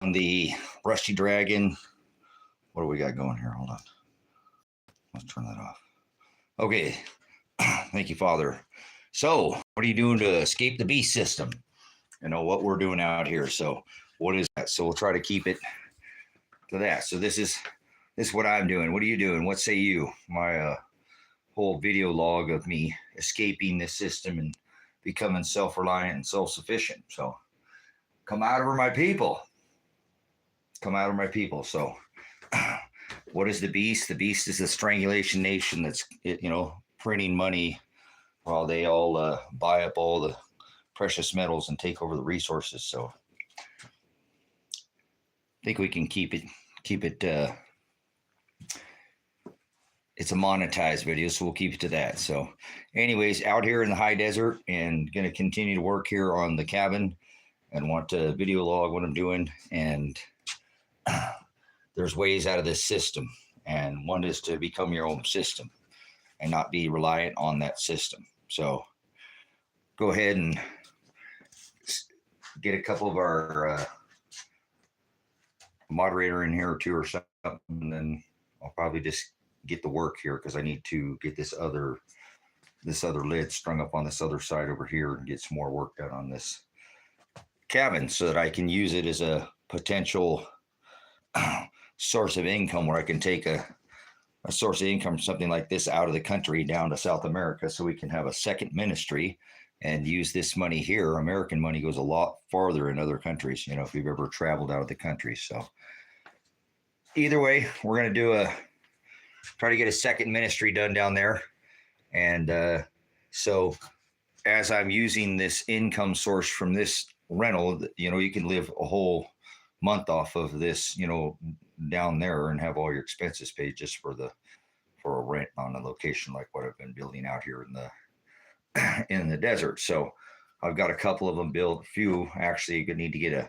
the Rusty Dragon. What do we got going here? Hold on. Let's turn that off. Okay. Thank you, Father. So, what are you doing to escape the beast system? You know what we're doing out here. So, what is that? So, we'll try to keep it to that. So, this is what I'm doing. What are you doing? What say you? My whole video log of me escaping this system and becoming self-reliant and self-sufficient. So, come out of her, my people. Come out of my people. So, what is the beast? The beast is the strangulation nation that's, printing money while they all buy up all the precious metals and take over the resources. So, I think we can keep it. It's a monetized video, so we'll keep it to that. So, anyways, out here in the high desert and going to continue to work here on the cabin and want to video log what I'm doing. And there's ways out of this system, and one is to become your own system and not be reliant on that system. So go ahead and get a couple of our moderator in here or two or something, and then I'll probably just get the work here because I need to get this other lid strung up on this other side over here and get some more work done on this cabin so that I can use it as a potential source of income where I can take a source of income, something like this, out of the country down to South America so we can have a second ministry and use this money here. American money goes a lot farther in other countries, if you've ever traveled out of the country. So either way, we're going to try to get a second ministry done down there. And so as I'm using this income source from this rental, you can live a whole month off of this, down there and have all your expenses paid just for a rent on a location like what I've been building out here in the desert. So I've got a couple of them built, few actually need to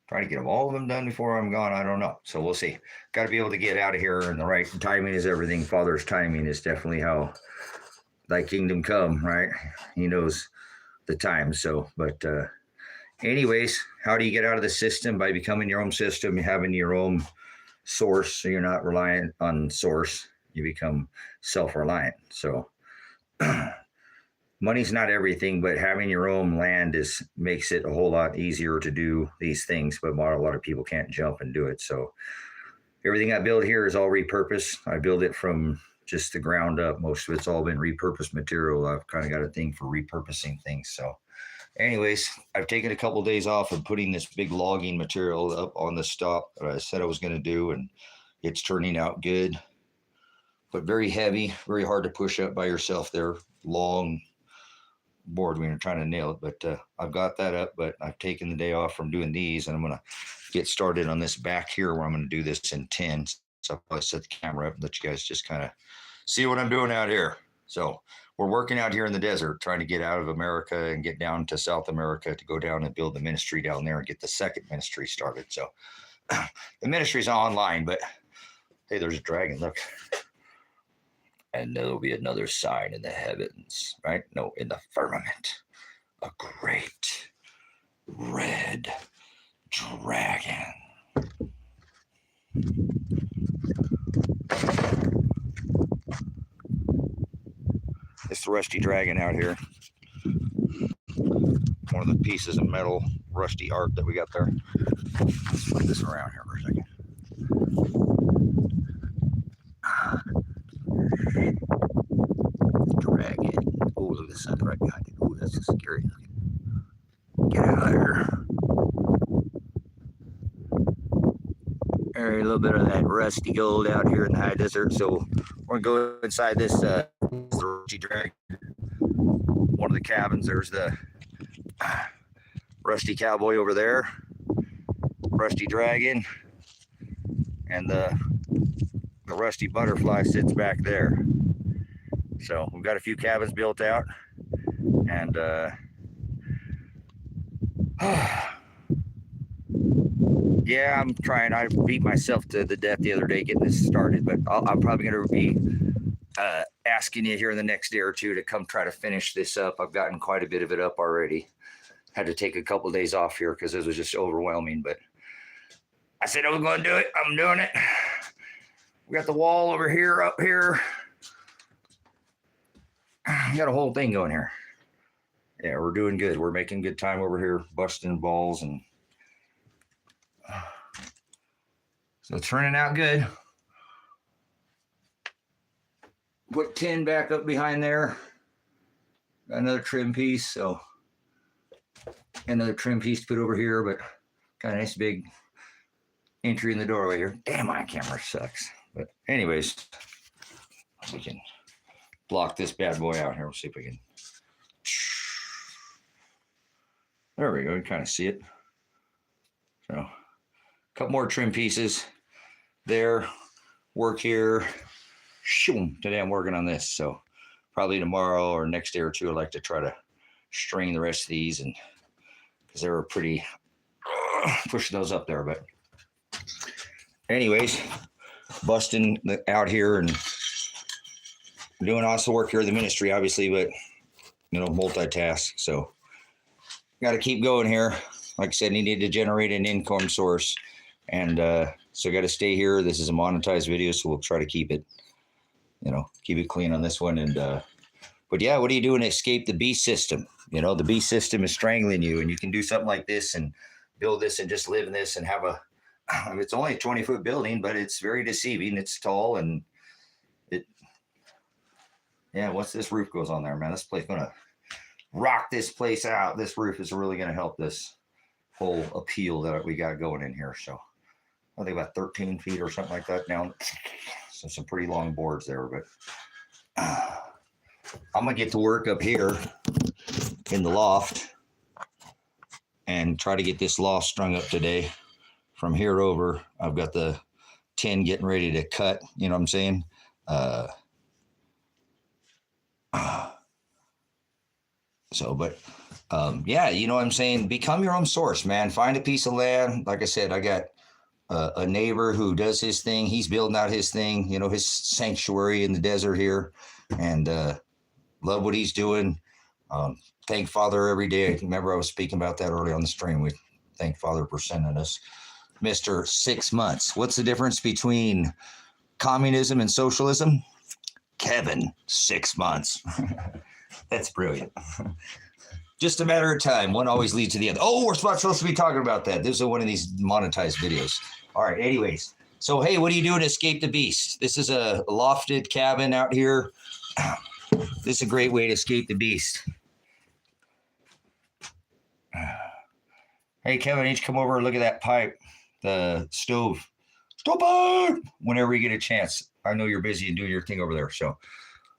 try to get them all of them done before I'm gone. I don't know. So we'll see. Got to be able to get out of here, and the right timing is everything. Father's timing is definitely how thy kingdom come, right? He knows the time. So, but anyways, how do you get out of the system? By becoming your own system, having your own source, so you're not reliant on source. You become self-reliant. So money's not everything, but having your own land makes it a whole lot easier to do these things. But a lot of people can't jump and do it. So everything I build here is all repurposed. I build it from just the ground up. Most of it's all been repurposed material. I've kind of got a thing for repurposing things. So anyways, I've taken a couple of days off of putting this big logging material up on the stop that I said I was going to do, and it's turning out good, but very heavy, very hard to push up by yourself there. Long board when you're trying to nail it, but I've got that up, but I've taken the day off from doing these, and I'm going to get started on this back here where I'm going to do this in 10. So I'll probably set the camera up and let you guys just kind of see what I'm doing out here. So we're working out here in the desert, trying to get out of America and get down to South America to go down and build the ministry down there and get the second ministry started. So the ministry's online, but hey, there's a dragon, look. And there'll be another sign in the heavens, right? No, in the firmament, a great red dragon. It's the rusty dragon out here. One of the pieces of metal, rusty art that we got there. Let's flip this around here for a second. Dragon. Oh, look at the sun right behind it. Oh, that's scary. Get out of here. There's a little bit of that rusty gold out here in the high desert. So we're going to go inside this rusty dragon. One of the cabins. There's the rusty cowboy over there. Rusty dragon. And the rusty butterfly sits back there. So we've got a few cabins built out, and yeah, I'm trying. I beat myself to the death the other day getting this started, but I'm probably going to be asking you here in the next day or two to come try to finish this up. I've gotten quite a bit of it up already. Had to take a couple of days off here because it was just overwhelming. But I said I was going to do it. I'm doing it. We got the wall over here, up here. We got a whole thing going here. Yeah, we're doing good. We're making good time over here, busting balls, and so it's turning out good. Put 10 back up behind there. Got another trim piece, so another trim piece to put over here, but got a nice big entry in the doorway here. Damn, my camera sucks. But anyways, we can block this bad boy out here. We'll see if we can. There we go. You kind of see it. So, a couple more trim pieces there. Work here. Today I'm working on this, so probably tomorrow or next day or two, I'd like to try to string the rest of these, and because they were pretty pushing those up there. But anyways, busting out here and doing also work here in the ministry, obviously, but multitask. So got to keep going here. Like I said, you need to generate an income source, and so got to stay here. This is a monetized video, so we'll try to keep it, keep it clean on this one. And but yeah, what are you doing to escape the beast system? The beast system is strangling you, and you can do something like this and build this and just live in this and have it's only a 20-foot building, but it's very deceiving. It's tall, and once this roof goes on there, man, this place gonna rock this place out. This roof is really gonna help this whole appeal that we got going in here. So I think about 13 feet or something like that down. So some pretty long boards there, but I'm gonna get to work up here in the loft and try to get this loft strung up today. From here over, I've got the 10 getting ready to cut. You know what I'm saying? Yeah, you know what I'm saying? Become your own source, man. Find a piece of land. Like I said, I got a neighbor who does his thing. He's building out his thing, his sanctuary in the desert here, and love what he's doing. Thank Father every day. Remember I was speaking about that early on the stream. We thank Father for sending us Mr. 6 months. What's the difference between communism and socialism? Kevin, 6 months. That's brilliant. Just a matter of time. One always leads to the other. Oh, we're supposed to be talking about that. This is one of these monetized videos. All right. Anyways. So, hey, what are you doing to escape the beast? This is a lofted cabin out here. This is a great way to escape the beast. Hey, Kevin, I need you to come over and look at that pipe, the stove. Stove pipe! Whenever you get a chance. I know you're busy and doing your thing over there. So,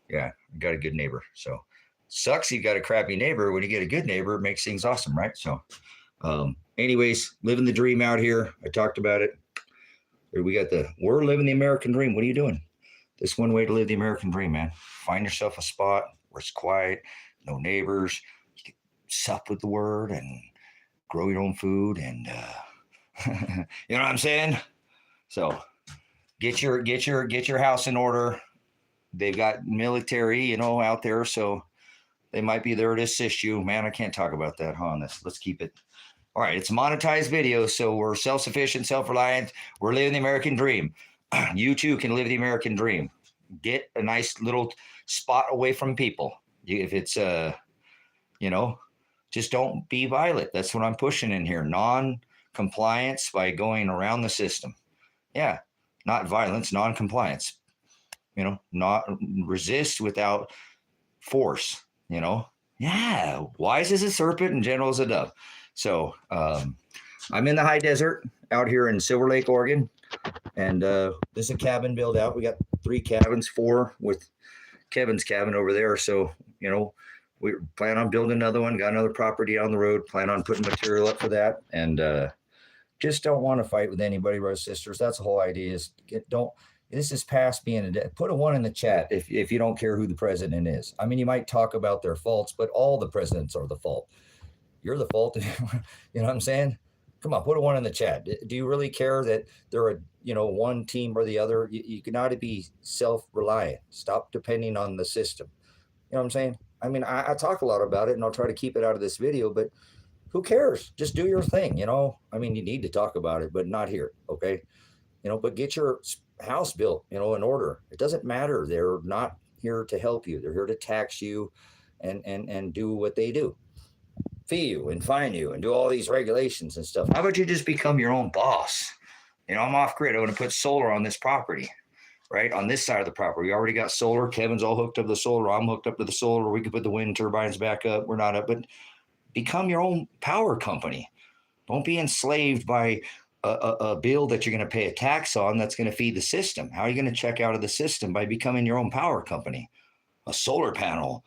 yeah, you got a good neighbor. So, sucks you got a crappy neighbor. When you get a good neighbor, it makes things awesome, right? So, anyways, living the dream out here. I talked about it. We're living the American dream. What are you doing? This one way to live the American dream, man. Find yourself a spot where it's quiet, no neighbors. You can sup with the word and grow your own food, and you know what I'm saying? So, get your house in order. They've got military, out there, so they might be there to assist you. Man, I can't talk about that, huh? Let's keep it. All right, it's a monetized video, so we're self-sufficient, self-reliant. We're living the American dream. You too can live the American dream. Get a nice little spot away from people. If it's, just don't be violent. That's what I'm pushing in here. Non-compliance by going around the system. Yeah, not violence, non-compliance. Not resist without force. Yeah, wise as a serpent and gentle as a dove. So I'm in the high desert out here in Silver Lake, Oregon, and this is a cabin build out. We got 3 cabins, 4 with Kevin's cabin over there. So we plan on building another one. Got another property on the road. Plan on putting material up for that, and just don't want to fight with anybody, brothers and sisters. That's the whole idea. This is past being put a 1 in the chat if you don't care who the president is. I mean, you might talk about their faults, but all the presidents are the fault. You're the fault. You know what I'm saying? Come on, put a 1 in the chat. Do you really care that they're one team or the other? You can ought to be self-reliant. Stop depending on the system. You know what I'm saying? I mean, I talk a lot about it, and I'll try to keep it out of this video, but Who cares? Just do your thing. I mean, you need to talk about it, but not here. Okay. But get your house built, in order. It doesn't matter. They're not here to help you. They're here to tax you and do what they do. Fee you and fine you and do all these regulations and stuff. How about you just become your own boss? I'm off grid. I want to put solar on this property, right? On this side of the property. We already got solar. Kevin's all hooked up to the solar. I'm hooked up to the solar. We could put the wind turbines back up. We're not up, but become your own power company. Don't be enslaved by a bill that you're going to pay a tax on that's going to feed the system. How are you going to check out of the system? By becoming your own power company, a solar panel,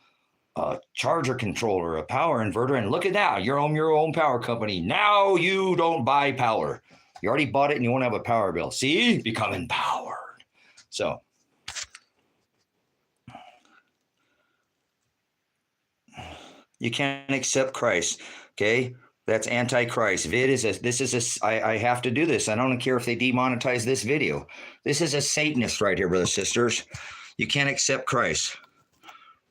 a charger controller, a power inverter, and look at now, you're on your own power company. Now you don't buy power. You already bought it and you won't have a power bill. See, become empowered. So you can't accept Christ. Okay. That's antichrist. I have to do this. I don't care if they demonetize this video. This is a Satanist right here, brothers and sisters. You can't accept Christ.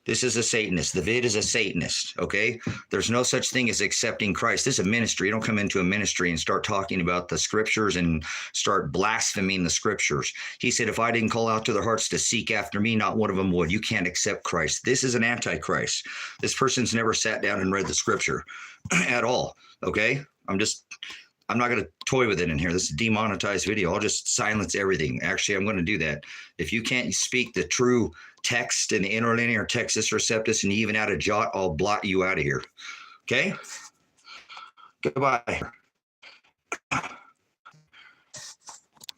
This is a Satanist. The vid is a Satanist, okay? There's no such thing as accepting Christ. This is a ministry. You don't come into a ministry and start talking about the scriptures and start blaspheming the scriptures. He said, if I didn't call out to their hearts to seek after me, not one of them would. You can't accept Christ. This is an antichrist. This person's never sat down and read the scripture at all, okay? I'm not going to toy with it in here. This is a demonetized video. I'll just silence everything. Actually, I'm going to do that. If you can't speak the true text and the interlinear Texas Receptus and even add a jot, I'll blot you out of here. Okay? Goodbye.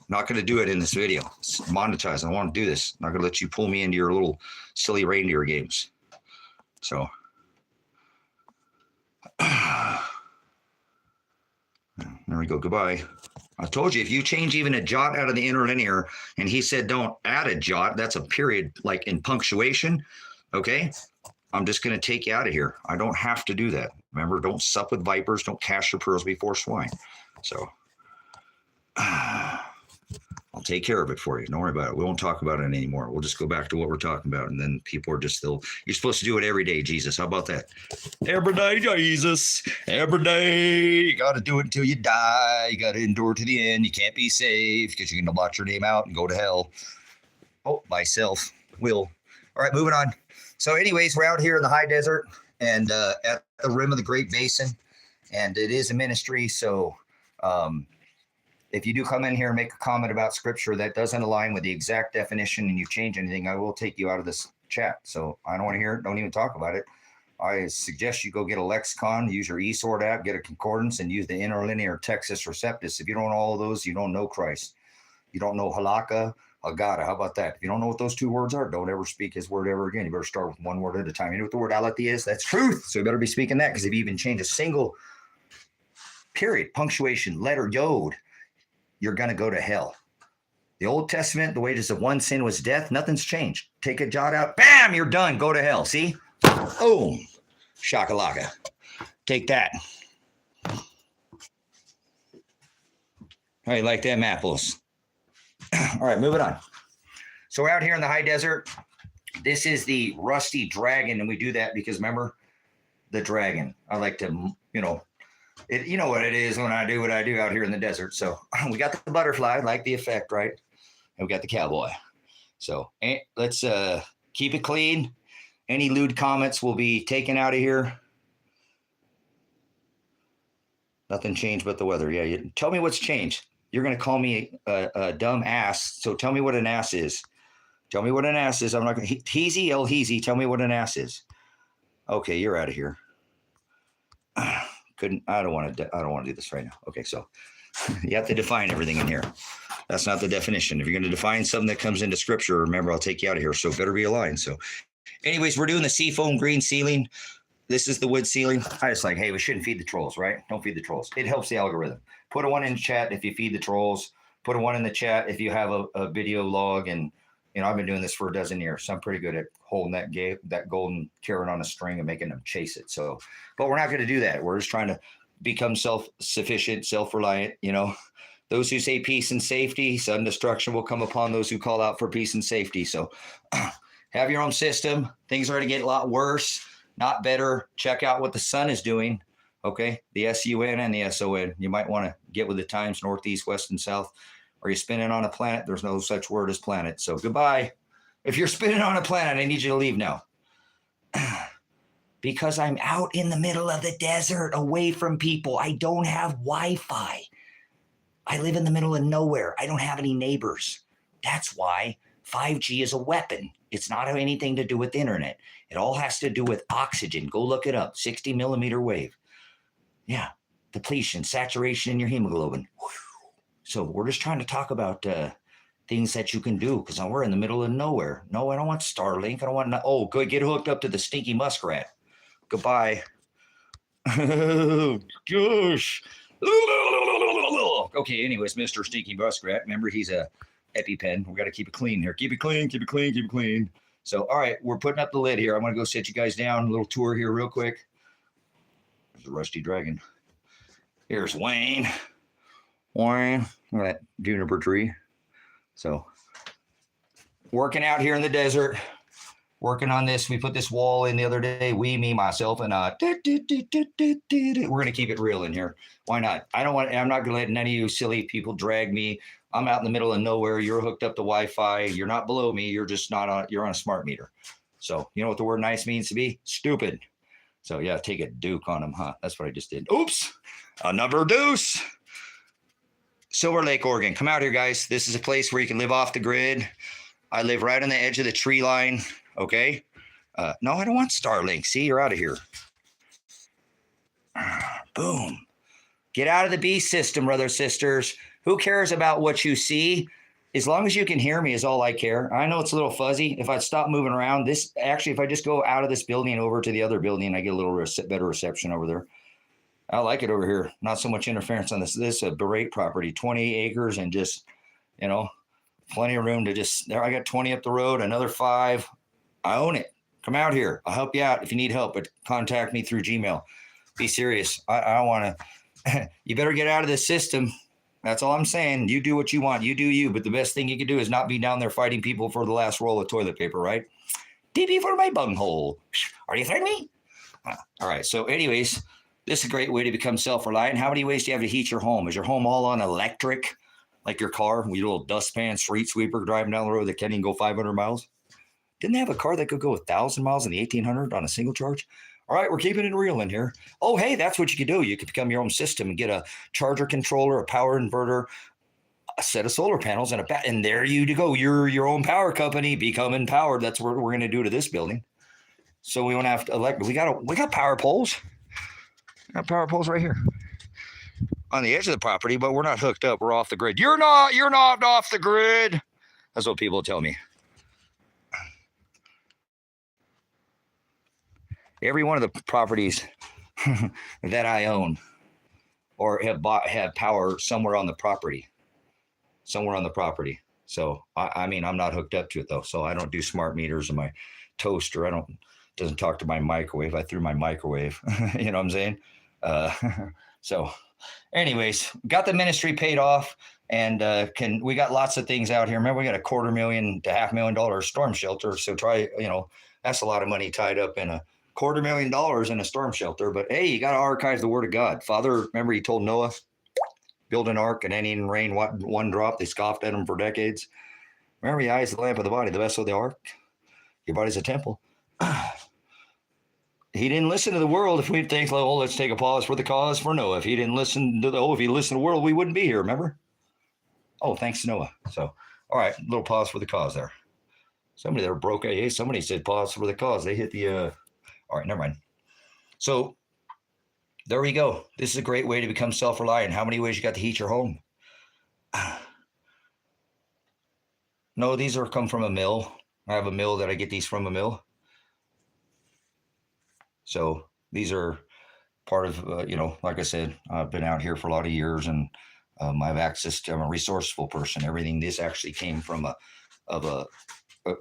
Not going to do it in this video. It's monetized. I want to do this. I'm not going to let you pull me into your little silly reindeer games. So... there we go. Goodbye. I told you, if you change even a jot out of the interlinear, and he said don't add a jot, that's a period, like in punctuation, okay? I'm just going to take you out of here. I don't have to do that. Remember, don't sup with vipers. Don't cast your pearls before swine. So I'll take care of it for you. Don't worry about it. We won't talk about it anymore. We'll just go back to what we're talking about. And then people are just still, you're supposed to do it every day, Jesus. How about that? Every day, Jesus. Every day. You got to do it until you die. You got to endure to the end. You can't be saved because you're going to blot your name out and go to hell. Oh, myself will. All right, moving on. So anyways, we're out here in the high desert and at the rim of the Great Basin. And it is a ministry. So, if you do come in here and make a comment about scripture that doesn't align with the exact definition and you change anything, I will take you out of this chat. So I don't want to hear it. Don't even talk about it. I suggest you go get a lexicon, use your eSword app, get a concordance, and use the interlinear Texas Receptus. If you don't know all those, you don't know Christ. You don't know halakha, agata. How about that? If you don't know what those two words are, don't ever speak his word ever again. You better start with one word at a time. You know what the word alethi is? That's truth. So you better be speaking that, because if you even change a single period, punctuation, letter, yod, you're going to go to hell. The Old Testament, the wages of one sin was death. Nothing's changed. Take a jot out. Bam, you're done. Go to hell. See? Boom. Shakalaka. Take that. How you like them apples? All right, moving on. So we're out here in the high desert. This is the rusty dragon, and we do that because, remember, the dragon. I like to, you know what it is when I do what I do out here in the desert. So we got the butterfly, like the effect, right? And we got the cowboy. So let's keep it clean. Any lewd comments will be taken out of here. Nothing changed but the weather. Yeah, tell me what's changed. You're going to call me a dumb ass. So tell me what an ass is. Tell me what an ass is. I'm not going to heezy, el heezy. Tell me what an ass is. Okay, you're out of here. I don't want to do this right now. Okay, so you have to define everything in here. That's not the definition. If you're going to define something that comes into scripture, remember, I'll take you out of here. So better be aligned. So anyways, we're doing the seafoam green ceiling. This is the wood ceiling. I just like, hey, we shouldn't feed the trolls, right? Don't feed the trolls. It helps the algorithm. Put a one in the chat if you feed the trolls. Put a one in the chat if you have a video log. And, I've been doing this for a dozen years, so I'm pretty good at holding that golden carrot on a string and making them chase it. So, but we're not going to do that. We're just trying to become self-sufficient, self-reliant. Those who say peace and safety, sudden destruction will come upon those who call out for peace and safety. So have your own system. Things are going to get a lot worse, not better. Check out what the sun is doing. Okay, the SUN and the SON. You might want to get with the times, northeast, west, and south. Are you spinning on a planet? There's no such word as planet. So goodbye. If you're spinning on a planet, I need you to leave now. Because I'm out in the middle of the desert, away from people. I don't have Wi-Fi. I live in the middle of nowhere. I don't have any neighbors. That's why 5G is a weapon. It's not anything to do with the internet. It all has to do with oxygen. Go look it up. 60 millimeter wave. Yeah. Depletion, saturation in your hemoglobin. So we're just trying to talk about things that you can do because we're in the middle of nowhere. No, I don't want Starlink. I don't want. Oh, good. Get hooked up to the stinky muskrat. Goodbye. Oh, gosh. Okay, anyways, Mr. Stinky Muskrat. Remember, he's a EpiPen. We got to keep it clean here. Keep it clean, keep it clean, keep it clean. So, all right, we're putting up the lid here. I'm going to go sit you guys down. A little tour here real quick. There's the rusty dragon. Here's Wayne. Wayne. Look at that juniper tree. So, working out here in the desert. Working on this. We put this wall in the other day. We, me, myself, and I. We're going to keep it real in here. Why not? I'm not going to let none of you silly people drag me. I'm out in the middle of nowhere. You're hooked up to Wi-Fi. You're not below me. You're just not on. You're on a smart meter. So you know what the word nice means to be? Stupid. So yeah, take a duke on them, huh? That's what I just did. Oops. Another deuce. Silver Lake, Oregon. Come out here, guys. This is a place where you can live off the grid. I live right on the edge of the tree line. Okay. No, I don't want Starlink. See, you're out of here. Boom. Get out of the beast system, brothers, sisters. Who cares about what you see? As long as you can hear me is all I care. I know it's a little fuzzy. If I stop moving around, if I just go out of this building over to the other building, I get a little better reception over there. I like it over here. Not so much interference on this. This is a berate property, 20 acres and just, plenty of room to just, there I got 20 up the road, another 5. I own it. Come out here. I'll help you out if you need help, but contact me through Gmail. Be serious. I don't want to, you better get out of this system. That's all I'm saying. You do what you want. You do you, but the best thing you can do is not be down there fighting people for the last roll of toilet paper, right? DP for my bunghole. Are you threatening me? All right. So anyways, this is a great way to become self-reliant. How many ways do you have to heat your home? Is your home all on electric, like your car? Your little dustpan, street sweeper driving down the road that can't even go 500 miles? Didn't they have a car that could go 1,000 miles in the 1800 on a single charge? All right, we're keeping it real in here. Oh, hey, that's what you could do. You could become your own system and get a charger controller, a power inverter, a set of solar panels, and there you go. You're your own power company, become empowered. That's what we're going to do to this building. So we don't have to elect. We got power poles. We got power poles right here on the edge of the property, but we're not hooked up. We're off the grid. You're not off the grid. That's what people tell me. Every one of the properties that I own or have bought have power somewhere on the property. So I'm not hooked up to it though. So I don't do smart meters in my toaster. Doesn't talk to my microwave. I threw my microwave. You know what I'm saying? So anyways, got the ministry paid off and we got lots of things out here. Remember, we got $250,000 to $500,000 storm shelter. So that's a lot of money tied up in a $250,000 in a storm shelter. But hey, you got to archive the word of God. Father, remember he told Noah, build an ark and any rain, one drop. They scoffed at him for decades. Remember, the eye is the lamp of the body, the vessel of the ark. Your body's a temple. He didn't listen to the world. If we think, let's take a pause for the cause for Noah. If he didn't listen to if he listened to the world, we wouldn't be here, remember? Oh, thanks to Noah. So, all right, little pause for the cause there. Somebody there broke. Hey, somebody said pause for the cause. They hit the, all right, never mind. So there we go. This is a great way to become self-reliant. How many ways you got to heat your home? No, these are come from a mill. I have a mill that I get these from a mill. So these are part of, like I said, I've been out here for a lot of years and I have access to, I'm a resourceful person. Everything, this actually came from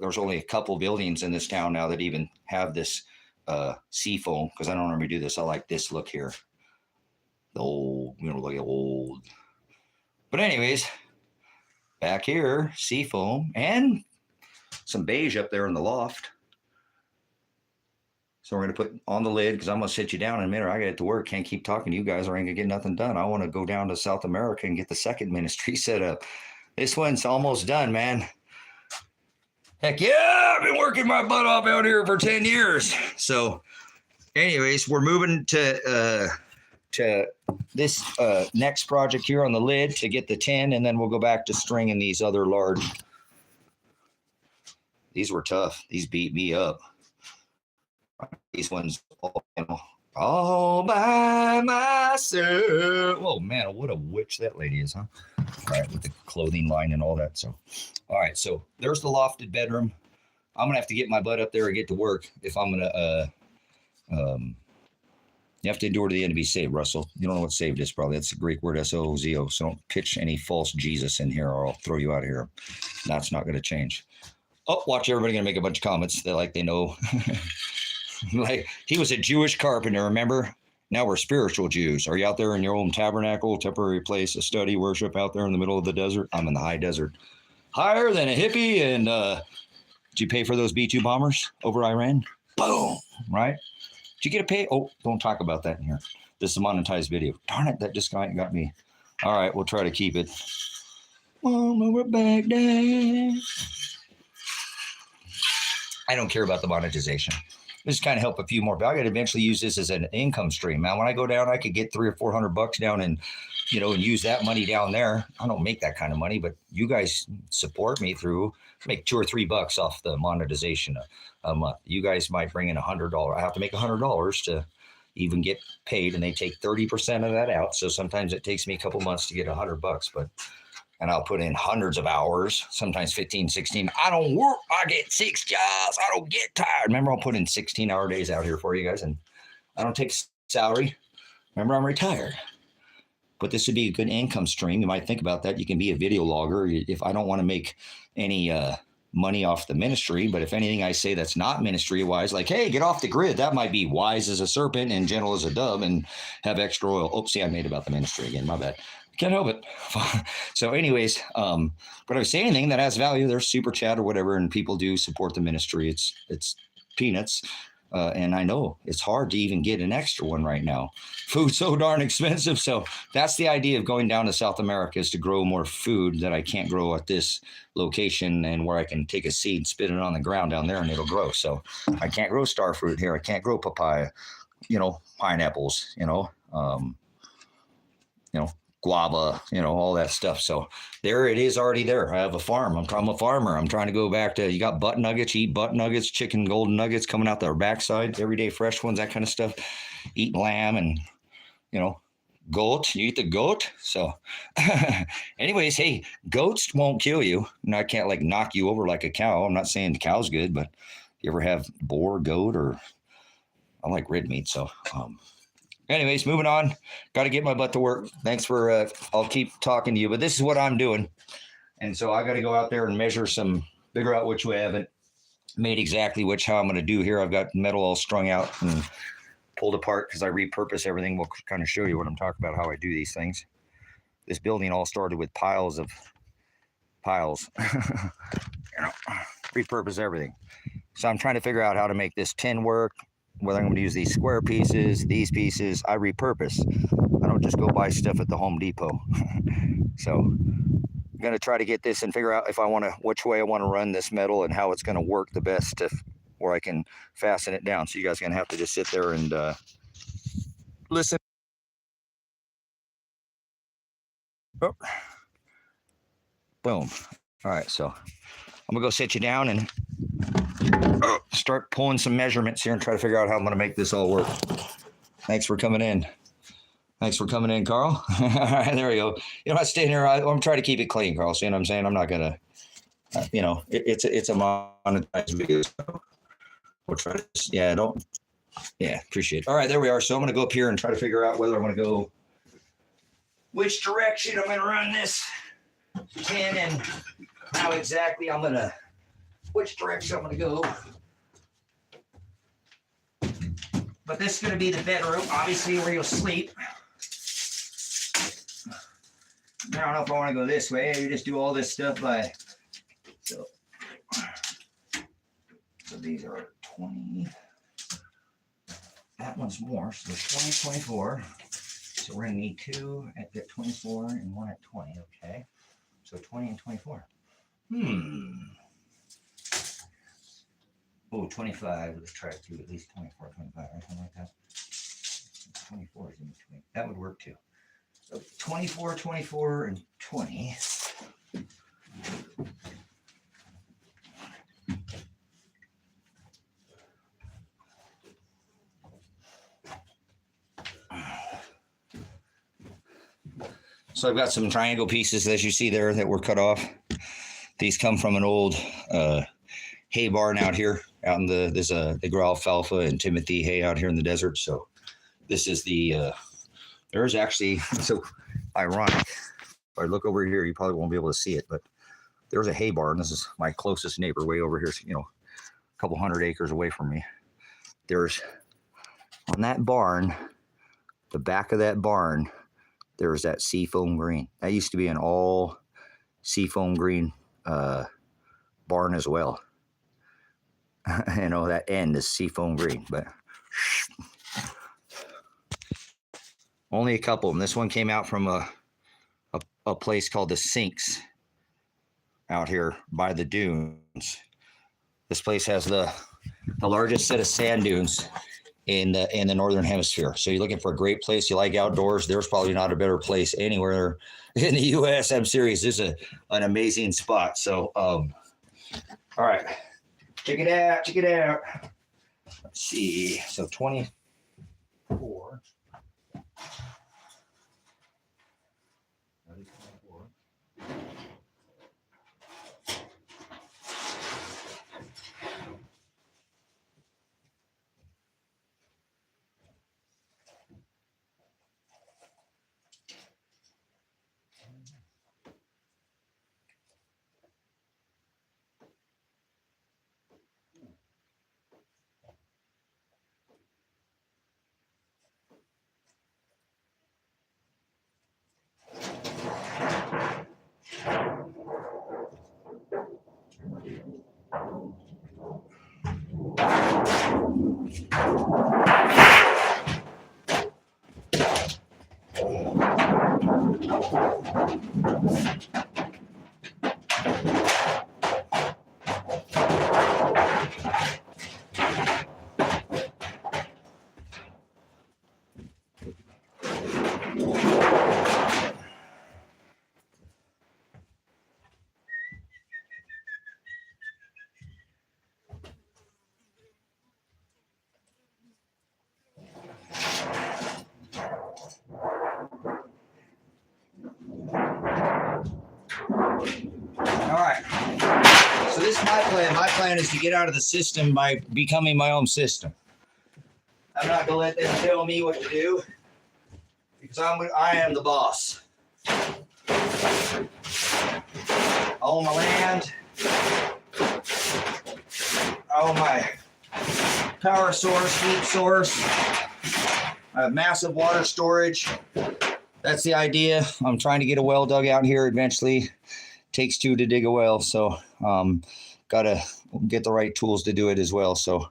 there's only a couple buildings in this town now that even have this sea foam, because I don't normally do this. I like this look here. The old, like old. But anyways, back here, sea foam and some beige up there in the loft. So we're going to put on the lid because I'm going to sit you down in a minute. I got to get to work. Can't keep talking to you guys or I ain't going to get nothing done. I want to go down to South America and get the second ministry set up. This one's almost done, man. Heck yeah, I've been working my butt off out here for 10 years. So anyways, we're moving to this next project here on the lid to get the 10, and then we'll go back to stringing these other large. These were tough. These beat me up. These ones all by myself. Oh man, what a witch that lady is, huh? All right, with the clothing line and all that. So, all right, so there's the lofted bedroom. I'm gonna have to get my butt up there and get to work if I'm gonna. You have to endure to the end to be saved, Russell. You don't know what saved is, probably. That's the Greek word S-O-Z-O. So don't pitch any false Jesus in here, or I'll throw you out of here. That's not gonna change. Oh, watch, everybody gonna make a bunch of comments. They know. Like, he was a Jewish carpenter, remember? Now we're spiritual Jews. Are you out there in your own tabernacle, temporary place of study, worship out there in the middle of the desert? I'm in the high desert. Higher than a hippie. And did you pay for those B-2 bombers over Iran? Boom, right? Did you get a pay? Oh, don't talk about that in here. This is a monetized video. Darn it, that just got me. All right, we'll try to keep it. Mama, we're back down. I don't care about the monetization. This kind of help a few more, but I got to eventually use this as an income stream. Now, when I go down, I could get $300 or $400 down and, and use that money down there. I don't make that kind of money, but you guys support me through make $2 or $3 off the monetization a month. You guys might bring in $100. I have to make $100 to even get paid, and they take 30% of that out. So sometimes it takes me a couple months to get $100, and I'll put in hundreds of hours, sometimes 15, 16. I don't work. I get 6 jobs. I don't get tired. Remember, I'll put in 16-hour days out here for you guys, and I don't take salary. Remember, I'm retired. But this would be a good income stream. You might think about that. You can be a video logger. If I don't want to make any money off the ministry, but if anything I say that's not ministry-wise, like, hey, get off the grid, that might be wise as a serpent and gentle as a dove and have extra oil. Oh, see, I made about the ministry again. My bad. Can't help it. So anyways, but if I say anything that has value, there's super chat or whatever, and people do support the ministry. It's peanuts. And I know it's hard to even get an extra one right now. Food's so darn expensive. So that's the idea of going down to South America, is to grow more food that I can't grow at this location, and where I can take a seed, spit it on the ground down there, and it'll grow. So I can't grow star fruit here. I can't grow papaya, pineapples, guava, all that stuff. So there it is, already there. I have a farm. I'm a farmer. I'm trying to go back to, you got butt nuggets, eat butt nuggets, chicken golden nuggets coming out their backside, everyday fresh ones, that kind of stuff. Eating lamb and, goat. You eat the goat. So anyways, hey, goats won't kill you. And I can't knock you over like a cow. I'm not saying the cow's good, but you ever have boar, goat, or I like red meat. So, anyways, moving on. Got to get my butt to work. Thanks for, I'll keep talking to you, but this is what I'm doing. And so I got to go out there and figure out which way I haven't made exactly how I'm going to do here. I've got metal all strung out and pulled apart because I repurpose everything. We'll kind of show you what I'm talking about, how I do these things. This building all started with piles. Repurpose everything. So I'm trying to figure out how to make this tin work, whether I'm going to use these square pieces, these pieces. I repurpose. I don't just go buy stuff at the Home Depot. So I'm going to try to get this and figure out which way I want to run this metal and how it's going to work the best, where I can fasten it down. So you guys are going to have to just sit there and listen. Oh. Boom. All right, so I'm going to go sit you down and start pulling some measurements here and try to figure out how I'm going to make this all work. Thanks for coming in. Carl. All right, there we go. I'm not staying here. I'm trying to keep it clean, Carl. See what I'm saying? I'm not going to, it's a monetized video. So we'll try to, appreciate it. All right, there we are. So I'm going to go up here and try to figure out whether I'm going to go, which direction I'm going to run this tin, and how exactly which direction I'm going to go. But this is going to be the bedroom, obviously, where you'll sleep. I don't know if I want to go this way. You just do all this stuff so these are 20. that one's more. So there's 20, 24. So we're gonna need two at 24 and one at 20. Okay. So 20 and 24. Oh, 25. Let's try to do at least 24, 25, or something like that. 24 is in between. That would work too. So 24, 24, and 20. So I've got some triangle pieces, as you see there, that were cut off. These come from an old hay barn out here. Out in they grow alfalfa and Timothy hay out here in the desert. So this is there's actually, so ironic. If I look over here, you probably won't be able to see it, but there's a hay barn. This is my closest neighbor way over here, a couple 100 acres away from me. There's, on that barn, the back of that barn, there's that seafoam green. That used to be an all seafoam green barn as well. That end is seafoam green, but only a couple of them. This one came out from a place called the Sinks out here by the dunes. This place has the largest set of sand dunes in the northern hemisphere. So you're looking for a great place. You like outdoors. There's probably not a better place anywhere in the U.S. I'm serious. This is an amazing spot. So, all right, check it out. Check it out. Let's see. So 24. All right. So this is my plan. My plan is to get out of the system by becoming my own system. I'm not gonna let them tell me what to do because I am the boss. I own my land. I own my power source, heat source. I have massive water storage. That's the idea. I'm trying to get a well dug out here eventually. Takes two to dig a well, so gotta get the right tools to do it as well. So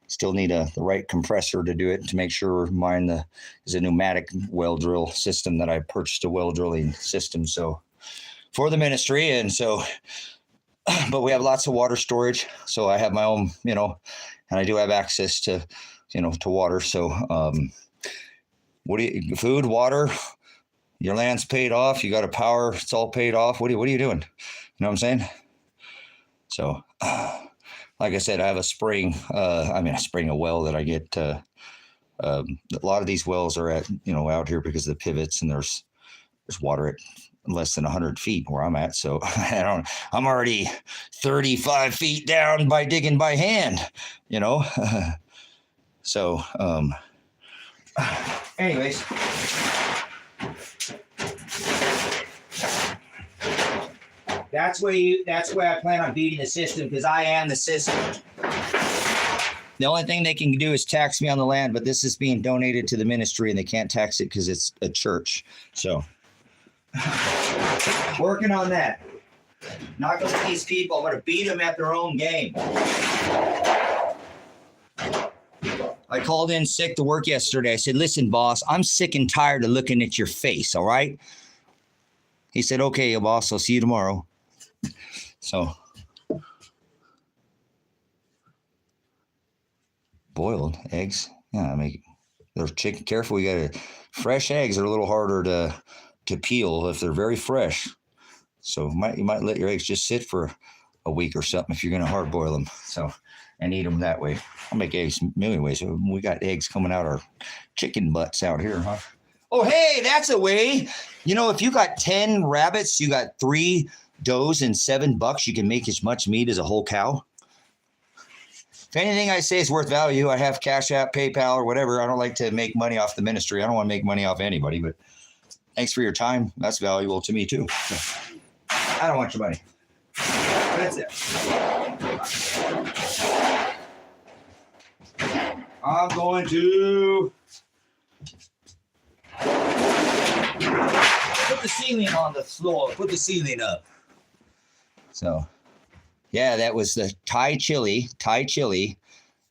still need the right compressor to do it to make sure mine is a pneumatic well drill system that I purchased, a well drilling system. So for the ministry, and so, but we have lots of water storage. So I have my own, and I do have access to, to water. So food, water. Your land's paid off. You got a power. It's all paid off. What are you doing? You know what I'm saying? So, like I said, I have a spring. A well that I get. A lot of these wells are at, out here because of the pivots, and there's water at less than 100 feet where I'm at. So I'm already 35 feet down by digging by hand, So, anyways. That's where I plan on beating the system, because I am the system. The only thing they can do is tax me on the land, but this is being donated to the ministry and they can't tax it because it's a church. So working on that. Not gonna let these people, I'm gonna beat them at their own game. I I called in sick to work yesterday. I said, listen, boss, I'm sick and tired of looking at your face, all right? He said, okay, boss, I'll see you tomorrow. So, boiled eggs. Yeah, I mean, they're chicken. Careful, fresh eggs are a little harder to peel if they're very fresh. So you might let your eggs just sit for a week or something if you're going to hard boil them. So, and eat them that way. I'll make eggs a million ways. We got eggs coming out our chicken butts out here, huh? Oh, hey, that's a way. You know, if you got 10 rabbits, you got 3 does and $7, you can make as much meat as a whole cow. If anything I say is worth value, I have Cash App, PayPal, or whatever. I don't like to make money off the ministry. I don't want to make money off anybody, but thanks for your time. That's valuable to me too. So, I don't want your money. That's it. I'm going to put the ceiling on the floor. Put the ceiling up. So, yeah, that was the Thai chili,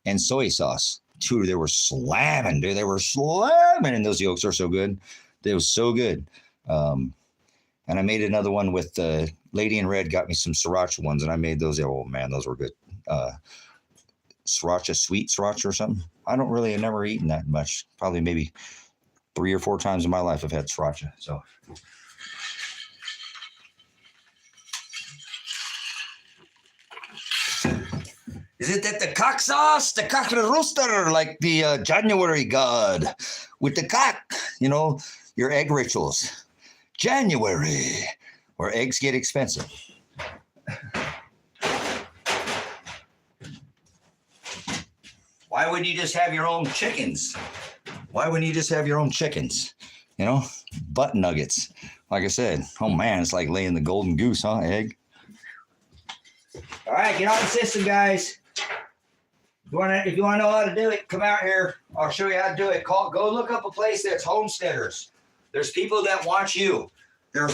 and soy sauce. Dude, they were slamming, dude. They were slamming, and those yolks are so good. They were so good. And I made another one with the Lady in Red got me some sriracha ones, and I made those. Oh, man, those were good. Sriracha, sweet sriracha or something. I've never eaten that much. Probably maybe 3 or 4 times in my life I've had sriracha. So. Is it that the cock sauce, the cock rooster, like the January god with the cock, you know, your egg rituals. January, where eggs get expensive. Why wouldn't you just have your own chickens? Why wouldn't you just have your own chickens? You know, butt nuggets. Like I said, oh man, it's like laying the golden goose, huh? Egg. All right, get on the system, guys. If you want to know how to do it, come out here. I'll show you how to do it. Go look up a place that's homesteaders. There's people that want you. There's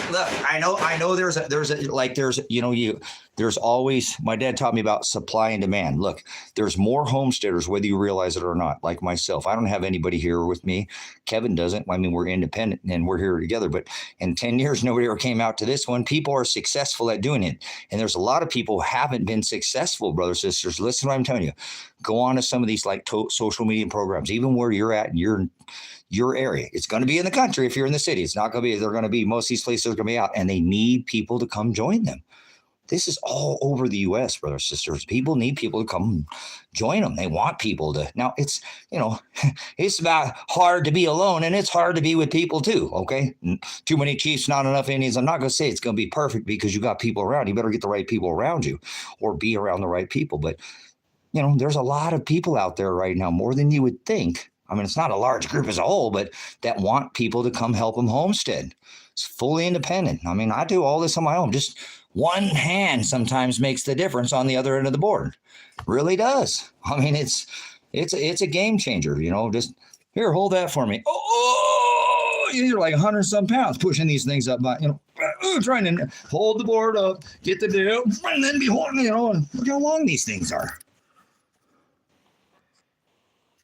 always, my dad taught me about supply and demand. Look, there's more homesteaders, whether you realize it or not, like myself. I don't have anybody here with me. Kevin doesn't. I mean, we're independent and we're here together, but in 10 years, nobody ever came out to this one. People are successful at doing it. And there's a lot of people who haven't been successful, brothers and sisters. Listen to what I'm telling you. Go on to some of these like social media programs, even where you're at in your area. It's going to be in the country if you're in the city. It's not going to be, they're going to be, most of these places are going to be out, and they need people to come join them. This is all over the U.S., brothers and sisters. People need people to come join them. They want people to. Now, it's, it's about hard to be alone, and it's hard to be with people too, okay? Too many chiefs, not enough Indians. I'm not going to say it's going to be perfect because you got people around. You better get the right people around you or be around the right people. But, there's a lot of people out there right now, more than you would think. I mean, it's not a large group as a whole, but that want people to come help them homestead. It's fully independent. I mean, I do all this on my own. Just one hand sometimes makes the difference on the other end of the board. Really does. I mean, it's a game changer, just here, hold that for me. Oh, you're like 100 some pounds pushing these things up, trying to hold the board up, get the deal, and then be holding, look how long these things are.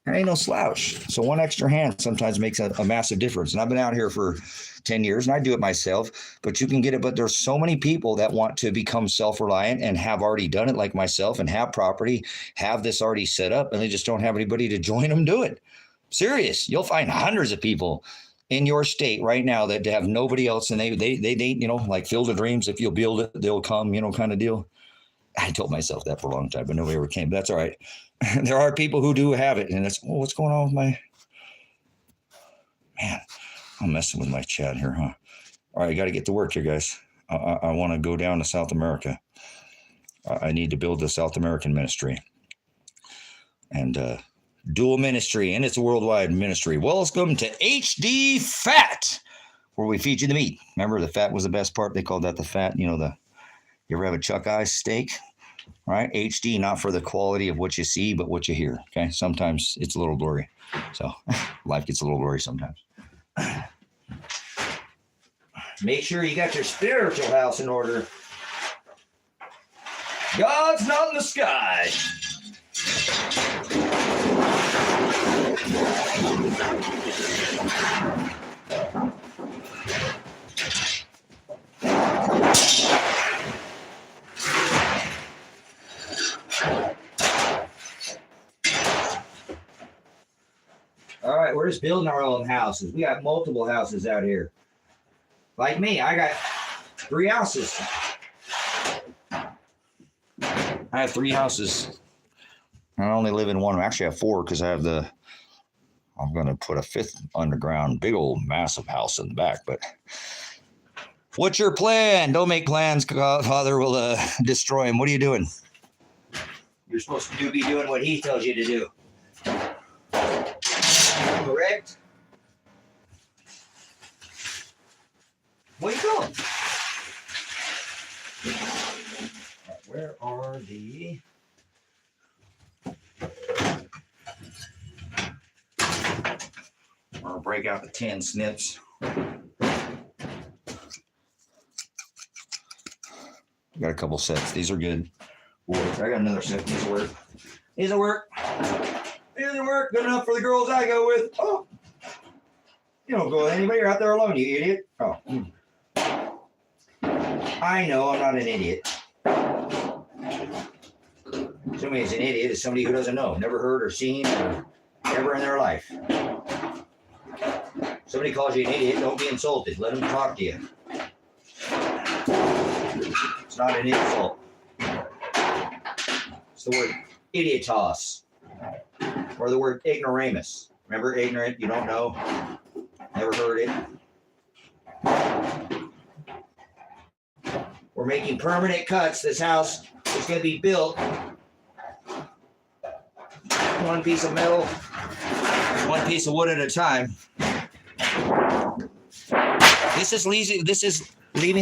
I ain't no slouch. So one extra hand sometimes makes a massive difference. And I've been out here for 10 years and I do it myself, but you can get it. But there's so many people that want to become self-reliant and have already done it like myself and have property, have this already set up, and they just don't have anybody to join them do it. Serious. You'll find hundreds of people in your state right now that have nobody else. And they like Field of Dreams. If you'll build it, they'll come, kind of deal. I told myself that for a long time, but nobody ever came. But that's all right. There are people who do have it, and it's, what's going on with my man? I'm messing with my chat here, huh? All right, I got to get to work here, guys. I want to go down to South America. I need to build the South American ministry and dual ministry, and it's a worldwide ministry. Welcome to HD Fat, where we feed you the meat. Remember, the fat was the best part. They called that the fat. You ever have a chuck eye steak? Right? HD, not for the quality of what you see, but what you hear. Okay. Sometimes it's a little blurry. So life gets a little blurry sometimes. Make sure you got your spiritual house in order. God's not in the sky. All right, we're just building our own houses. We got multiple houses out here. Like me, I got 3 houses. I have 3 houses. I only live in one. Actually, I have 4 because I have I'm going to put a 5th underground, big old massive house in the back. But what's your plan? Don't make plans. Father will destroy him. What are you doing? You're supposed to be doing what he tells you to do. Correct? Where you going? Where are the... I'll break out the 10 snips. Got a couple sets. These are good. I got another set. These will work. These will work. These will work. Good enough for the girls I go with. Oh. You don't go with anybody. You're out there alone, you idiot. Oh. I know I'm not an idiot. Somebody who's an idiot is somebody who doesn't know, never heard or seen or ever in their life. Somebody calls you an idiot, don't be insulted. Let them talk to you. It's not an insult. It's the word idiotos. Or the word ignoramus. Remember ignorant, you don't know, never heard it. We're making permanent cuts. This house is going to be built. One piece of metal, one piece of wood at a time. This is leaving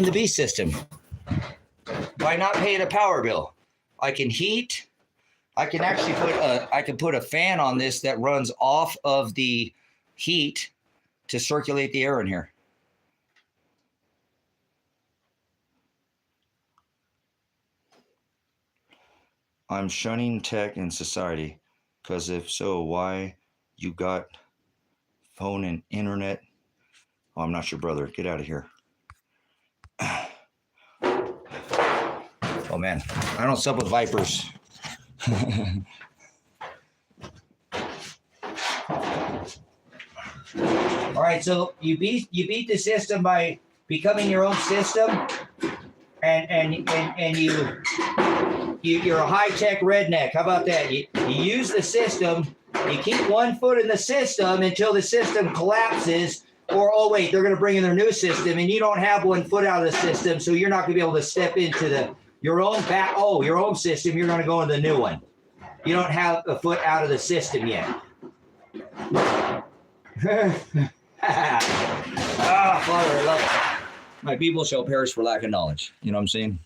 the B system. By not paying a power bill, I can heat. I can actually put a fan on this that runs off of the heat to circulate the air in here. I'm shunning tech in society, because if so, why you got phone and internet? Oh, I'm not your brother. Get out of here. Oh man, I don't sup with vipers. All right, so you beat the system by becoming your own system, and you're a high-tech redneck. How about that? You use the system. You keep one foot in the system until the system collapses. Or, oh, wait, they're going to bring in their new system, and you don't have one foot out of the system, so you're not going to be able to step into your own system. You're going to go into the new one. You don't have a foot out of the system yet. Father, I love it. My people shall perish for lack of knowledge. You know what I'm saying?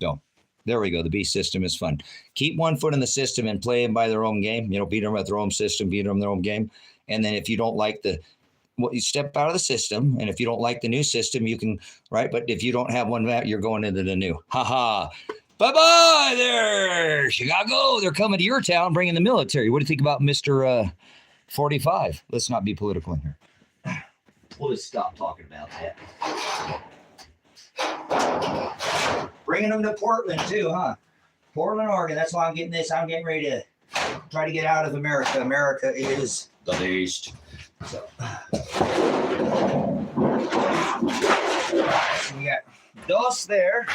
So, there we go. The B system is fun. Keep one foot in the system and play them by their own game. You know, beat them at their own system, beat them their own game. And then if you don't like you step out of the system, and if you don't like the new system, you can, right? But if you don't have one, you're going into the new. Ha. Bye-bye there, Chicago. They're coming to your town, bringing the military. What do you think about Mr. 45? Let's not be political in here. We'll just stop talking about that. Bringing them to Portland, too, huh? Portland, Oregon. That's why I'm getting this. I'm getting ready to try to get out of America. America is the beast. So we got DOS there.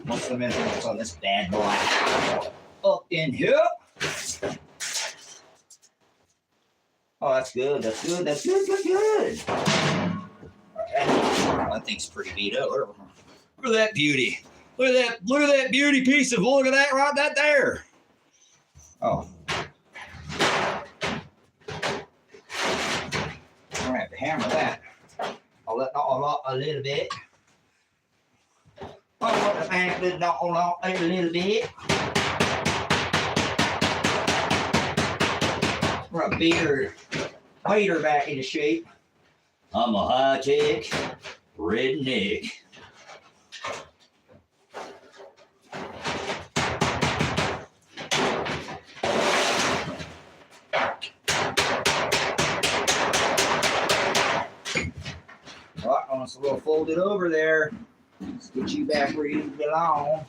What's the measurements on this bad boy? Up in here. Oh, that's good. That's good. That thing's pretty beat up. Look at that beauty. Look at that beauty piece of, look at that right there. Oh. I'm gonna have to hammer that. I'll let off a little bit. I'll let the fan knock off a little bit. We're gonna beat her back into shape. I'm a high-tech Redneck. Well, almost a little folded over there. Let's get you back where you belong.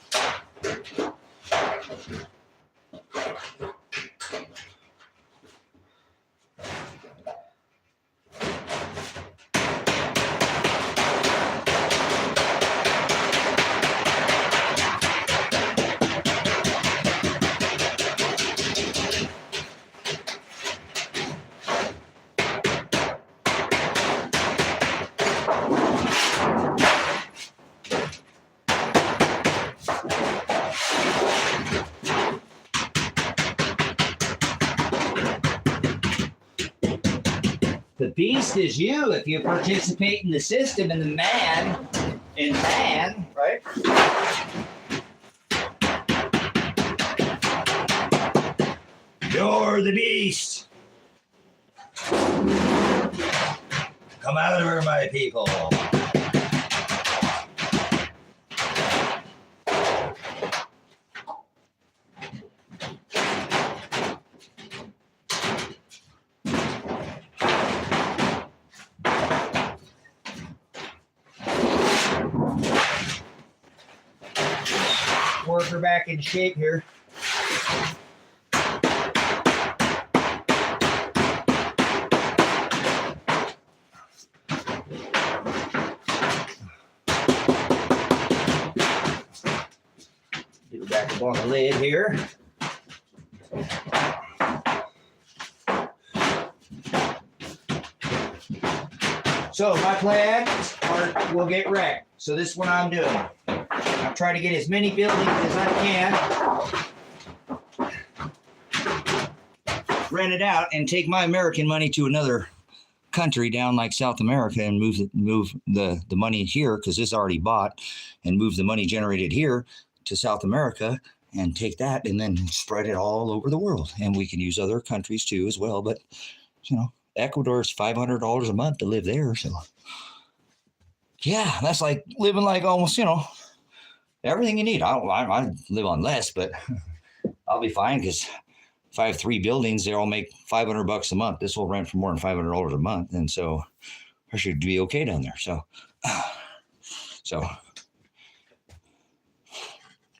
The beast is you if you participate in the system and the man, right? You're the beast. Come out of here, my people. Work her back in shape here. Get her back up on the lid here. So my plans are we'll get wrecked. So this is what I'm doing. I'm trying to get as many buildings as I can, rent it out, and take my American money to another country down like South America and move the money here, because it's already bought, and move the money generated here to South America and take that and then spread it all over the world. And we can use other countries too as well. But, you know, Ecuador is $500 a month to live there. So, yeah, that's like living like almost, you know, everything you need. I live on less, but I'll be fine because if I have 3 buildings, they all make $500 a month. This will rent for more than $500 a month, and so I should be okay down there. So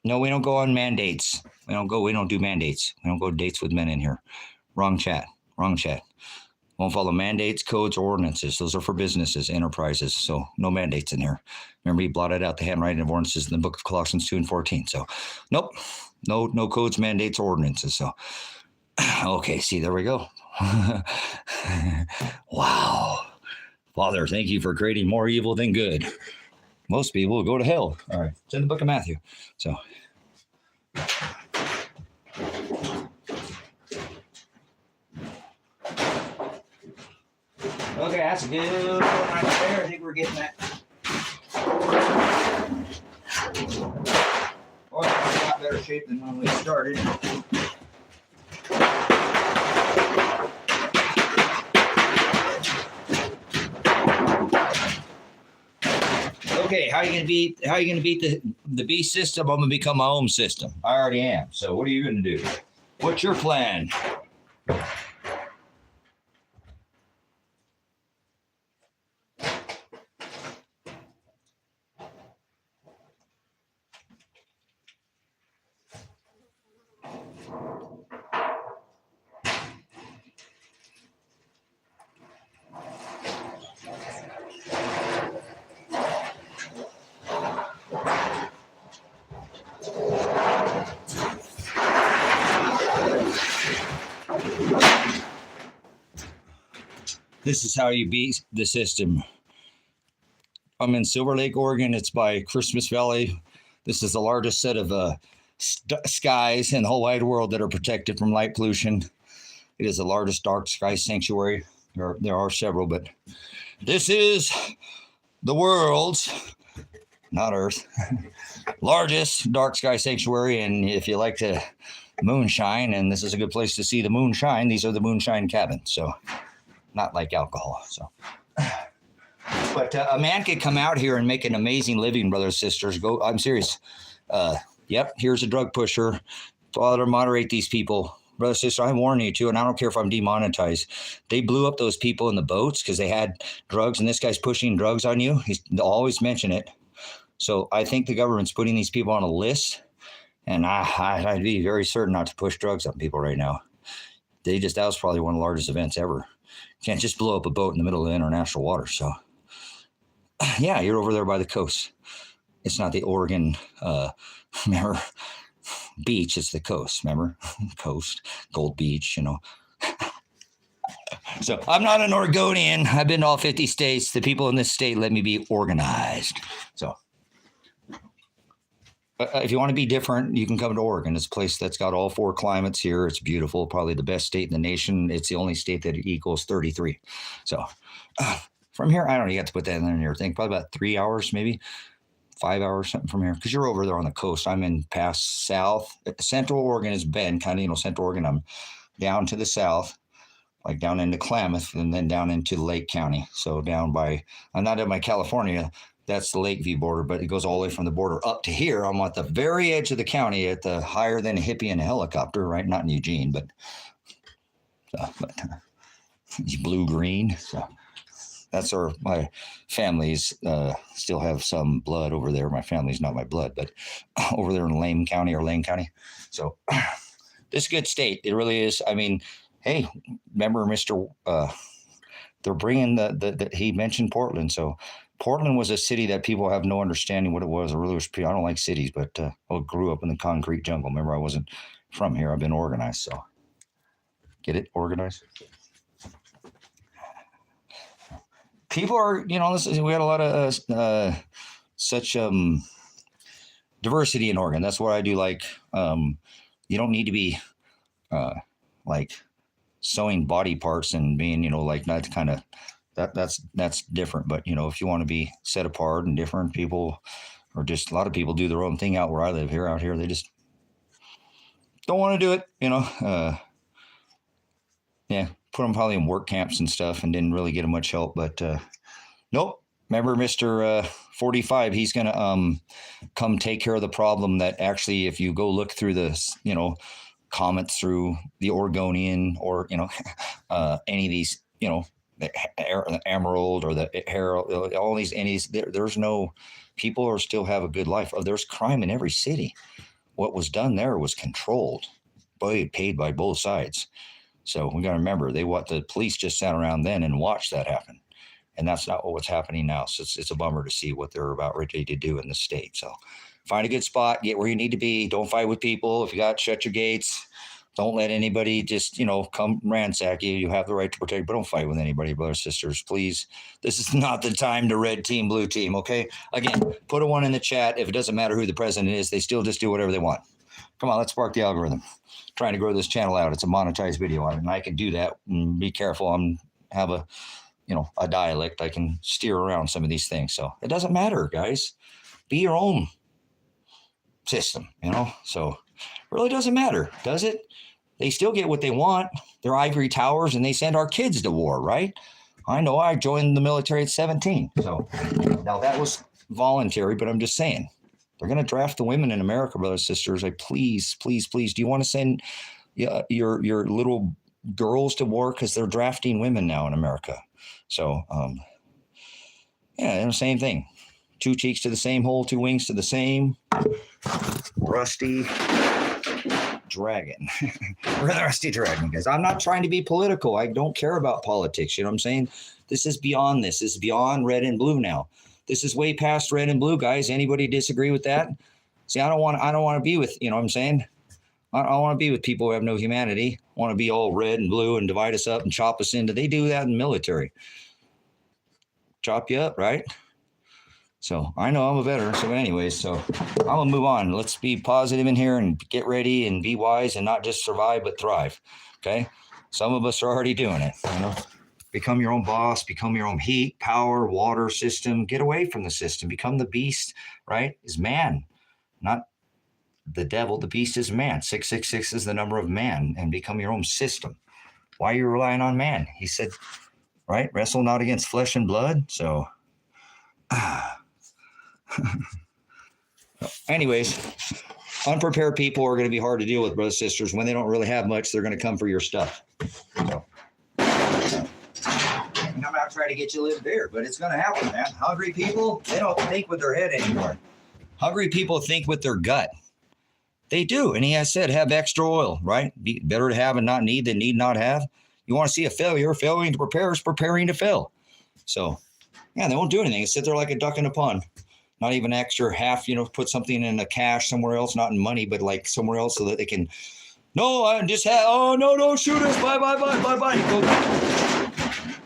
no, we don't go on mandates. We don't do mandates. We don't go dates with men in here. Wrong chat. Won't follow mandates, codes, or ordinances. Those are for businesses, enterprises. So no mandates in here. Remember, he blotted out the handwriting of ordinances in the book of Colossians 2:14. So nope, no codes, mandates, or ordinances. So okay, see, there we go. Wow. Father, thank you for creating more evil than good. Most people will go to hell. All right, it's in the book of Matthew. So okay, that's a good one right there. I think we're getting that. Oh, it's a lot better shape than when we started. Okay, how are you gonna beat the beast system? I'm gonna become my own system. I already am. So what are you gonna do? What's your plan? This is how you beat the system. I'm in Silver Lake, Oregon. It's by Christmas Valley. This is the largest set of skies in the whole wide world that are protected from light pollution. It is the largest dark sky sanctuary. There are several, but this is the world's, not Earth, largest dark sky sanctuary. And if you like to moonshine, and this is a good place to see the moonshine, these are the moonshine cabins. So not like alcohol. So But a man could come out here and make an amazing living, brothers and sisters. I'm serious. Yep, here's a drug pusher. Father, moderate these people. Brother, sister, I'm warning you too, and I don't care if I'm demonetized. They blew up those people in the boats because they had drugs, and this guy's pushing drugs on you. He's always mention it. So I think the government's putting these people on a list, and I'd be very certain not to push drugs on people right now. That was probably one of the largest events ever. You can't just blow up a boat in the middle of the international water. So yeah, you're over there by the coast. It's not the Oregon, remember, beach. It's the coast, remember? Coast, Gold Beach, you know. So I'm not an Oregonian. I've been to all 50 states. The people in this state let me be organized. So if you want to be different, you can come to Oregon. It's a place that's got all 4 climates here. It's beautiful, probably the best state in the nation. It's the only state that equals 33. So from here, I don't know, you got to put that in your thing. Probably about 3 hours, maybe 5 hours, something from here. Because you're over there on the coast. I'm in past south. Central Oregon is Bend, kind of, you know, Central Oregon. I'm down to the south, like down into Klamath, and then down into Lake County. So down by, I'm not in my California. That's the Lakeview border, but it goes all the way from the border up to here. I'm at the very edge of the county, at the higher than a hippie in a helicopter, right? Not in Eugene, but blue-green. So that's my family's still have some blood over there. My family's not my blood, but over there in Lane County or Lane County. So this is a good state. It really is. I mean, hey, remember Mr. They're bringing he mentioned Portland. So Portland was a city that people have no understanding what it was. I don't like cities, but I grew up in the concrete jungle. Remember, I wasn't from here. I've been organized. So get it? Organized. People are, you know, we had a lot of such diversity in Oregon. That's what I do like. You don't need to be like sewing body parts and being, you know, like not kind of that's different. But, you know, if you want to be set apart and different, people, or just a lot of people do their own thing out where I live here, out here, they just don't want to do it, you know. Yeah, put them probably in work camps and stuff and didn't really get them much help. But nope. Remember Mr. 45, he's going to come take care of the problem that actually, if you go look through the, you know, comments through the Oregonian or, you know, any of these, you know, the Emerald or the Herald, all these, there's no, people are still have a good life. There's crime in every city. What was done there was controlled, paid by both sides. So we got to remember, the police just sat around then and watched that happen. And that's not what's happening now. So it's a bummer to see what they're about ready to do in the state. So find a good spot, get where you need to be. Don't fight with people. If you got, shut your gates. Don't let anybody just, you know, come ransack you. You have the right to protect, but don't fight with anybody, brothers, sisters. Please, this is not the time to red team, blue team, okay? Again, put a 1 in the chat. If it doesn't matter who the president is, they still just do whatever they want. Come on, let's spark the algorithm. Trying to grow this channel out. It's a monetized video, and I can do that. And be careful. Have a, you know, a dialect. I can steer around some of these things. So it doesn't matter, guys. Be your own system, you know? So it really doesn't matter, does it? They still get what they want. Their ivory towers, and they send our kids to war, right? I know I joined the military at 17. So now that was voluntary, but I'm just saying. They're going to draft the women in America, brothers and sisters. Like, please, please, please. Do you want to send your little girls to war? Because they're drafting women now in America. So, yeah, same thing. 2 cheeks to the same hole, 2 wings to the same. Rusty dragon. We're the rusty dragon, guys. I'm not trying to be political. I don't care about politics. You know what I'm saying? This is beyond this. This is beyond red and blue now. This is way past red and blue, guys. Anybody disagree with that? See, I don't want to be with, you know what I'm saying? I don't want to be with people who have no humanity. I want to be all red and blue and divide us up and chop us into. They do that in the military. Chop you up, right? So I know I'm a veteran. So anyways, so I'm going to move on. Let's be positive in here and get ready and be wise and not just survive, but thrive. Okay. Some of us are already doing it, you know. Become your own boss, become your own heat, power, water system. Get away from the system. Become the beast, right? Is man, not the devil. The beast is man. 666 is the number of man, and become your own system. Why are you relying on man? He said, right? Wrestle not against flesh and blood. So Anyways, unprepared people are going to be hard to deal with, brothers and sisters. When they don't really have much, they're going to come for your stuff. So, I'm not trying to get you to live there, but it's going to happen, man. Hungry people, they don't think with their head anymore. Hungry people think with their gut. They do. And he has said, have extra oil, right? Better to have and not need than need not have. You want to see a failure? Failing to prepare is preparing to fail. So, yeah, they won't do anything. They sit there like a duck in a pond. Not even extra half, put something in a cash somewhere else, not in money, but like somewhere else so that they can, no, I just have, oh, no, don't shoot us. Bye.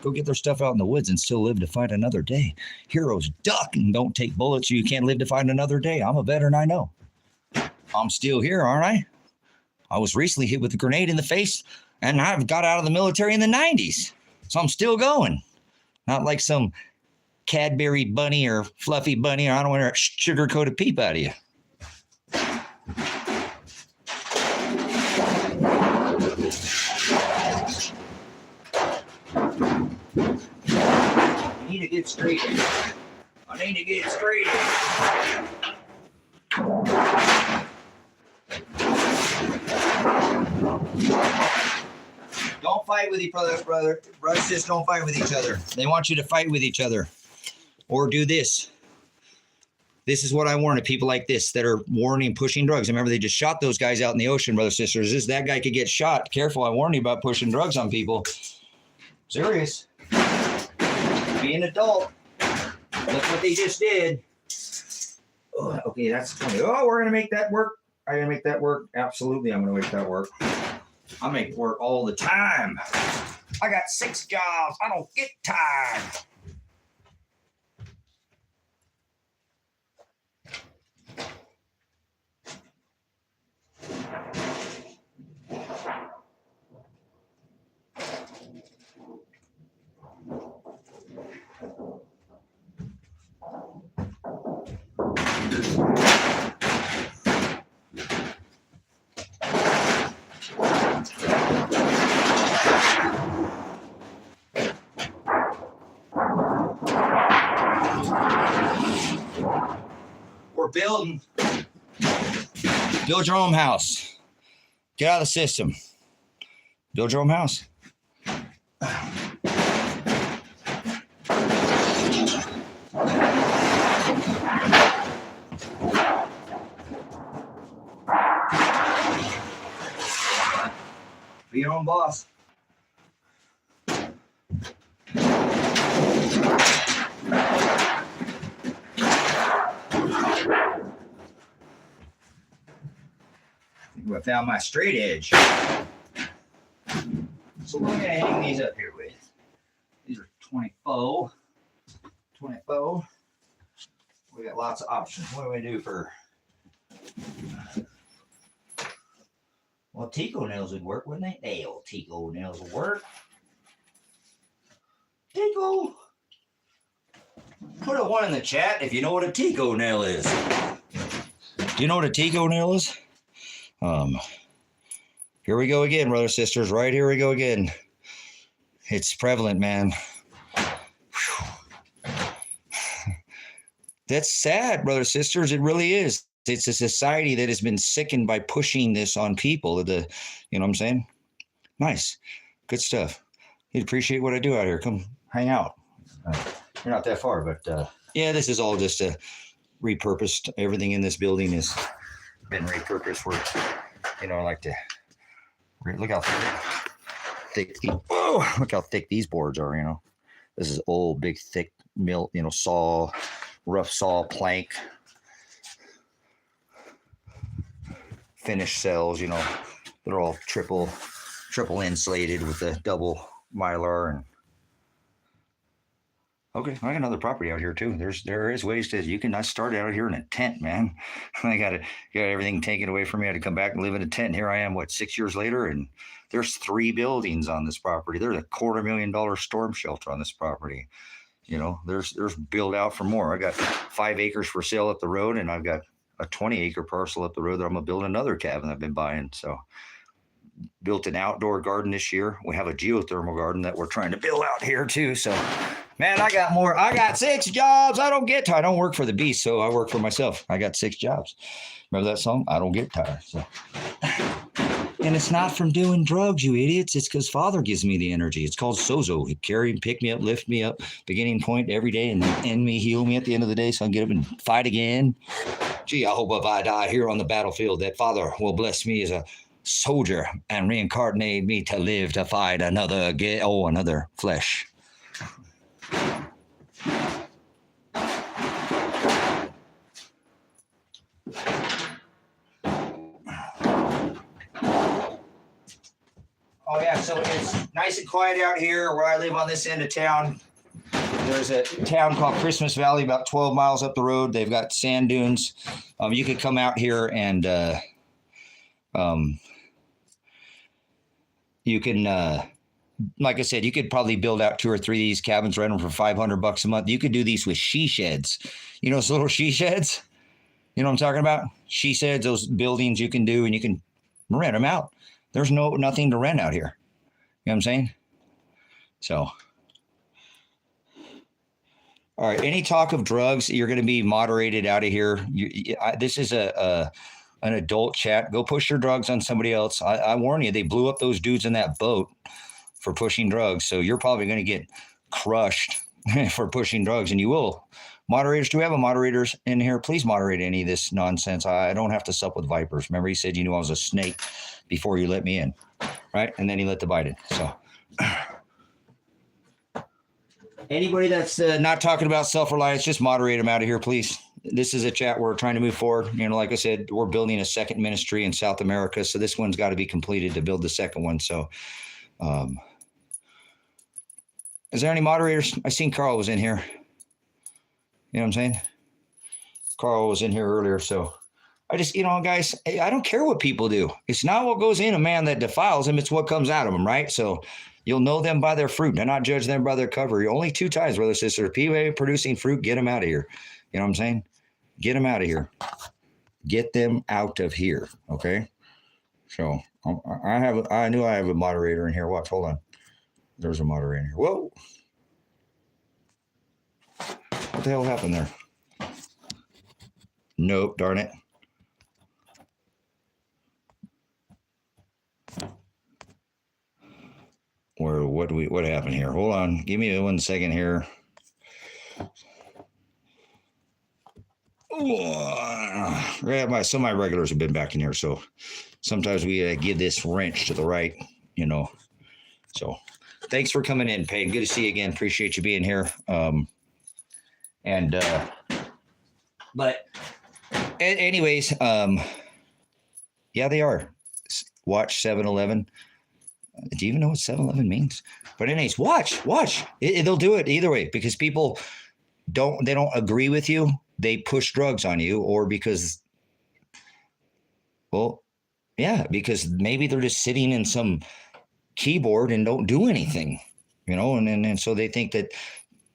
Go get their stuff out in the woods and still live to fight another day. Heroes duck and don't take bullets. You can't live to fight another day. I'm a veteran, I know. I'm still here, aren't I? I was recently hit with a grenade in the face, and I've got out of the military in the 90s. So I'm still going. Not like some Cadbury bunny or fluffy bunny, or I don't want to sugar-coated peep out of you. I need to get straight. Don't fight with each other, brother. Brothers, just don't fight with each other. They want you to fight with each other. Or do this. This is what I warn to people like this that are warning pushing drugs. Remember, they just shot those guys out in the ocean, brothers and sisters. That guy could get shot. Careful, I warn you about pushing drugs on people. Serious. Be an adult. Look what they just did. Oh, okay, that's funny. Oh, we're going to make that work. I'm going to make that work. Absolutely, I'm going to make that work. I make it work all the time. I got 6 jobs. I don't get time. We're building. Build your own house. Get out of the system. Build your own house. Be your own boss. I found my straight edge. So what am I gonna hang these up here with? These are 24. 24. We got lots of options. What do we do for? Well, Tico nails would work, wouldn't they? Hey, old Tico nails will work. Tico. Put a 1 in the chat if you know what a Tico nail is. Do you know what a Tico nail is? Here we go again, brothers, sisters. Right here we go again. It's prevalent, man. Whew. That's sad, brothers, sisters. It really is. It's a society that has been sickened by pushing this on people. You know what I'm saying? Nice. Good stuff. You'd appreciate what I do out here. Come hang out. You're not that far, but yeah, this is all just repurposed. Everything in this building has been repurposed for, I like to look how thick look how thick these boards are. This is old, big, thick mill, rough saw plank, finished cells, they're all triple insulated with a double mylar. And okay, I got another property out here too. There is ways I started out here in a tent, man. I got everything taken away from me. I had to come back and live in a tent. And here I am, 6 years later, and there's 3 buildings on this property. There's a $250,000 storm shelter on this property. There's build out for more. I got 5 acres for sale up the road, and I've got a 20-acre parcel up the road that I'm gonna build another cabin I've been buying. So built an outdoor garden this year. We have a geothermal garden that we're trying to build out here too. So Man, I got 6 jobs. I don't get tired. I don't work for the beast, so I work for myself. I got 6 jobs. Remember that song? I don't get tired. So. And it's not from doing drugs, you idiots. It's because Father gives me the energy. It's called sozo. He carry and pick me up, lift me up, beginning point every day, and end me, heal me at the end of the day so I can get up and fight again. Gee, I hope if I die here on the battlefield that Father will bless me as a soldier and reincarnate me to live to fight another flesh. Oh yeah, so it's nice and quiet out here where I live on this end of town. There's a town called Christmas Valley, about 12 miles up the road. They've got sand dunes. You could come out here and you can, like I said, you could probably build out 2 or 3 of these cabins, rent them for $500 a month. You could do these with she sheds. You know those little she sheds? You know what I'm talking about? She sheds, those buildings you can do, and you can rent them out. There's nothing to rent out here. You know what I'm saying? So, all right. Any talk of drugs, you're going to be moderated out of here. This is an adult chat. Go push your drugs on somebody else. I warn you, they blew up those dudes in that boat for pushing drugs. So you're probably going to get crushed for pushing drugs, and you will. Moderators, do we have a moderators in here? Please moderate any of this nonsense. I don't have to sup with vipers. Remember, he said you knew I was a snake before you let me in, right? And then he let the bite in. So anybody that's not talking about self-reliance, just moderate them out of here, please. This is a chat. We're trying to move forward. You know, like I said, we're building a second ministry in South America. So this one's got to be completed to build the second one. So is there any moderators? I seen Carl was in here. You know what I'm saying? Carl was in here earlier. So I just, guys, I don't care what people do. It's not what goes in a man that defiles him. It's what comes out of him, right? So you'll know them by their fruit and not judge them by their cover. Only 2 times, brother, sister. People producing fruit, get them out of here. You know what I'm saying? Get them out of here. Get them out of here. Okay? So I knew I have a moderator in here. Watch, hold on. There's a moderator in here. Whoa. What the hell happened there? Nope, darn it. What happened here? Hold on. Give me 1 second here. Some of my regulars have been back in here, so sometimes we give this wrench to the right, So thanks for coming in, Payne. Good to see you again. Appreciate you being here. But anyways, yeah, they are. Watch 7-Eleven. Do you even know what 7-Eleven means? But anyways, watch. They'll do it either way because people don't agree with you. They push drugs on you, or because maybe they're just sitting in some keyboard and don't do anything, and so they think that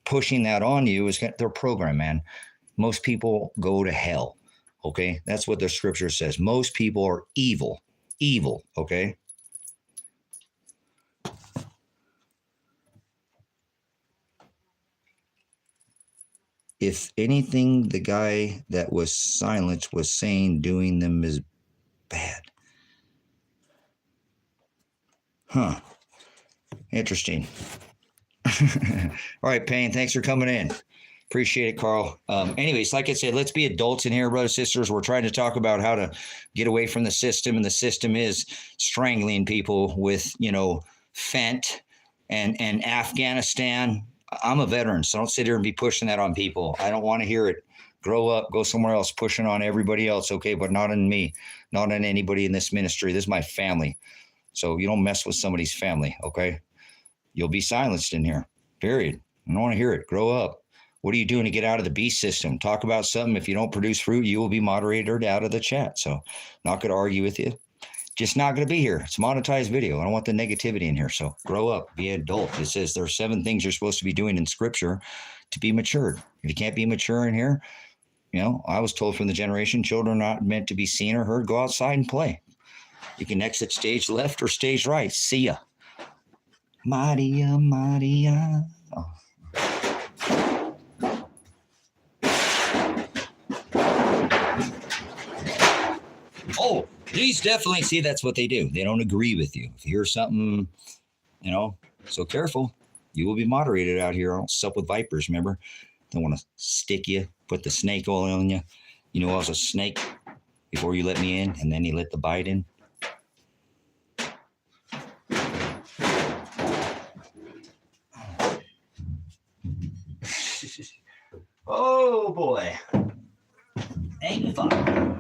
pushing that on you is their program, man. Most people go to hell. Okay. That's what the scripture says. Most people are evil. Okay. If anything, the guy that was silenced was saying doing them is bad. Huh. Interesting. All right, Payne, thanks for coming in. Appreciate it, Carl. Anyways, like I said, let's be adults in here, brothers, sisters. We're trying to talk about how to get away from the system, and the system is strangling people with, Fent and Afghanistan. I'm a veteran, so don't sit here and be pushing that on people. I don't want to hear it. Grow up, go somewhere else, pushing on everybody else, okay? But not on me, not on anybody in this ministry. This is my family. So you don't mess with somebody's family, okay? You'll be silenced in here, period. I don't want to hear it. Grow up. What are you doing to get out of the beast system? Talk about something. If you don't produce fruit, you will be moderated out of the chat. So not going to argue with you. Just not going to be here. It's a monetized video. I don't want the negativity in here. So grow up, be an adult. It says there are 7 things you're supposed to be doing in scripture to be matured. If you can't be mature in here, I was told from the generation, children are not meant to be seen or heard. Go outside and play. You can exit stage left or stage right. See ya. Maria. Oh. Oh, please definitely see that's what they do. They don't agree with you. If you hear something, so careful. You will be moderated out here. I don't sup with vipers, remember? Don't want to stick you, put the snake oil on you. You know I was a snake before you let me in, and then you let the bite in. Oh boy. Thank you, Father.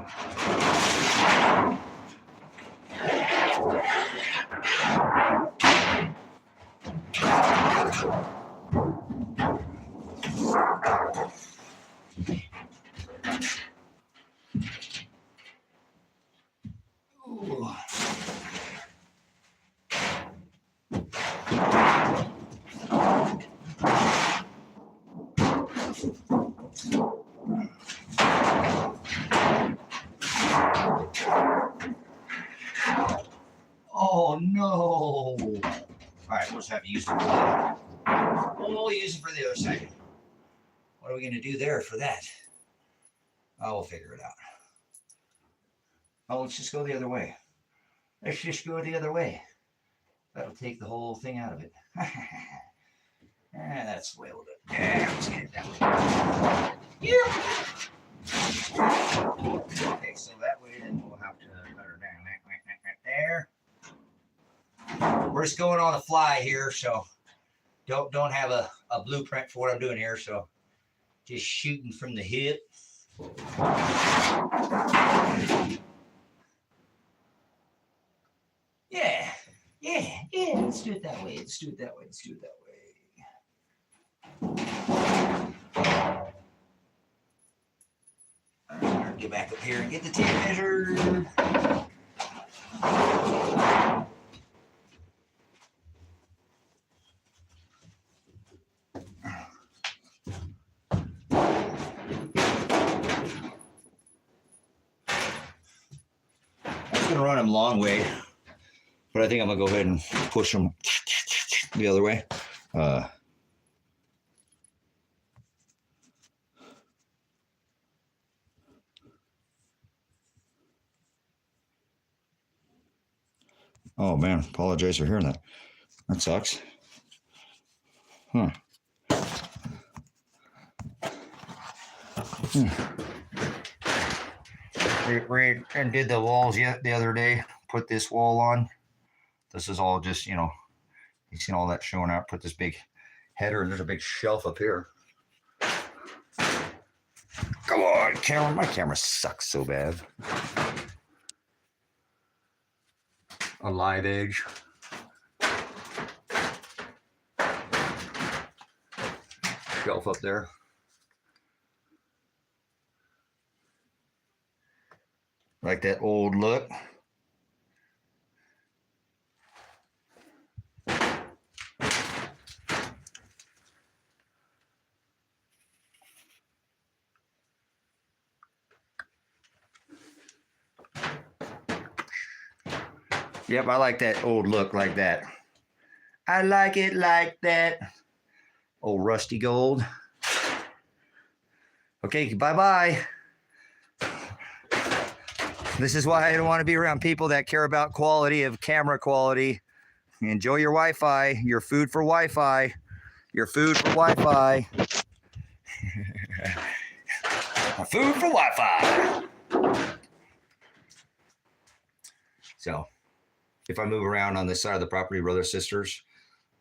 Ooh. Oh no! All right, we'll just have to use it for that. We'll use it for the other side. What are we going to do there for that? Oh, we'll figure it out. Oh, let's just go the other way. Let's just go the other way. That'll take the whole thing out of it. That's the way we'll do it. Yeah, let's get it down. Yeah. Okay, so that way then we'll have to cut her down right there. We're just going on the fly here, so don't have a blueprint for what I'm doing here, so just shooting from the hip. Yeah, let's do it that way. Let's do it that way. All right, get back up here and get the tape measure. I'm gonna run them long way, but I think I'm gonna go ahead and push them the other way. Oh man, apologize for hearing that. That sucks. Huh. We and did the walls yet the other day. Put this wall on. This is all just, you seen all that showing out. Put this big header, and there's a big shelf up here. Come on, camera. My camera sucks so bad. A live edge. Shelf up there. Like that old look. Yep, I like that old look like that. I like it like that. Old rusty gold. Okay, bye-bye. This is why I don't want to be around people that care about quality of camera quality. Enjoy your Wi-Fi, your food for Wi-Fi, your food for Wi-Fi. Food for Wi-Fi. So, if I move around on this side of the property, brothers, sisters,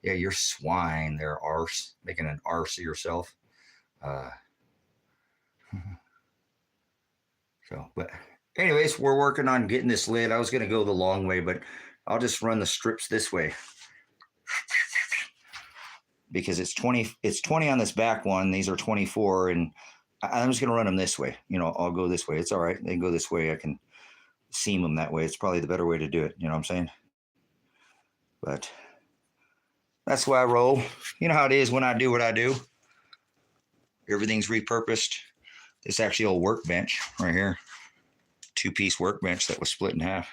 yeah, you're swine. They're arse, making an arse of yourself. But anyways, we're working on getting this lid. I was going to go the long way, but I'll just run the strips this way because it's 20 on this back one. These are 24, and I'm just going to run them this way. I'll go this way. It's all right. They can go this way. I can seam them that way. It's probably the better way to do it. You know what I'm saying? But that's why I roll. You know how it is when I do what I do. Everything's repurposed. This actually old workbench right here. 2-piece workbench that was split in half.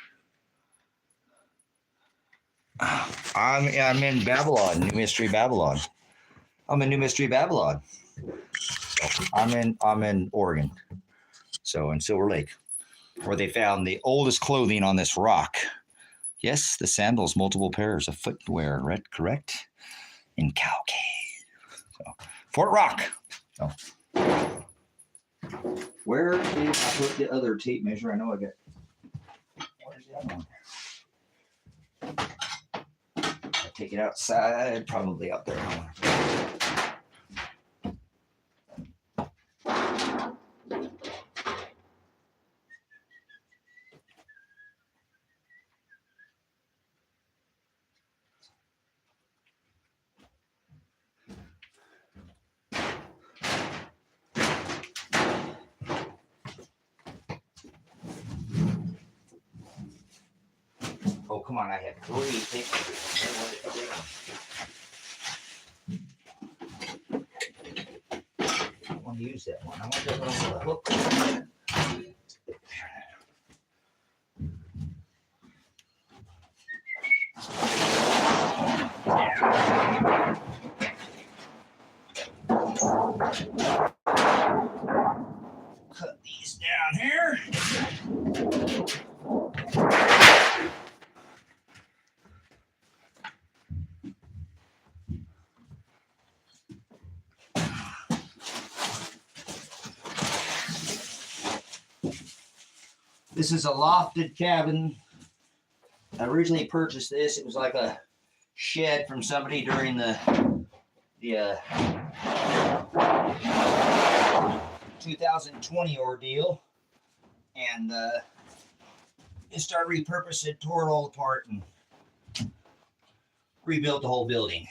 I'm in Babylon, New Mystery Babylon. I'm in New Mystery Babylon. I'm in Oregon. So in Silver Lake. where they found the oldest clothing on this rock. Yes, the sandals, multiple pairs of footwear, right? Correct? In Cow Cave. So, Fort Rock. So, where did I put the other tape measure? I know I got. Where's the other one? I take it outside, probably out there. Oh, come on, I had 3 tape measures. I don't want to use that one. I want that one with a hook. Cut these down here. This is a lofted cabin. I originally purchased this. It was like a shed from somebody during the 2020 ordeal, and just started repurposing, tore it all apart, and rebuilt the whole building.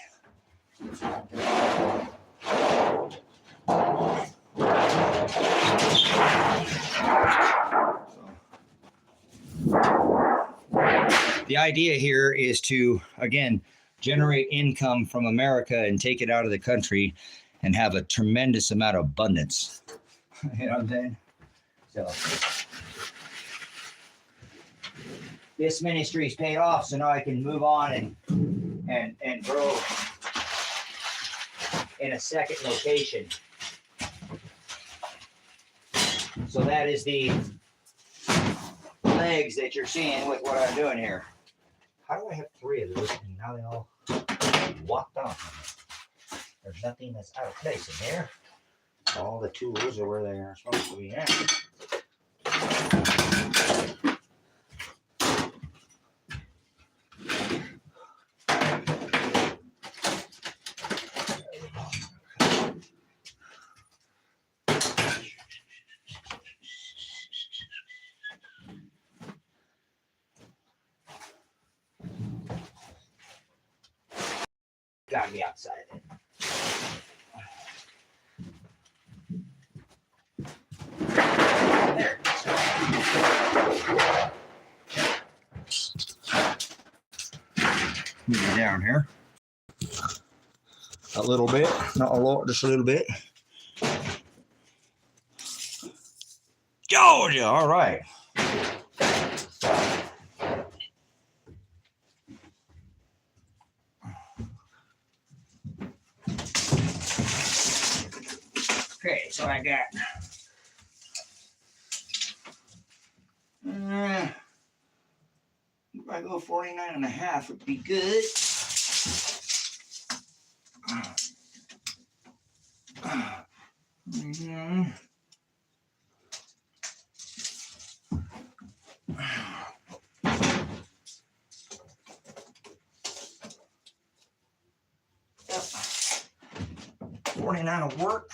The idea here is to, again, generate income from America and take it out of the country and have a tremendous amount of abundance. You know what I'm saying? So this ministry's paid off, so now I can move on and grow in a second location. So that is the legs that you're seeing with what I'm doing here. How do I have 3 of those and now they all walked off? There's nothing that's out of place in there. All the tools are where they are supposed to be at. Gotta be outside. There. Move it down here. A little bit, not a lot, just a little bit. Georgia, all right. Okay, so I got if I go 49.5 would be good. Mm-hmm. Yep. 49 will work.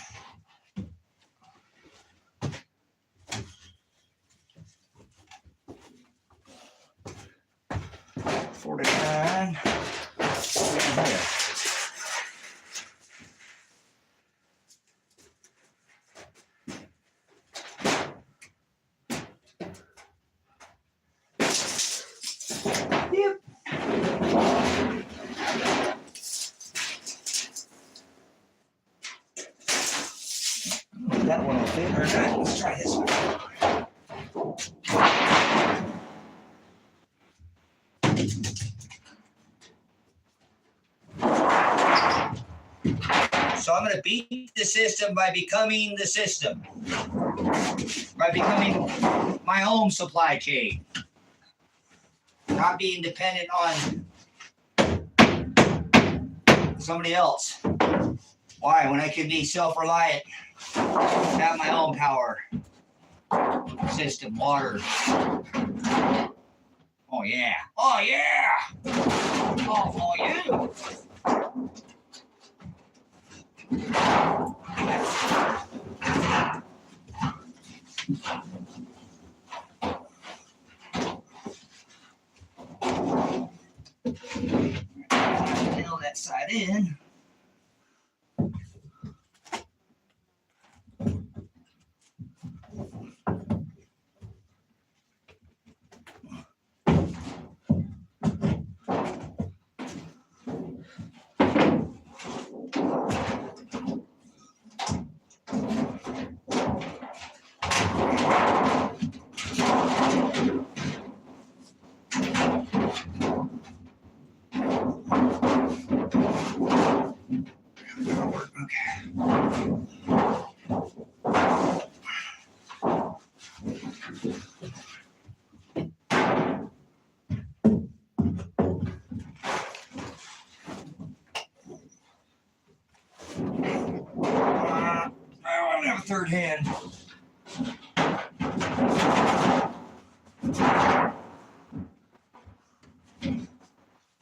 That one will fit or not. Let's try this one. So I'm going to beat the system by becoming the system. by becoming my own supply chain, not being dependent on somebody else. Why? When I can be self-reliant, have my own power system, water. Oh yeah. Oh yeah. Oh yeah. Nail that side in. I don't have a third hand.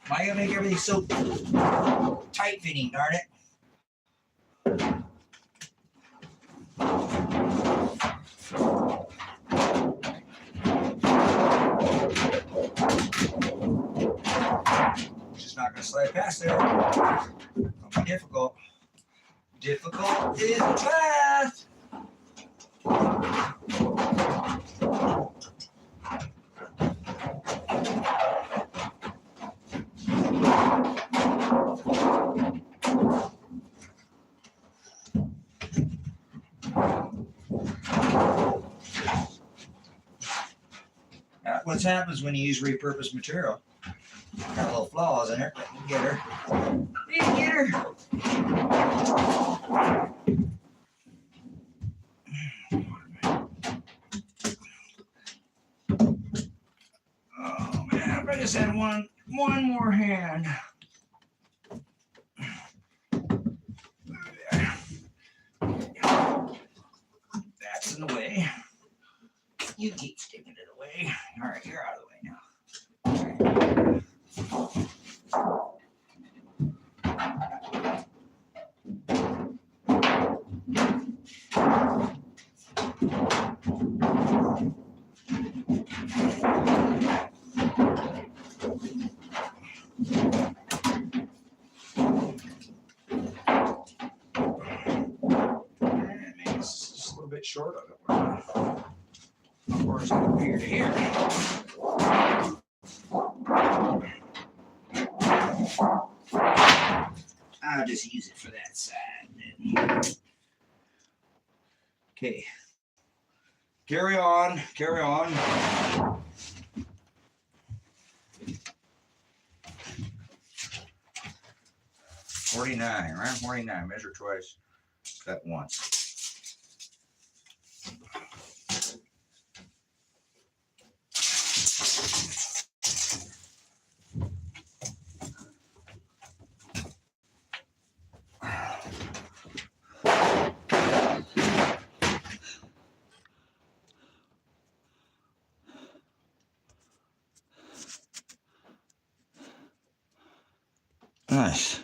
Why you make everything so tight fitting, darn it? Just not gonna slide past there. It'll be difficult. Difficult is the path. What happens when you use repurposed material? Got little flaws in it, but you get her. You get her. Oh man, if I just had one more hand. There. That's in the way. You keep sticking it away. All right, you're out of the way now. Maybe it's just a little bit short of it. Of course, from here to here. I'll just use it for that side then. Okay. Carry on, carry on. $49, right? $49. Measure twice, cut once. Nice.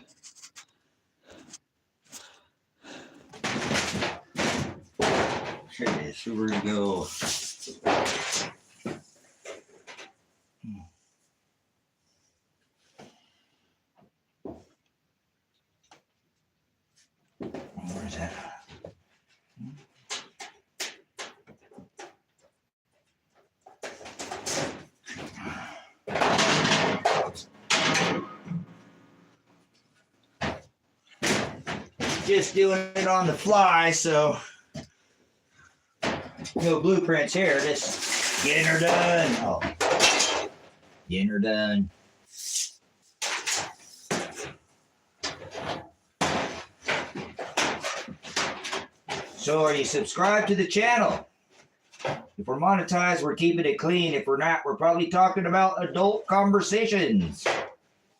Okay, so we're gonna go. Where's that? Just doing it on the fly, so no blueprints here. Just getting her done. Oh, getting her done. So are you subscribed to the channel? If we're monetized, we're keeping it clean. If we're not, we're probably talking about adult conversations.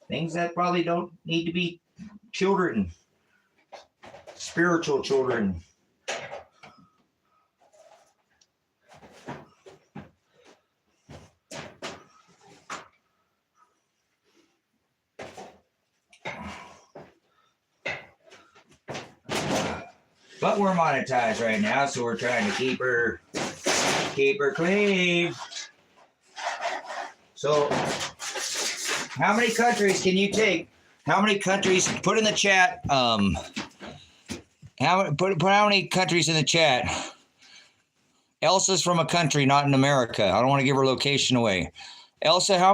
Things that probably don't need to be children. Spiritual children. But we're monetized right now, so we're trying to keep her clean. So, how many countries can you take? How many countries? Put in the chat. Put how many countries in the chat? Elsa's from a country, not in America. I don't want to give her location away. Elsa, how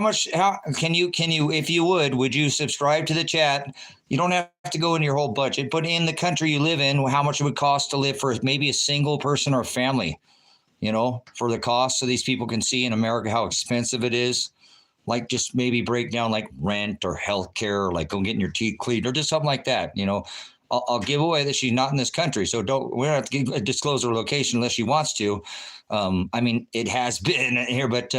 can you, if you would you subscribe to the chat? You don't have to go into your whole budget, but in the country you live in, how much it would cost to live for maybe a single person or a family, for the cost, so these people can see in America how expensive it is. Like just maybe break down like rent or healthcare, or like go getting your teeth cleaned or just something like that. I'll give away that she's not in this country, so we don't have to disclose her location unless she wants to. I mean, it has been here, but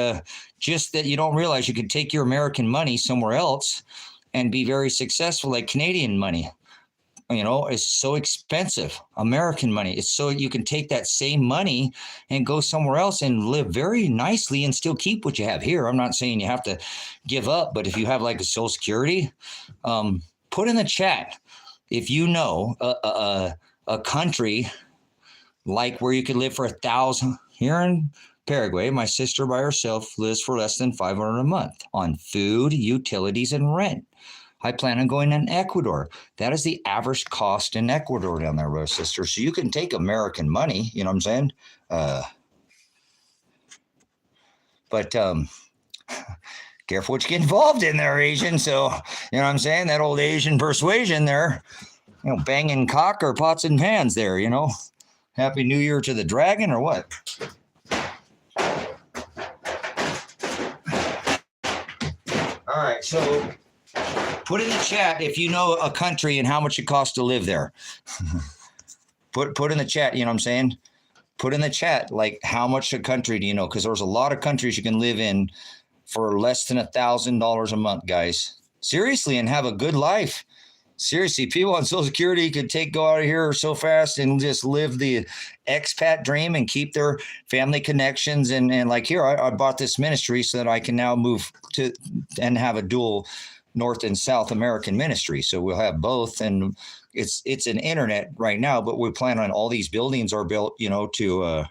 just that you don't realize you can take your American money somewhere else and be very successful. Like Canadian money, is so expensive. American money, it's so you can take that same money and go somewhere else and live very nicely and still keep what you have here. I'm not saying you have to give up, but if you have like a Social Security, put in the chat if you know a country like where you could live for $1,000. Here in Paraguay, my sister by herself lives for less than $500 a month on food, utilities, and rent. I plan on going in Ecuador. That is the average cost in Ecuador down there, bro, sister. So you can take American money, you know what I'm saying? But careful what you get involved in there, Asian. So, you know what I'm saying? That old Asian persuasion there, banging cock or pots and pans there, Happy New Year to the dragon or what? All right, so put in the chat if you know a country and how much it costs to live there. Put in the chat, you know what I'm saying? Put in the chat, like how much a country do you know? Because there's a lot of countries you can live in for less than $1,000 a month, guys. Seriously, and have a good life. Seriously, people on Social Security could go out of here so fast and just live the expat dream and keep their family connections. And like here, I bought this ministry so that I can now move to and have a dual North and South American ministry. So we'll have both. And it's an internet right now, but we plan on all these buildings are built, to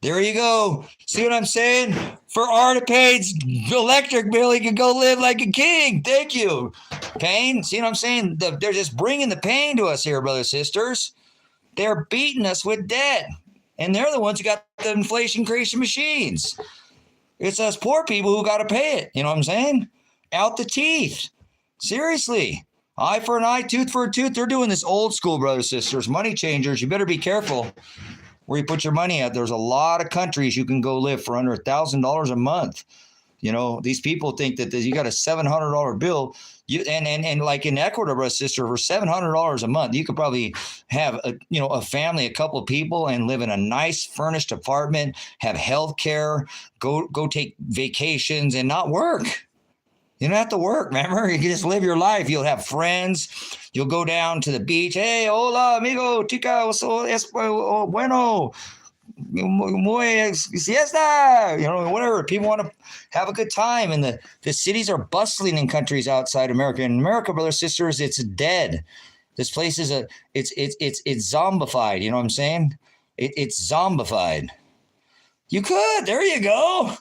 there you go. See what I'm saying? For Artipade's electric bill, he can go live like a king. Thank you. Pain. See what I'm saying? They're just bringing the pain to us here, brothers and sisters. They're beating us with debt. And they're the ones who got the inflation creation machines. It's us poor people who got to pay it. You know what I'm saying? Out the teeth. Seriously. Eye for an eye, tooth for a tooth. They're doing this old school, brothers and sisters. Money changers. You better be careful where you put your money at. There's a lot of countries you can go live for under $1,000 a month. These people think that you got a $700 bill. And like in Ecuador, brother, sister, for $700 a month, you could probably have a family, a couple of people, and live in a nice furnished apartment, have health care, go take vacations, and not work. You don't have to work, remember? You can just live your life. You'll have friends. You'll go down to the beach. Hey, hola, amigo, chica, es bueno, muy siesta, whatever. People want to have a good time. And the cities are bustling in countries outside America. In America, brothers, sisters, it's dead. This place is it's zombified. You know what I'm saying? It's zombified. You could. There you go.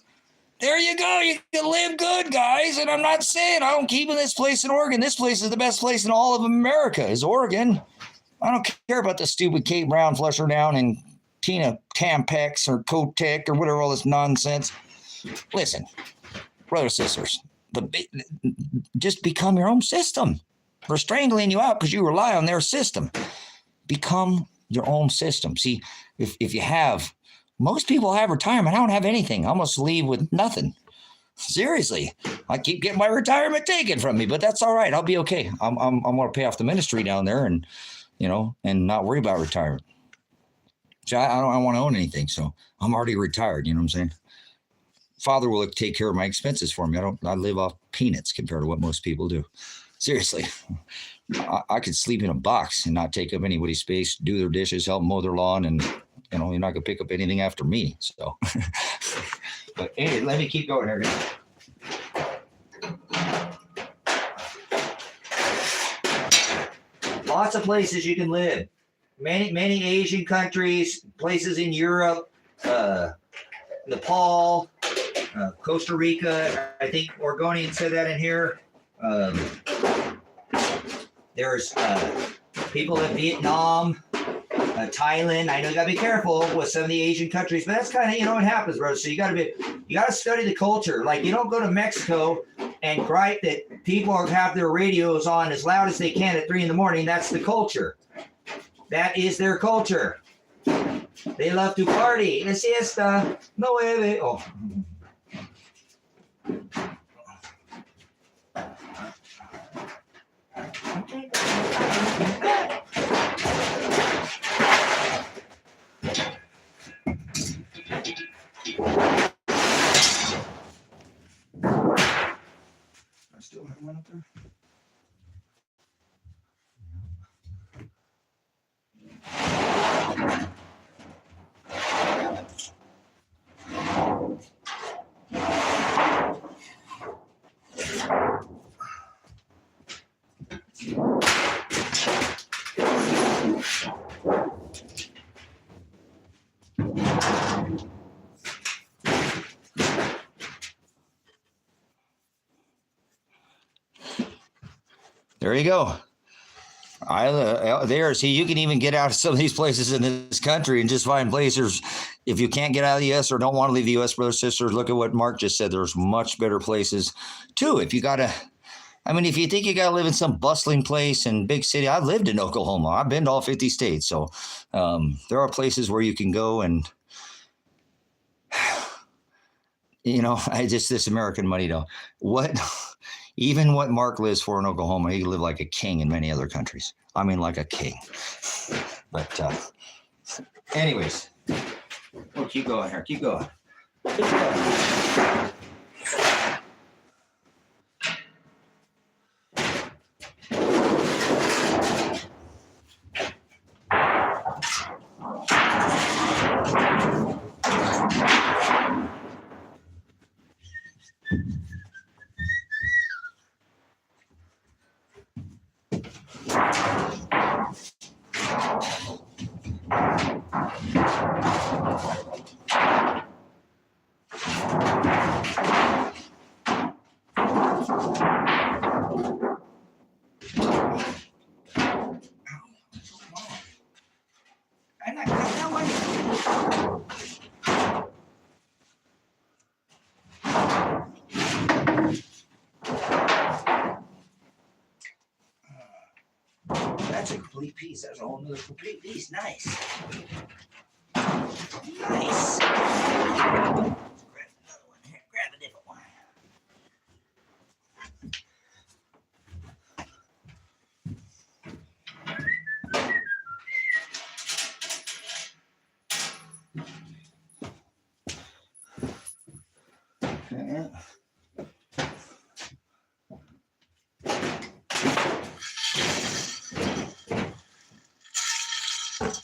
There you go. You can live good, guys. And I'm not saying I don't keep in this place in Oregon. This place is the best place in all of America is Oregon. I don't care about the stupid Kate Brown, Flusher Down, and Tina Tampex or Kotek or whatever, all this nonsense. Listen, brothers and sisters, just become your own system. They're strangling you out because you rely on their system. Become your own system. See, if you have, most people have retirement. I don't have anything. I almost leave with nothing. Seriously, I keep getting my retirement taken from me, but that's all right. I'll be okay. I'm going to pay off the ministry down there, and and not worry about retirement. So I don't want to own anything, so I'm already retired. You know what I'm saying? Father will take care of my expenses for me. I live off peanuts compared to what most people do. Seriously, I could sleep in a box and not take up anybody's space, do their dishes, help mow their lawn, and you're not gonna pick up anything after me. So, but anyway, let me keep going here. Lots of places you can live. Many Asian countries, places in Europe, Nepal, Costa Rica. I think Oregonian said that in here. There's people in Vietnam, Thailand. I know you gotta be careful with some of the Asian countries, but that's kind of what happens, bro. So you gotta study the culture. Like, you don't go to Mexico and gripe that people have their radios on as loud as they can at 3 a.m. That's the culture. That is their culture. They love to party. La siesta. No bebe. Oh. I still have one up there. There you go. See, you can even get out of some of these places in this country and just find places. If you can't get out of the U.S. or don't want to leave the U.S., brothers and sisters, look at what Mark just said. There's much better places too. If you if you think you got to live in some bustling place and big city, I've lived in Oklahoma. I've been to all 50 states. So there are places where you can go and, this American money though. Even what Mark lives for in Oklahoma, he lived like a king in many other countries. I mean, like a king. But anyways, we'll keep going here. Keep going. Keep going. That's a complete piece. That's a whole nother complete piece. Nice. Nice. Grab another one here. Grab a different one. Okay.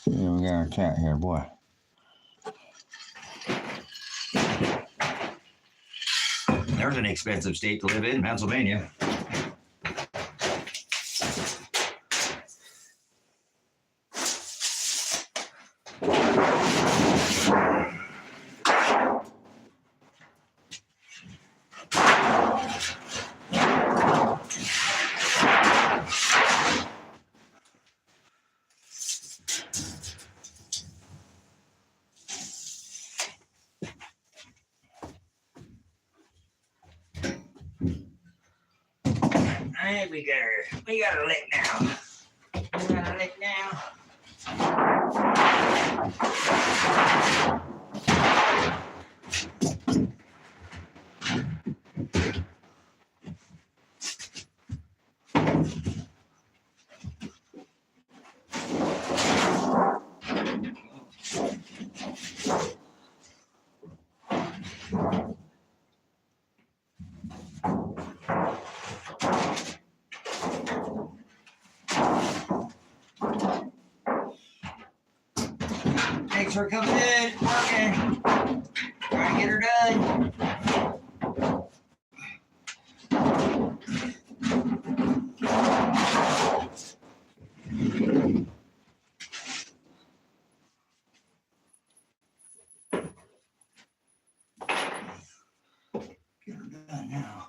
Yeah, we got our cat here, boy. There's an expensive state to live in, Pennsylvania. Alright, we got her lick now. We got her lick now. Thanks for coming in. Okay. Trying to get her done. Get her done now.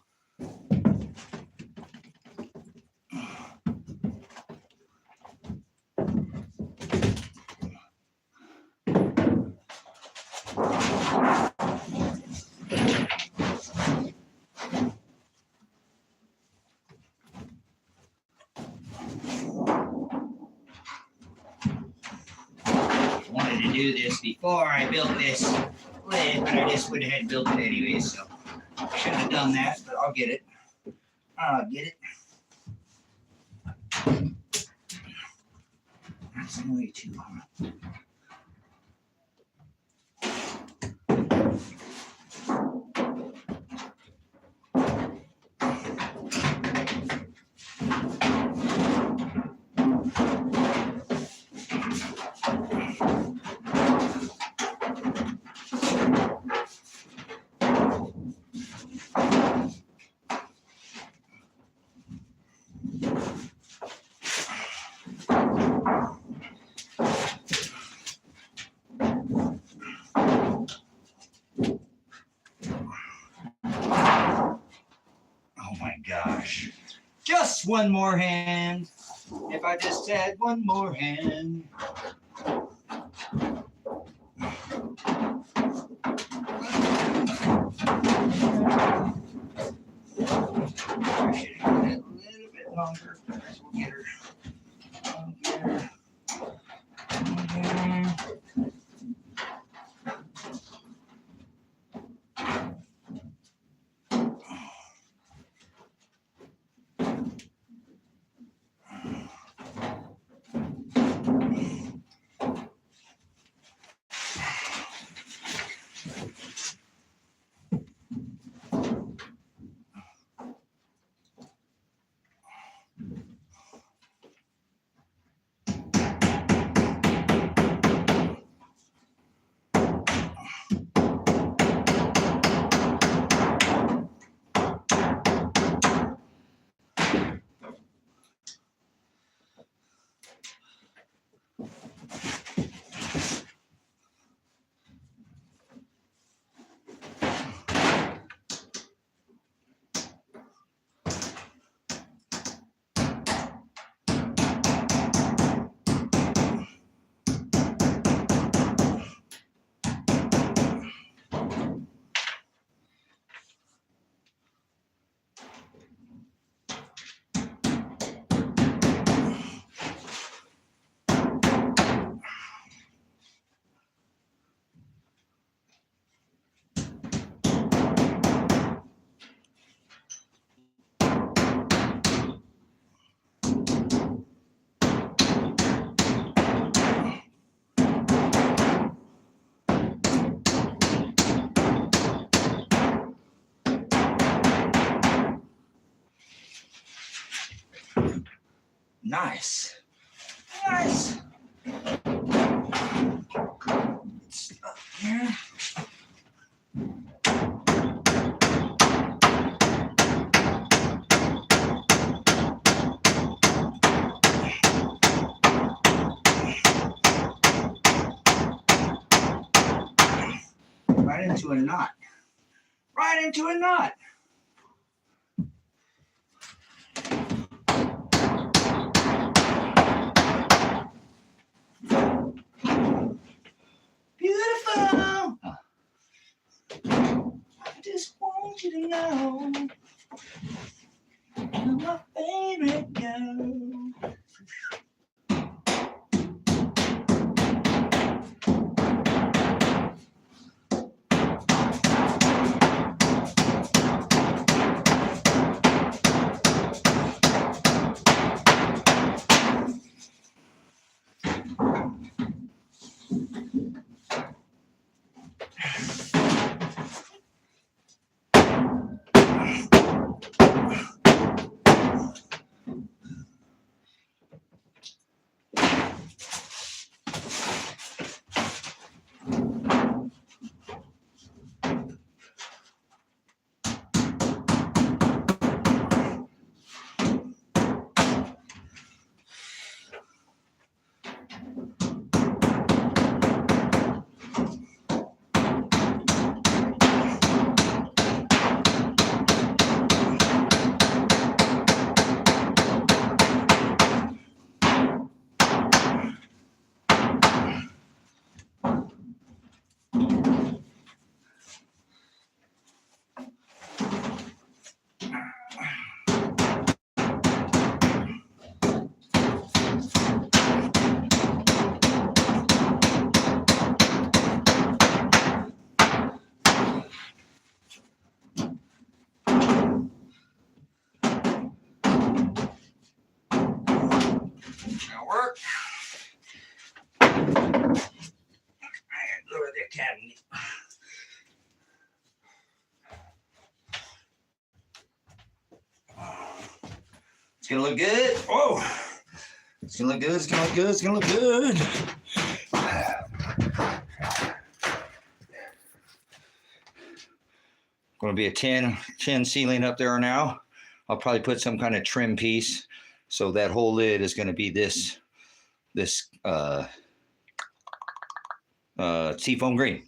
Wanted to do this before I built this lid, but I just went ahead and built it anyway, so shouldn't have done that, but I'll get it. I'll get it. That's way too long. Oh my gosh. Just one more hand. If I just had one more hand. I should have it a little bit longer. We'll get her. I'll get her. Nice. Nice. Stuff here. Right into a knot. Right into a knot. Beautiful. I just want you to know you're my favorite girl. That'll work. Go to the academy. It's gonna look good. Whoa. It's gonna look good. It's gonna look good. It's gonna look good. Going to be a tin ceiling up there now. I'll probably put some kind of trim piece. So that whole lid is going to be this seafoam green.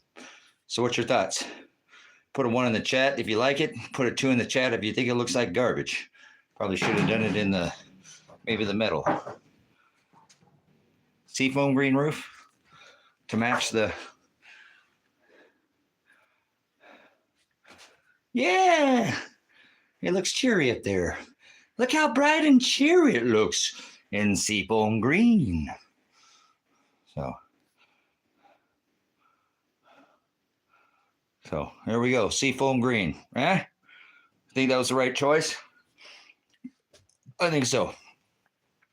So what's your thoughts? Put a 1 in the chat if you like it. Put a 2 in the chat if you think it looks like garbage. Probably should have done it in maybe the metal. Seafoam green roof to match the. Yeah, it looks cheery up there. Look how bright and cheery it looks in seafoam green. So here we go, seafoam green. Think that was the right choice? I think so.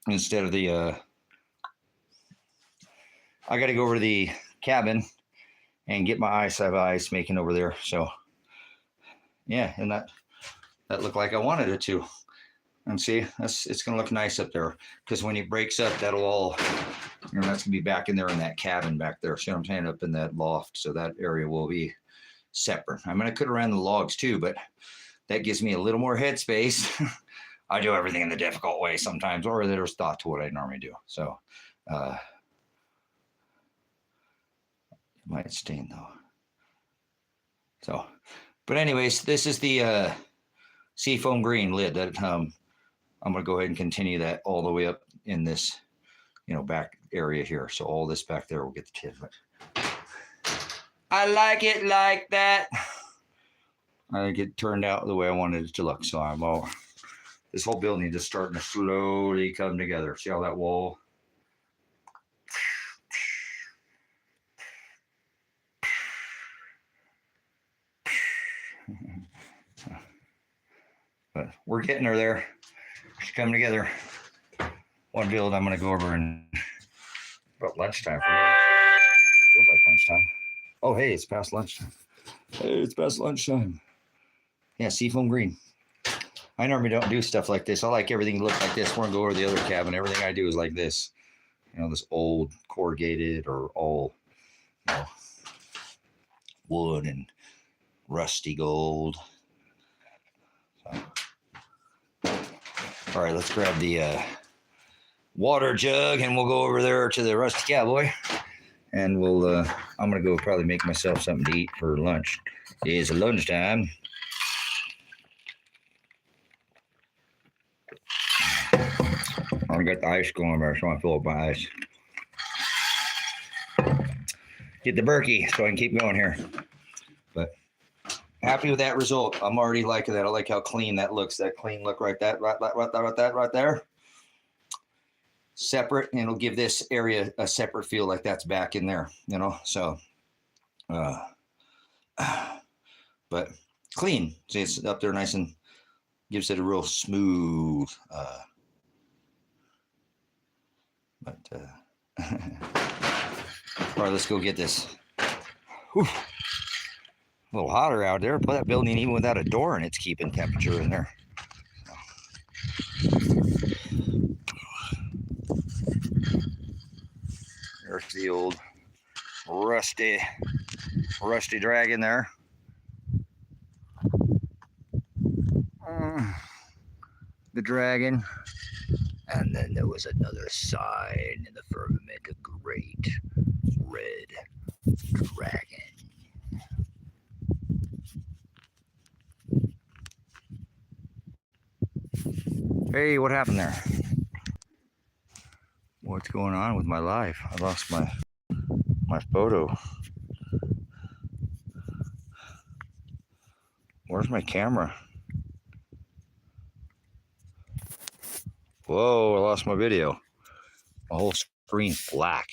Instead of the, I got to go over to the cabin and get my ice making over there. So yeah, and that looked like I wanted it to. And see, it's gonna look nice up there because when it breaks up, that'll all, that's gonna be back in there in that cabin back there. See what I'm saying? Up in that loft, so that area will be separate. I'm gonna cut around the logs too, but that gives me a little more headspace. I do everything in the difficult way sometimes, or there's thought to what I normally do. So, it might stain though. So, but anyways, this is the seafoam green lid that I'm going to go ahead and continue that all the way up in this, back area here. So all this back there will get the tin. But I like it like that. I think it turned out the way I wanted it to look. So this whole building is just starting to slowly come together. See how that wall? But we're getting her there. She's coming together. One build I'm going to go over in about lunchtime for me. Feels like lunchtime. Oh, hey, it's past lunchtime. Hey, it's past lunchtime. Yeah, seafoam green. I normally don't do stuff like this. I like everything to look like this. We're going to go over to the other cabin. Everything I do is like this. This old corrugated or all wood and rusty gold. So. All right, let's grab the water jug and we'll go over there to the Rusty Cowboy. And we'll, I'm going to go probably make myself something to eat for lunch. It is lunchtime. I got the ice going there, so I fill up my ice. Get the Berkey so I can keep going here. But happy with that result. I'm already liking that. I like how clean that looks. That clean look right there. Separate, and it'll give this area a separate feel like that's back in there, So, but clean. See, it's up there nice and gives it a real smooth. All right, let's go get this. Whew. A little hotter out there. Put that building even without a door, and it's keeping temperature in there. There's the old rusty dragon there. The dragon. And then there was another sign in the firmament, a great red dragon. Hey, what happened there? What's going on with my life? I lost my photo. Where's my camera? Whoa, I lost my video. My whole screen's black.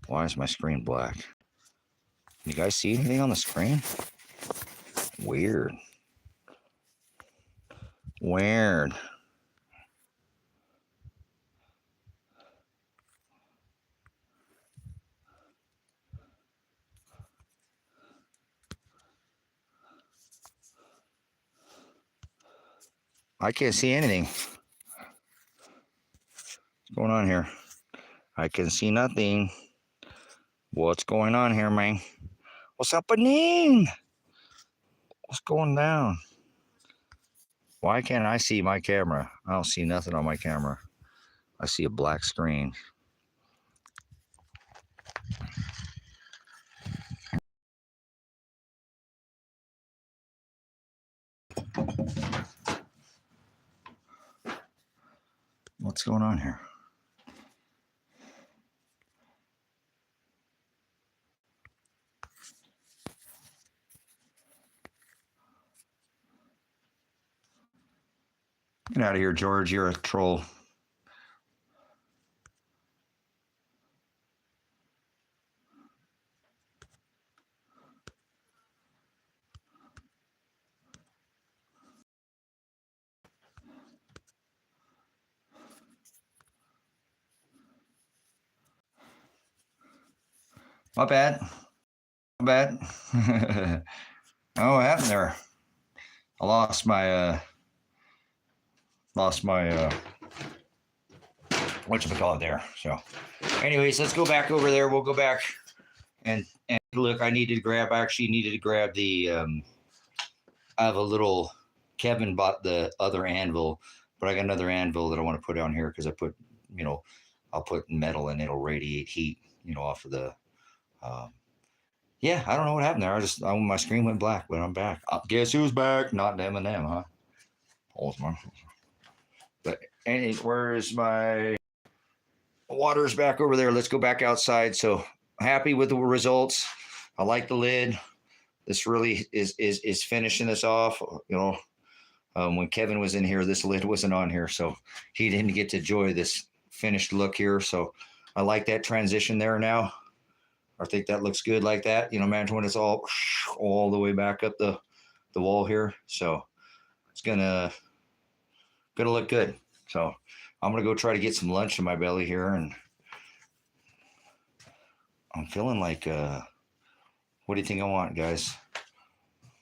Why is my screen black? You guys see anything on the screen? Weird. I can't see anything. What's going on here? I can see nothing. What's going on here, man? What's happening? What's going down? Why can't I see my camera? I don't see nothing on my camera. I see a black screen. What's going on here? Get out of here, George. You're a troll. My bad. My bad. Oh, what happened there? I lost my whatchamacallit there. So anyways, let's go back over there. We'll go back and look, I actually needed to grab the I have a little, Kevin bought the other anvil, but I got another anvil that I want to put on here because I put, I'll put metal and it'll radiate heat, off of the yeah, I don't know what happened there. My screen went black, but I'm back. Guess who's back? Not them and them, huh? But where's my water's back over there? Let's go back outside. So happy with the results. I like the lid. This really is finishing this off. When Kevin was in here, this lid wasn't on here, so he didn't get to enjoy this finished look here. So I like that transition there now. I think that looks good like that. Imagine when it's all the way back up the wall here. So it's gonna look good. So I'm gonna go try to get some lunch in my belly here, and I'm feeling like what do you think I want, guys?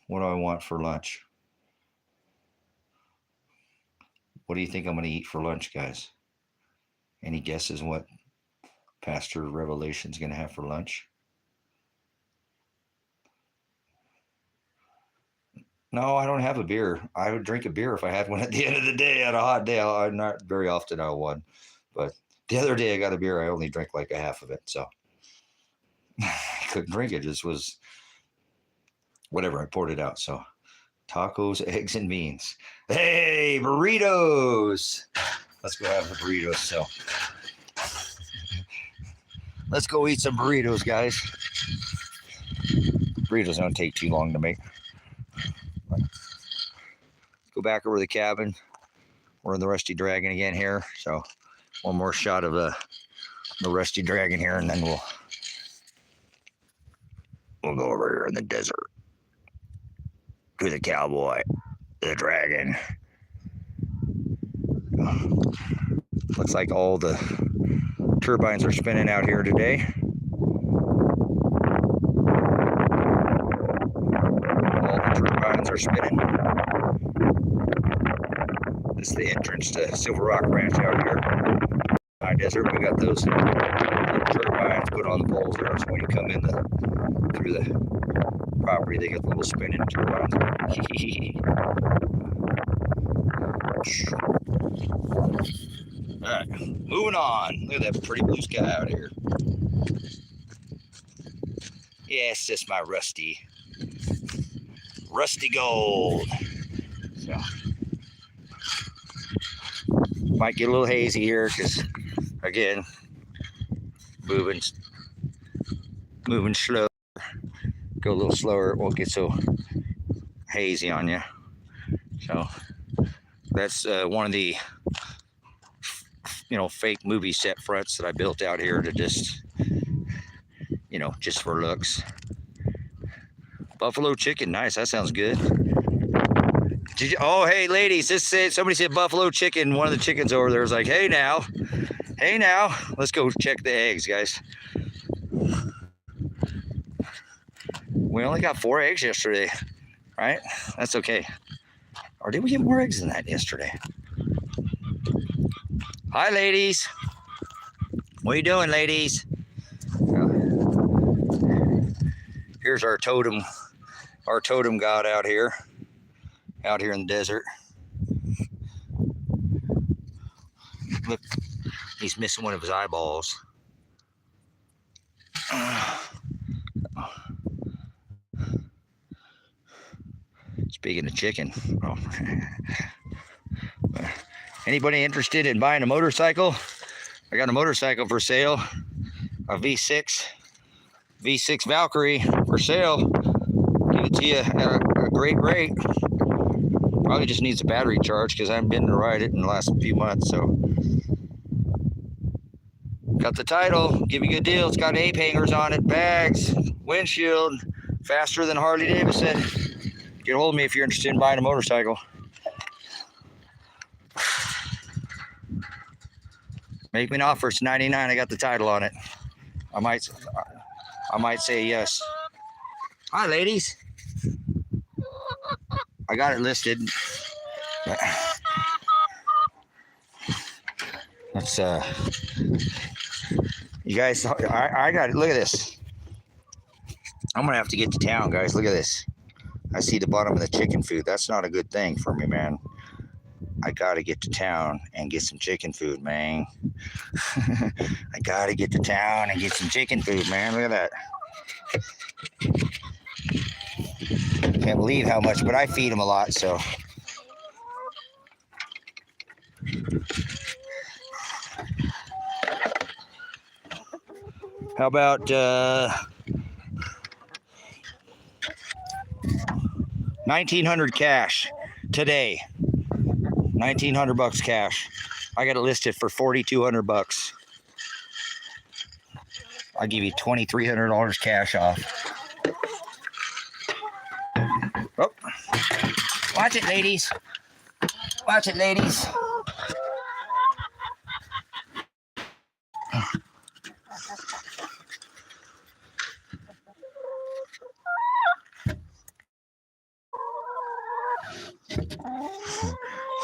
What do I want for lunch? What do you think I'm gonna eat for lunch, guys? Any guesses what Pastor Revelation's gonna have for lunch? No, I don't have a beer. I would drink a beer if I had one at the end of the day. On a hot day, not very often I'll one, but the other day I got a beer. I only drank like a half of it, so I couldn't drink it. It just was whatever. I poured it out. So tacos, eggs, and beans. Hey, burritos! Let's go have the burritos. So let's go eat some burritos, guys. Burritos don't take too long to make. Go back over to the cabin. We're in the Rusty Dragon again here. So one more shot of the Rusty Dragon here, and then we'll go over here in the desert to the cowboy, the dragon. Looks like all the turbines are spinning out here today. All the turbines are spinning. This is the entrance to Silver Rock Ranch out here. High desert. We got those turbines put on the poles there. So when you come in through the property, they got the little spinning turbines. All right, moving on. Look at that pretty blue sky out here. Yeah, it's just my rusty gold. So might get a little hazy here because, again, moving slow. Go a little slower, it won't get so hazy on you. So that's one of the fake movie set fronts that I built out here to just for looks. Buffalo chicken, nice. That sounds good. Oh, hey, ladies, somebody said buffalo chicken. One of the chickens over there was like, hey now, let's go check the eggs, guys. We only got 4 eggs yesterday, right? That's okay. Or did we get more eggs than that yesterday? Hi, ladies. What are you doing, ladies? Here's our totem god out here in the desert. Look, he's missing one of his eyeballs. Speaking of chicken, anybody interested in buying a motorcycle? I got a motorcycle for sale, a V6 Valkyrie for sale. Give it to you at a great rate. Probably just needs a battery charge because I haven't been to ride it in the last few months. So, got the title. Give you a good deal. It's got ape hangers on it, bags, windshield, faster than Harley Davidson. Get a hold of me if you're interested in buying a motorcycle. Make me an offer. It's $99. I got the title on it. I might say yes. Hi, ladies. I got it listed. Let's you guys, I got it. Look at this. I'm gonna have to get to town, guys. Look at this. I see the bottom of the chicken food. That's not a good thing for me, man. I gotta get to town and get some chicken food, man. I gotta get to town and get some chicken food, man. Look at that. Can't believe how much, but I feed them a lot, so. How about 1,900 cash today? 1,900 bucks cash. I got it listed for 4,200 bucks. I'll give you $2,300 cash off. Oh, watch it, ladies. Watch it, ladies.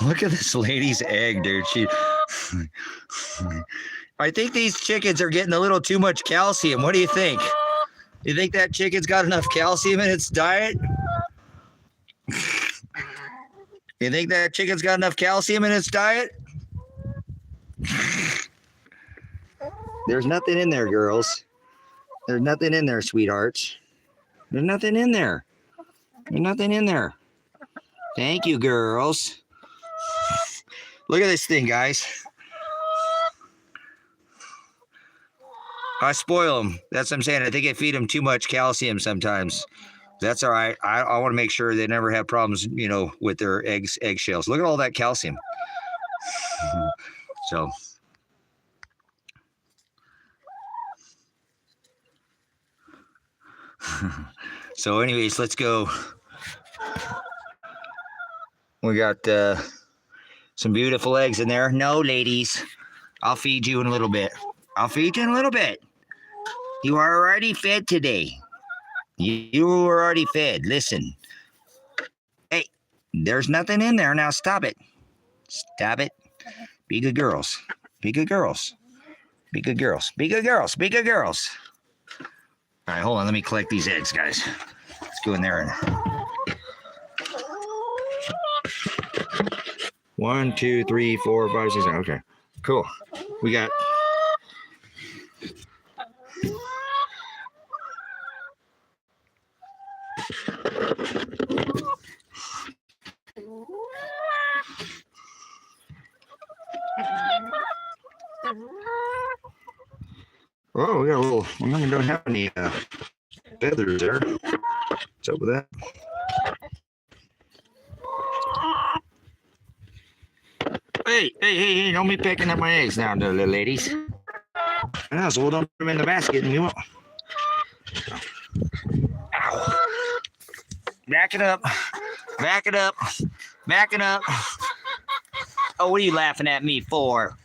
Look at this lady's egg, dude. I think these chickens are getting a little too much calcium. What do you think? You think that chicken's got enough calcium in its diet? You think that chicken's got enough calcium in its diet? There's nothing in there, girls. There's nothing in there, sweethearts. There's nothing in there. There's nothing in there. Thank you, girls. Look at this thing, guys. I spoil them. That's what I'm saying. I think I feed them too much calcium sometimes. That's all right. I want to make sure they never have problems, you know, with their eggshells. Look at all that calcium. So anyways, let's go. We got some beautiful eggs in there. No, ladies. I'll feed you in a little bit. I'll feed you in a little bit. You are already fed today. You were already fed. Listen. Hey, there's nothing in there. Now stop it. Stop it. Be good girls. Be good girls. Be good girls. Be good girls. Be good girls. All right, hold on. Let me collect these eggs, guys. Let's go in there and 1, 2, 3, 4, 5, 6, 7. Okay, cool. We got. Oh, we got a little. We don't have any feathers there. What's up with that? Hey, don't be picking up my eggs now, little ladies. Ah, so we'll don't put them in the basket and we won't. Ow. Back it up. Back it up. Back it up. Oh, what are you laughing at me for?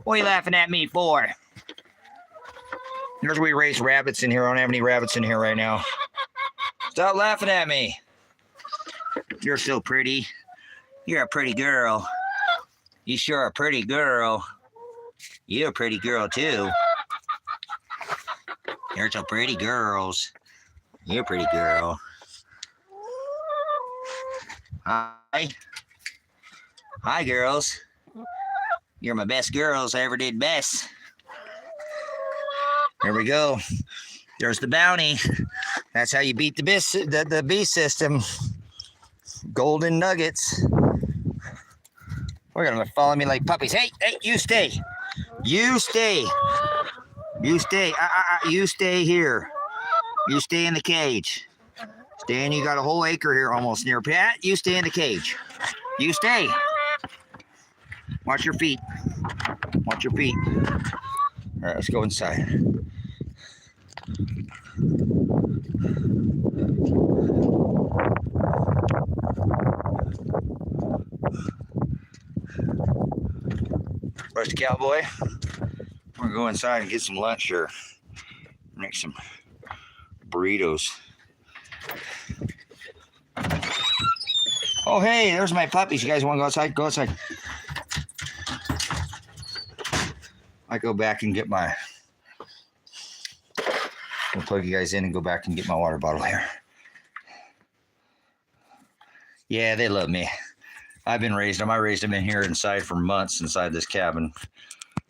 What are you laughing at me for? Here's where we raise rabbits in here. I don't have any rabbits in here right now. Stop laughing at me. You're so pretty. You're a pretty girl. You sure are a pretty girl. You're a pretty girl, too. You're so pretty girls. You're a pretty girl. Hi. Hi, girls. You're my best girls. I ever did best. There we go. There's the bounty. That's how you beat the bee system. Golden nuggets. We're gonna follow me like puppies. Hey, you stay. You stay. You stay. You stay here. You stay in the cage. Stay in. You got a whole acre here almost near Pat. You stay in the cage. You stay. Watch your feet. Watch your feet. All right, let's go inside. Rusty Cowboy. We're gonna go inside and get some lunch here. Make some burritos. Oh, hey, there's my puppies. You guys want to go outside? Go outside. I go back and get my. I'll plug you guys in and go back and get my water bottle here. Yeah, they love me. I've been raised them. I raised them in here inside for months inside this cabin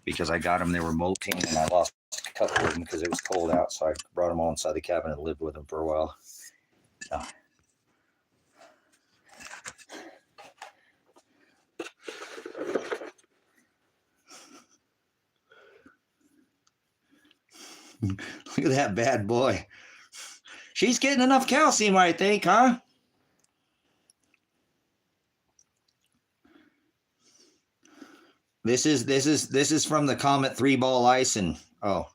because I got them. They were molting and I lost a couple of them because it was cold out. So I brought them all inside the cabin and lived with them for a while. So. Look at that bad boy. She's getting enough calcium, I think, huh? This is from the Comet 3-ball ice and oh.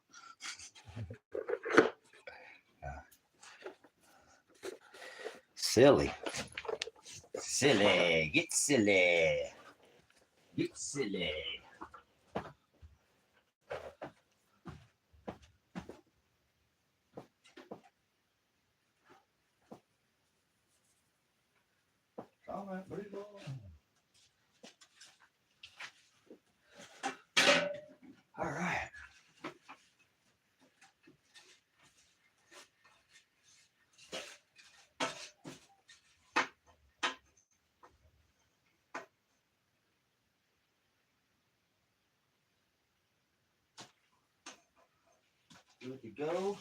Silly. Silly. Get silly. Get silly. All right. Good to go.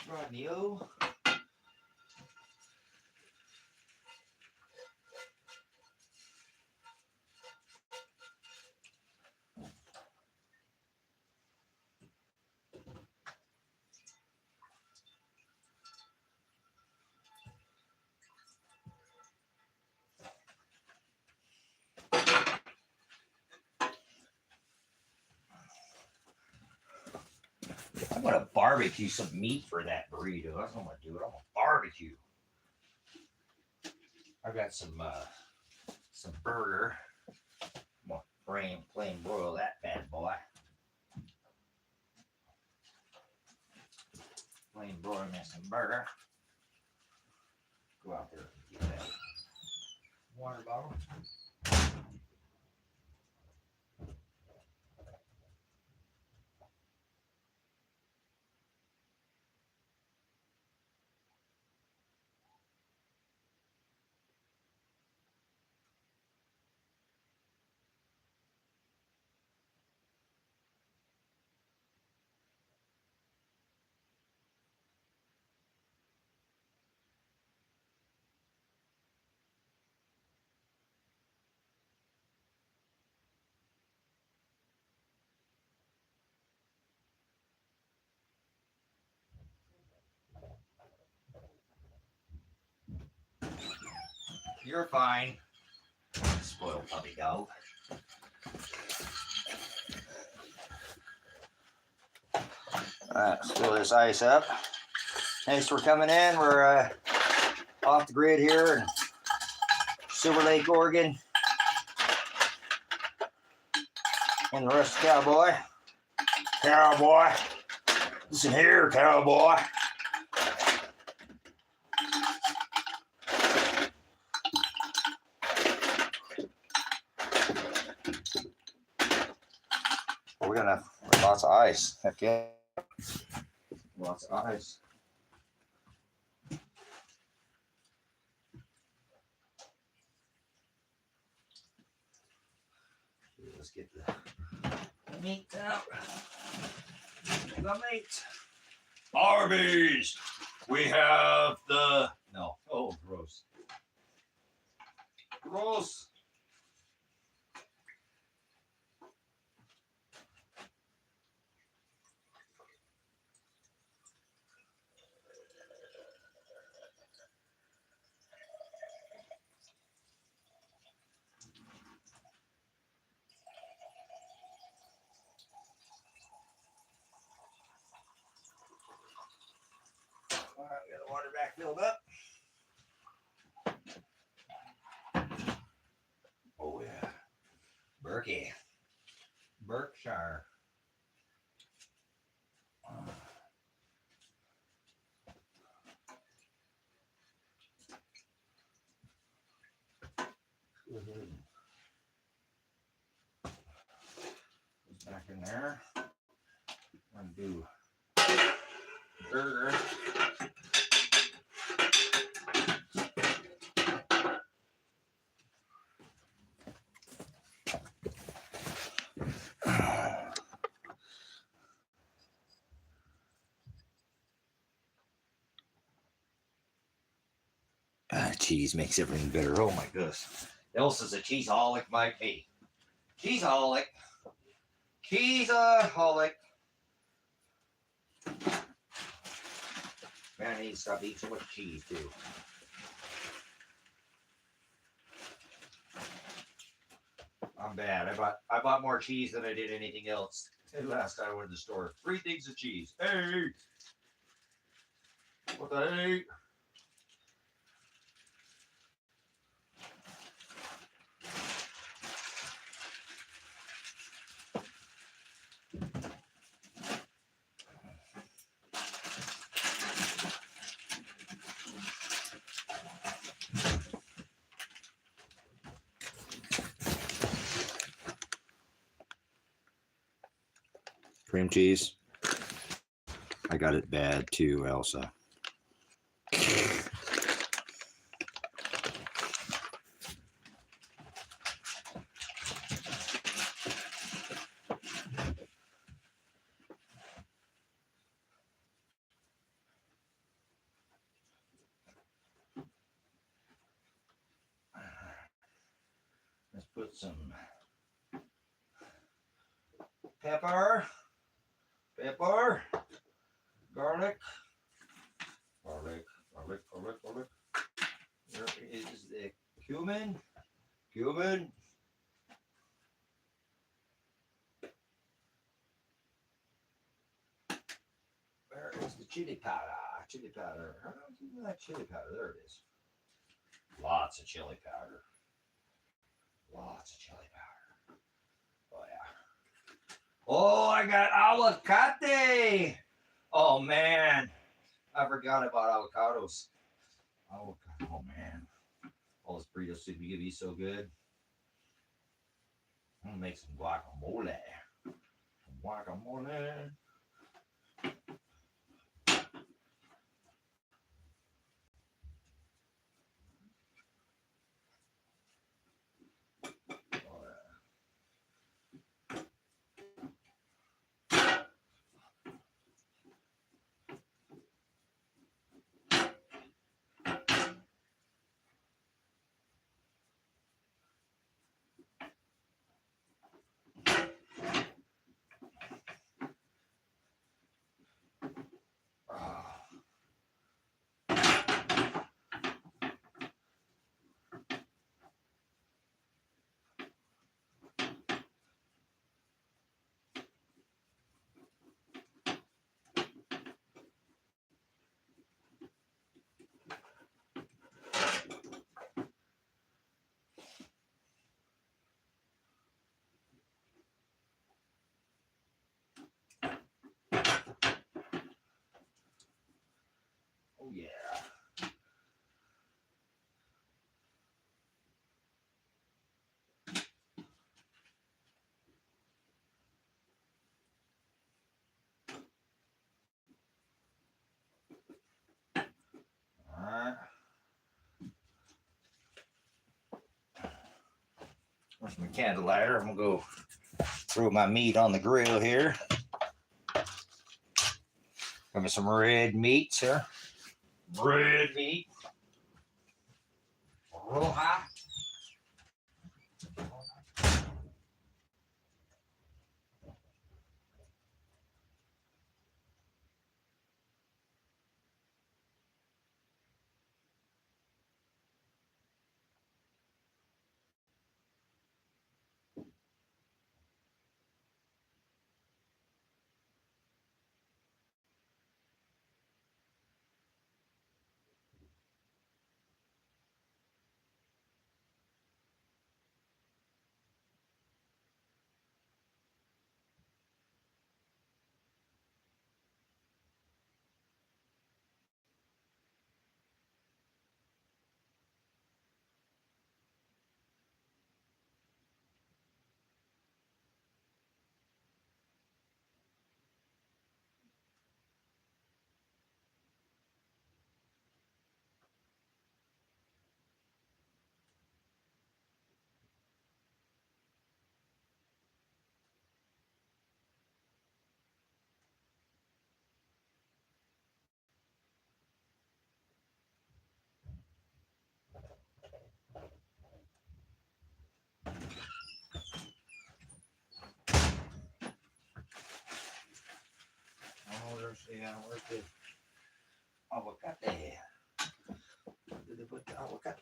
Radio. I'm gonna barbecue some meat for that burrito. That's what I'm gonna do. I'm gonna barbecue. I got some burger. I'm gonna plain broil that bad boy. Plain broil me some burger. Go out there and get that water bottle. You're fine. Spoiled puppy dog. Alright, let's fill this ice up. Thanks for coming in. We're off the grid here in Silver Lake, Oregon. And the rest of Cowboy. Cowboy. Listen here, Cowboy. we're gonna have lots of ice. Heck yeah. Lots of ice. Let's get the meat out. The meat. Arby's. We have the no. Oh, gross. Gross. All right, we got the water back filled up. Oh yeah, Berkey, Berkshire. Back in there. I'm gonna do burger. Cheese makes everything better. Oh my goodness. Elsa's a cheeseaholic, might be. Cheeseaholic. Cheeseaholic. Man, I need to stop eating so much cheese too. I'm bad. I bought more cheese than I did anything else. Last time I went to the store. 3 things of cheese. Hey! What the heck? Cream cheese. I got it bad too, Elsa. Let's put some pepper, garlic. There is the cumin. Where is the chili powder? That chili powder. There it is. Lots of chili powder. Oh yeah. Oh, I got avocado. Oh man, I forgot about avocados. Oh man, all this burrito soup you give me so good. I'm gonna make some guacamole. Oh yeah. Where's my candle lighter? I'm gonna go throw my meat on the grill here. Give me some red meat, sir. Red meat. Real high. Oh, where's the avocado? Where did they put the avocado?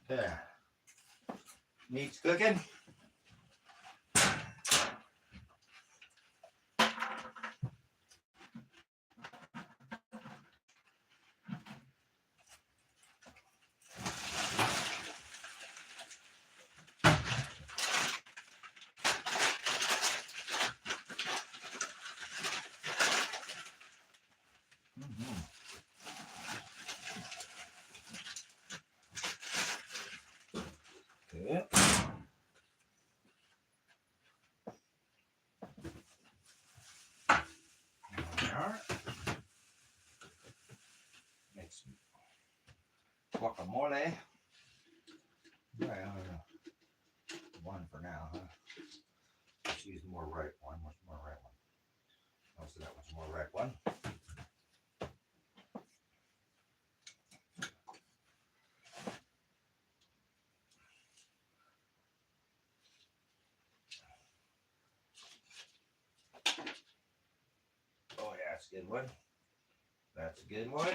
Yeah. Meat's cooking. Good. Alright. Make some guacamole. Well, one for now, huh? Let's use more ripe one. What's more ripe one? Most of that one's more ripe one. Oh yeah, that's a good one. That's a good one.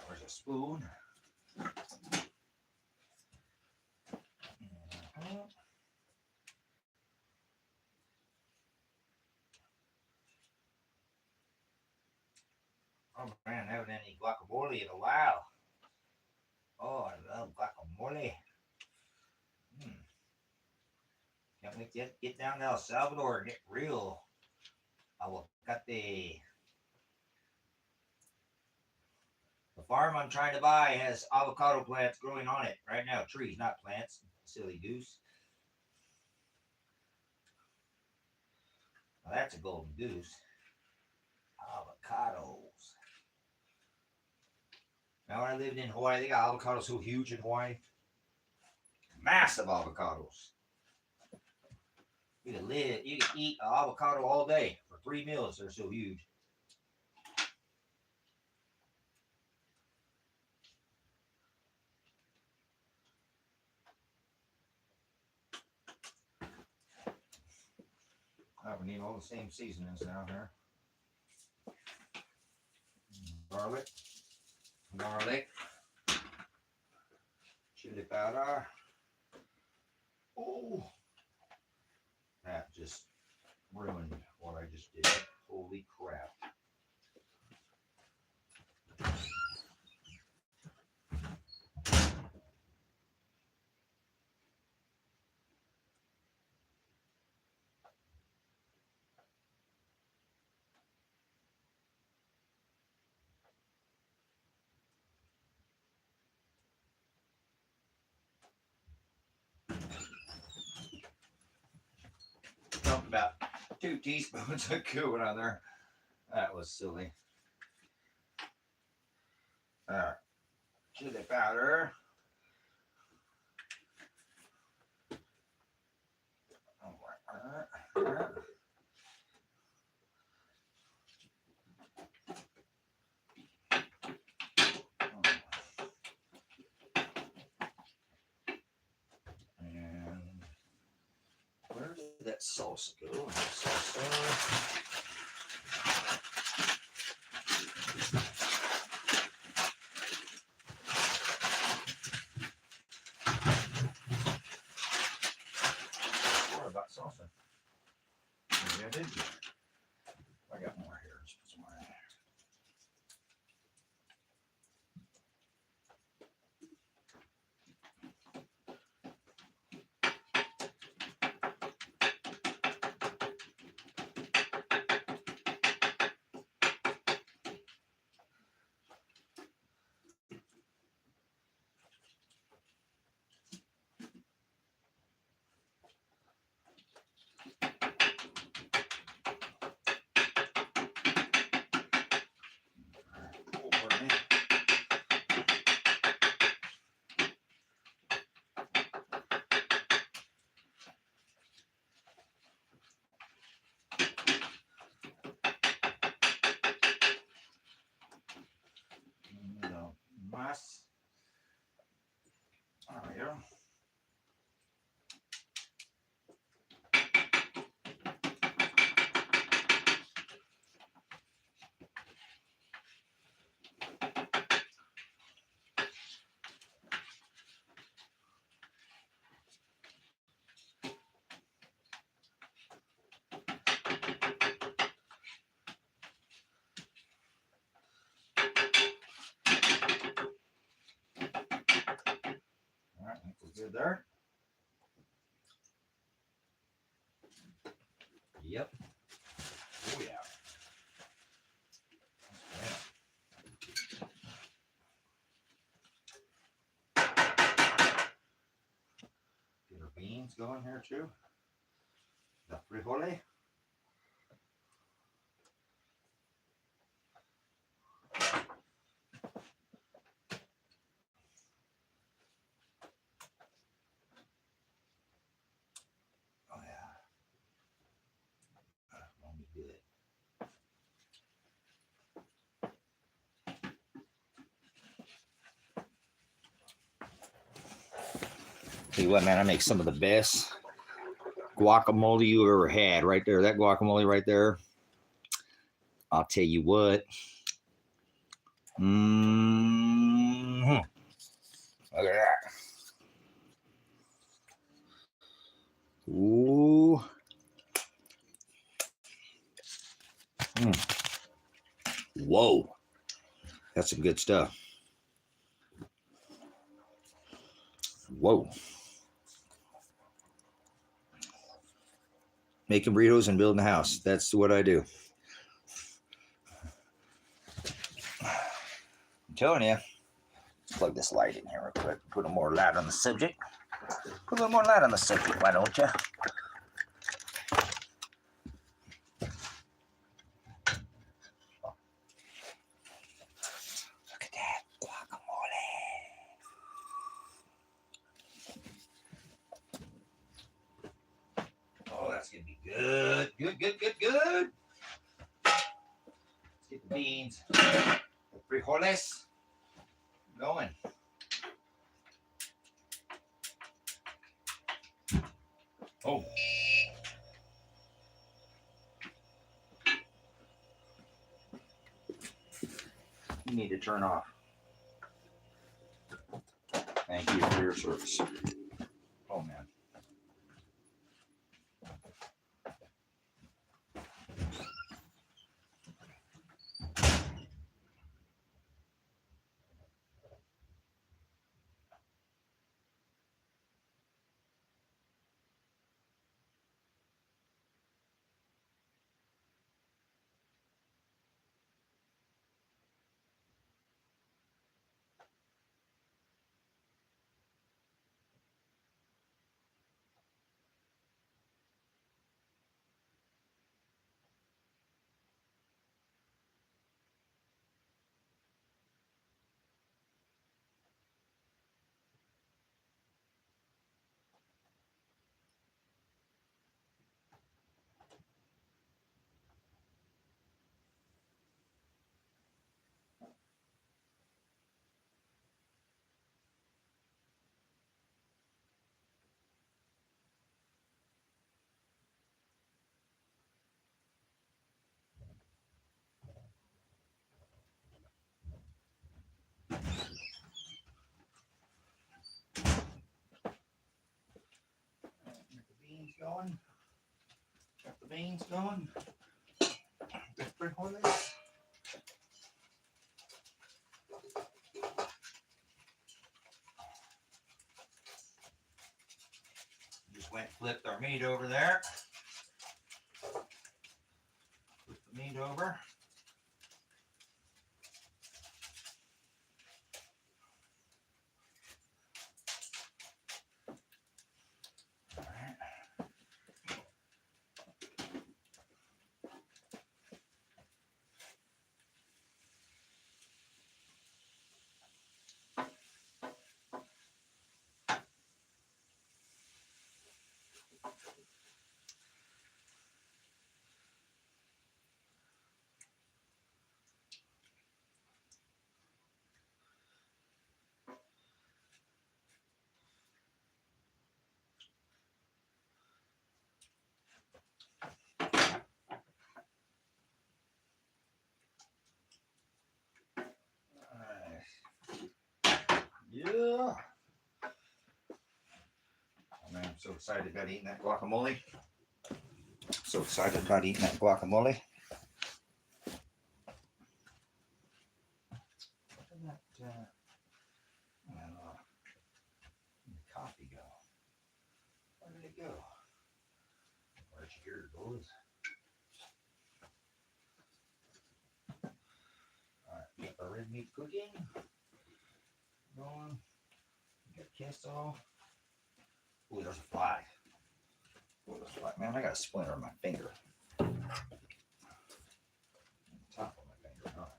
Where's a spoon? Oh man, I haven't had any guacamole in a while. Oh, I love guacamole. Can't wait to get down to El Salvador and get real avocate. The farm I'm trying to buy has avocado plants growing on it right now. Trees, not plants. Silly goose. Now that's a golden goose. Avocados. Now when I lived in Hawaii, they got avocados so huge in Hawaii. Massive avocados. You can eat an avocado all day for 3 meals. They're so huge. we need all the same seasonings down here. Garlic, chili powder. Oh, that just ruined what I just did. Holy crap. Dumped about 2 teaspoons of cumin on there. That was silly. Alright, chili powder. Alright. And where did that salsa go? Salsa. What about salsa? Maybe I did. I got more here. Let's put some more in there. Oh, pardon me. No, más. There we go. All right, I think we're good there. Yep. Oh yeah. Get our beans going here too. The frijole. Oh yeah. Let me do it. Tell you what, man, I make some of the best guacamole you ever had right there. That guacamole right there. I'll tell you what. Mm-hmm. Look at that. Ooh. Whoa. That's some good stuff. Whoa. Making burritos and building a house. That's what I do. I'm telling you. Let's plug this light in here real quick. Put a little more light on the subject. Put a little more light on the subject, why don't you? Look at that guacamole. Oh, that's gonna be good. Good. Let's get the beans, the frijoles going. Oh. You need to turn off. Thank you for your service. Oh, man. Get the beans going. Got the beans going. The frijoles. Just went and flipped our meat over there. Flip the meat over. All right. Yeah. Oh man, I'm so excited about eating that guacamole. So excited about eating that guacamole. Where did that coffee go? Where did it go? Where'd you hear it goes? Alright, get the red meat cooking. Going. Got queso. Ooh, there's a fly. Ooh, there's a fly. Man, I got a splinter on my finger. Top of my finger. All right.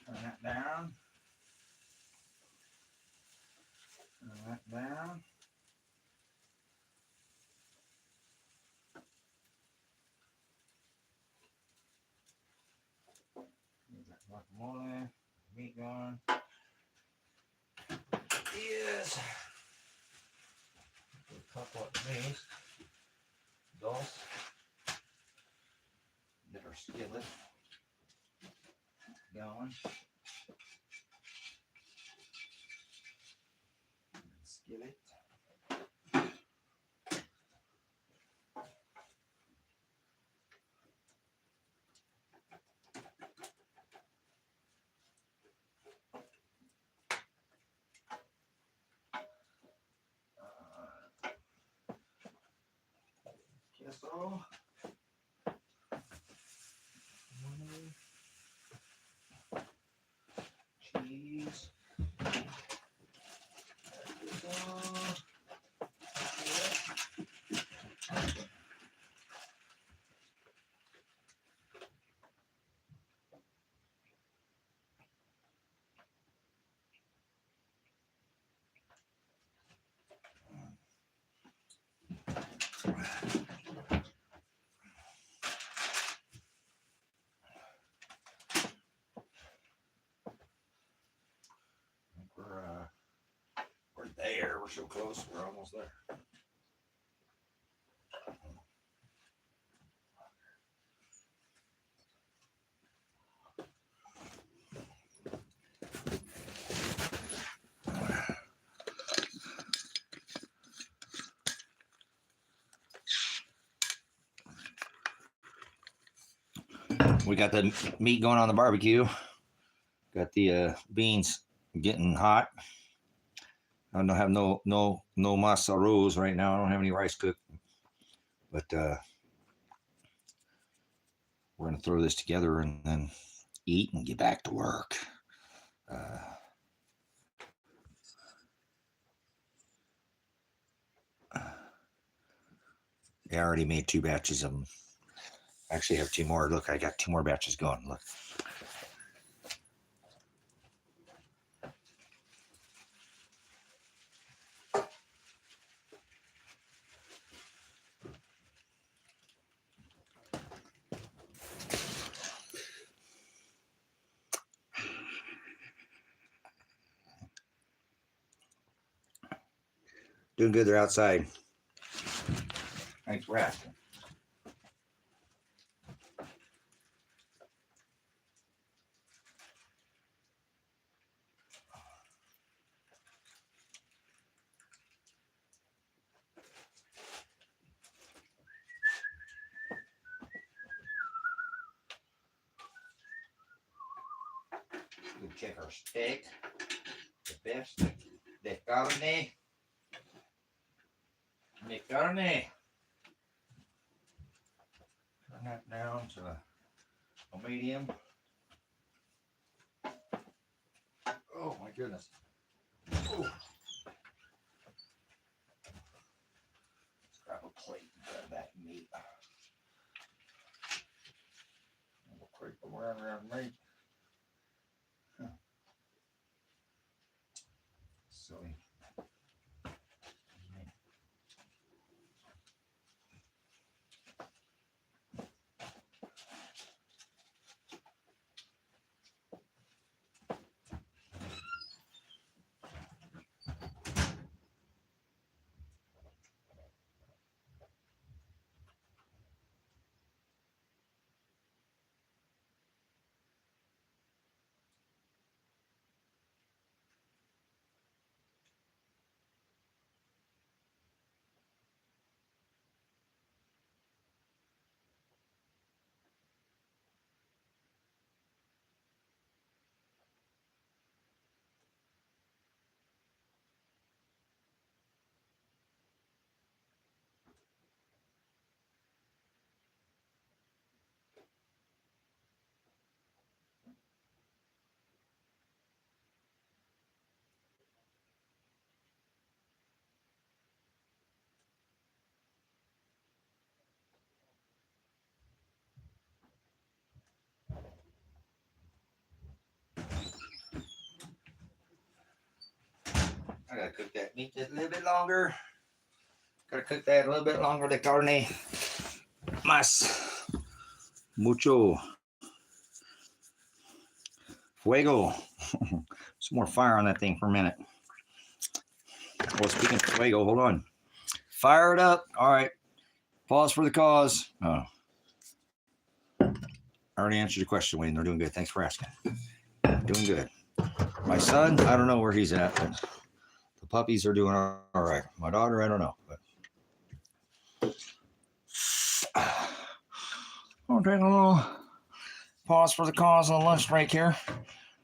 Turn that down. Turn that down. Get that guacamole, meat going. Yes. A couple of these. Dos. Get our skillet going. Skillet. Queso. We're there. We're so close. We're almost there. We got the meat going on the barbecue. Got the beans getting hot. I don't have no masa rose right now. I don't have any rice cooked, but we're gonna throw this together and then eat and get back to work. I already made 2 batches of them. I actually have 2 more. Look, I got 2 more batches going. Look. Doing good. They're outside. Thanks for asking. We'll check our steak. The best. De carne. De carne. Turn that down to a medium. Oh my goodness. Ooh. Let's grab a plate and grab that meat. We'll creep around meat. Huh. Silly. I gotta cook that meat just a little bit longer. Gotta cook that a little bit longer. The carne más mucho fuego. Some more fire on that thing for a minute. Well, speaking of fuego, hold on. Fire it up. All right. Pause for the cause. Oh. I already answered your question, Wayne. They're doing good. Thanks for asking. Doing good. My son, I don't know where he's at, but the puppies are doing all right. My daughter, I don't know. But I'll take a little pause for the cause on lunch break here,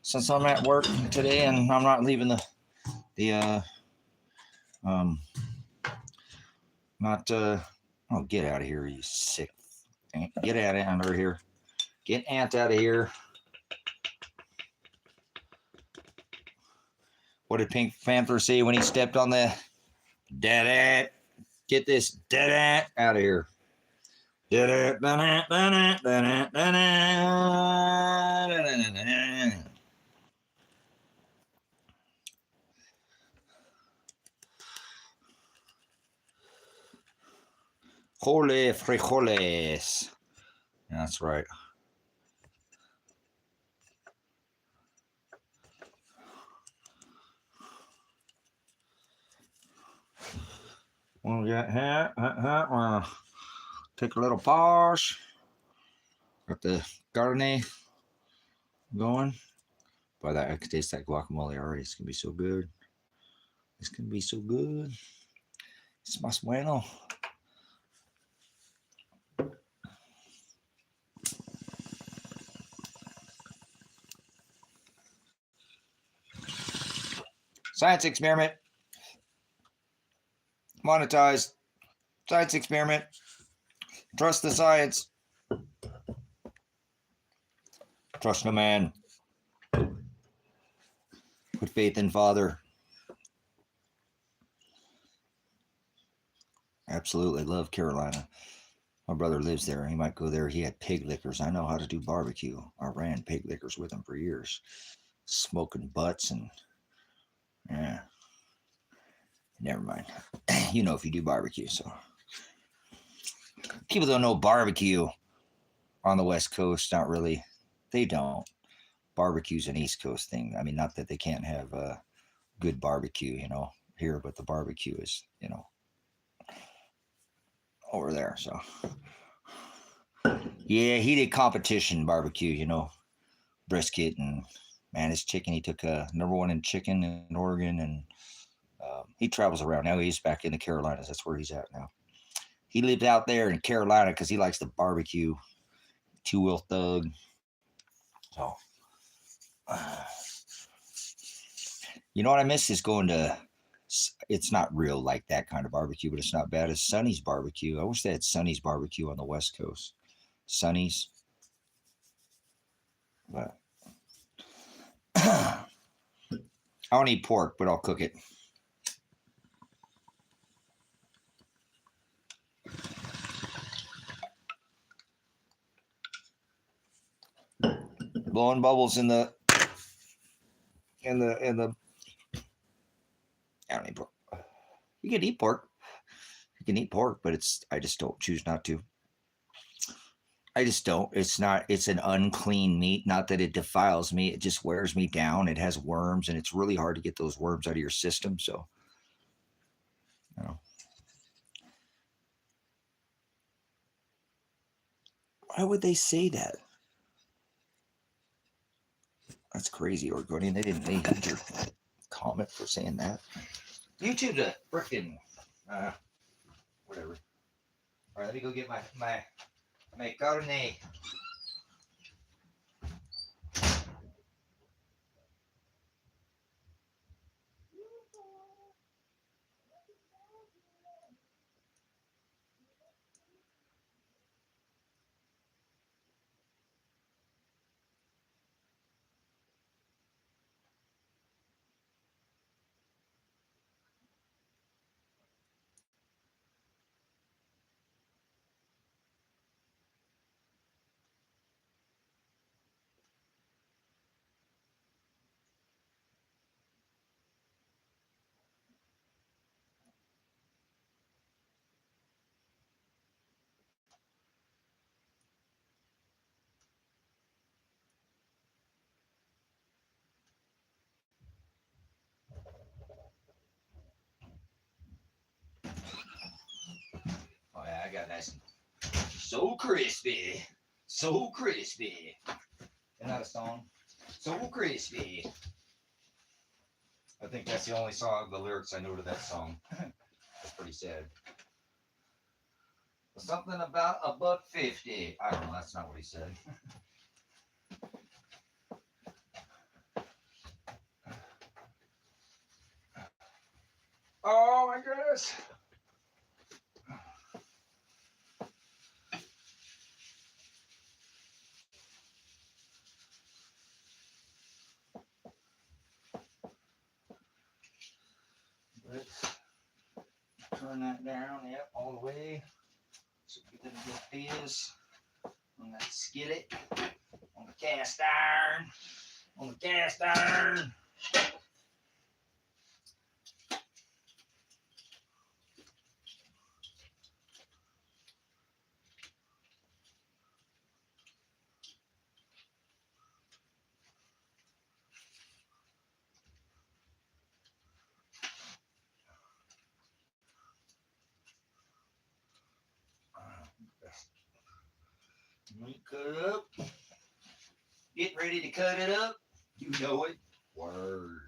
since I'm at work today and I'm not leaving get out of here, you sick. Get out of here. Get Ant out of here. What did Pink Panther say when he stepped on the dead ant? Get this dead ant out of here. Dead ant, dead ant, dead ant, dead ant, dead ant. Holy frijoles. That's right. Well, yeah, take a little pause. Got the carne going. Boy, that I could taste that guacamole already. It's gonna be so good. It's gonna be so good. It's más bueno. Science experiment. Monetized. Science experiment. Trust the science. Trust no man. Put faith in Father. Absolutely love Carolina. My brother lives there. He might go there. He had pig lickers. I know how to do barbecue. I ran pig lickers with him for years. Smoking butts and yeah. Never mind. You know if you do barbecue, so people don't know barbecue on the West Coast. Not really. They don't. Barbecue's an East Coast thing. I mean, not that they can't have a good barbecue, here, but the barbecue is, over there. So yeah, he did competition barbecue, brisket and man, his chicken. He took number one in chicken in Oregon, and he travels around now. He's back in the Carolinas. That's where he's at now. He lived out there in Carolina because he likes the barbecue. Two-wheel thug. So, you know what I miss is going to. It's not real like that kind of barbecue, but it's not bad as Sonny's barbecue. I wish they had Sonny's barbecue on the West Coast. Sonny's. But I don't eat pork, but I'll cook it. Blowing bubbles in the I don't eat pork. You can eat pork. You can eat pork, but I just don't choose not to. I just don't. It's an unclean meat. Not that it defiles me. It just wears me down. It has worms, and it's really hard to get those worms out of your system. So, why would they say that? That's crazy, Oregonian. They didn't need your comment for saying that. YouTube's a frickin' whatever. All right, let me go get my carne. Oh yeah, I got nice and so crispy. So crispy. Isn't that a song? So crispy. I think that's the only song, the lyrics I know to that song. That's pretty sad. Something about $1.50. I don't know, that's not what he said. Oh my goodness. Let's turn that down, yep, all the way. So we can get this on that skillet, on the cast iron, on the cast iron. We cut it up. Get ready to cut it up. You know it. Word.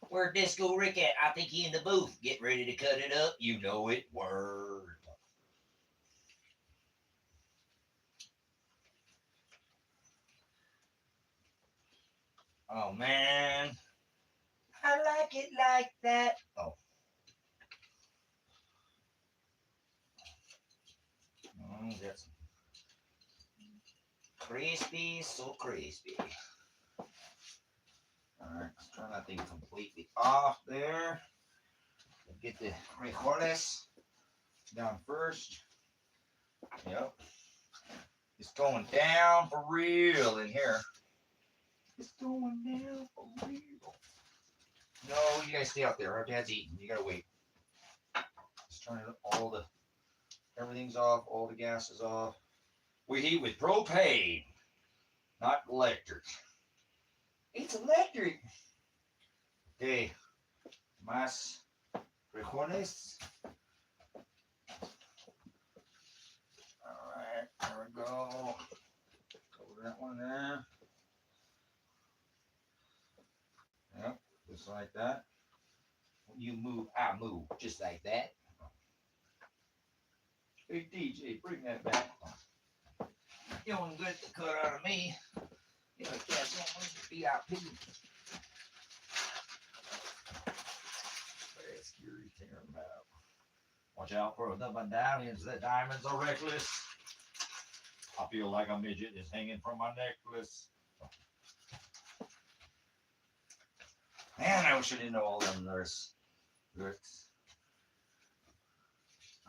Where'd Disco Rick at? I think he in the booth. Get ready to cut it up. You know it. Word. Oh, man. I like it like that. Oh. That's crispy, so crispy. All right, let's turn that thing completely off there. Get the frijoles down first. Yep. It's going down for real in here. It's going down for real. No, you guys stay out there. Our dad's eating. You gotta wait. Let's turn it up. Everything's off. All the gas is off. We heat with propane, not electric. It's electric. Okay. Más frijoles. All right. There we go. Cover that one there. Yep. Just like that. When you move, I move. Just like that. Hey, DJ, bring that back. You don't get the cut out of me. You know, catch on VIP. That's scary, tearing them out. Watch out for the medallions. The diamonds are reckless. I feel like a midget is hanging from my necklace. Man, I wish I didn't know all them lyrics.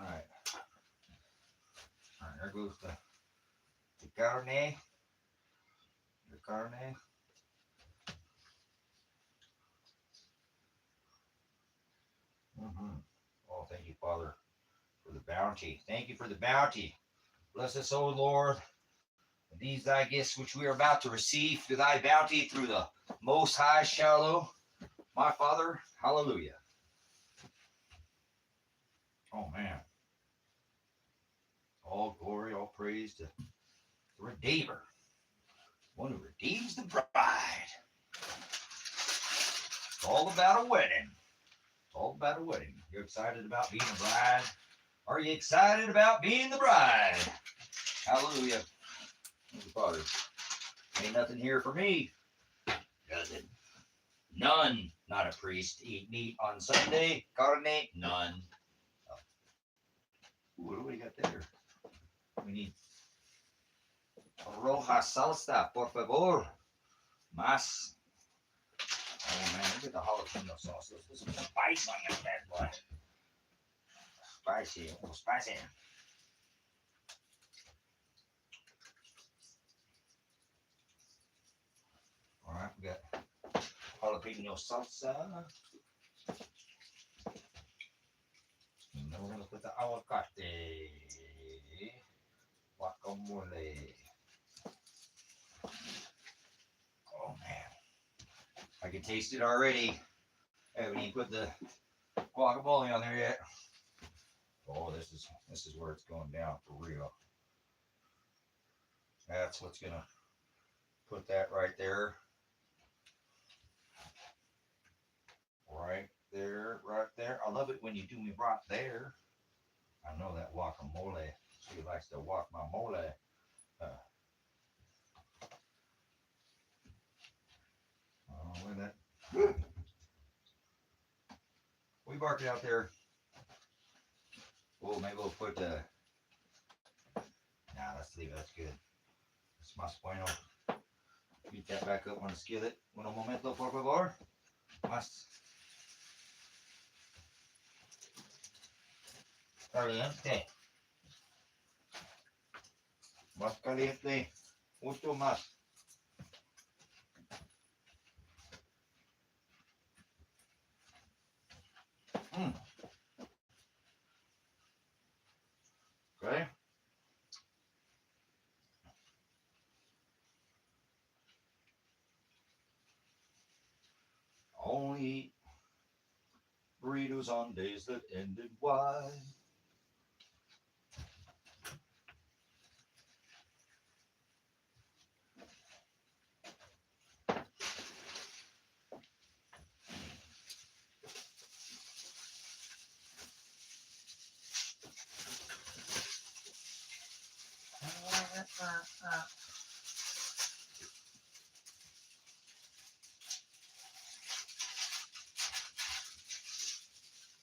All right. All right, there goes the carne. The carne. Oh, thank you, Father, for the bounty. Thank you for the bounty. Bless us, O Lord. These thy gifts which we are about to receive through thy bounty, through the most high shallow. My Father, hallelujah. Oh, man. All glory, all praise to the Redeemer, one who redeems the bride. It's all about a wedding. It's all about a wedding. You excited about being a bride? Are you excited about being the bride? Hallelujah. Thank you, Father. Ain't nothing here for me. Nothing. None. Not a priest. Eat meat on Sunday. Carne. None. Oh. What do we got there? We need roja salsa, por favor. Más. Oh man, look at the jalapeno sauce. Let's put some spice on that bad boy. Spicy, oh, spicy. All right, we got jalapeno salsa. And then we're gonna put the aguacate, guacamole. Oh man, I can taste it already. I haven't even put the guacamole on there yet. Oh, this is where it's going down for real. That's what's gonna put that right there. Right there, right there. I love it when you do me right there. I know that guacamole. She likes to guacamole. Oh, look at that. We barked out there. Oh, maybe we'll put nah, let's leave it. That's good. It's más bueno. Beat that back up on the skillet. Un momento, por favor. Más caliente. Más caliente. Mucho más. Okay. Only burritos on days that ended. Why?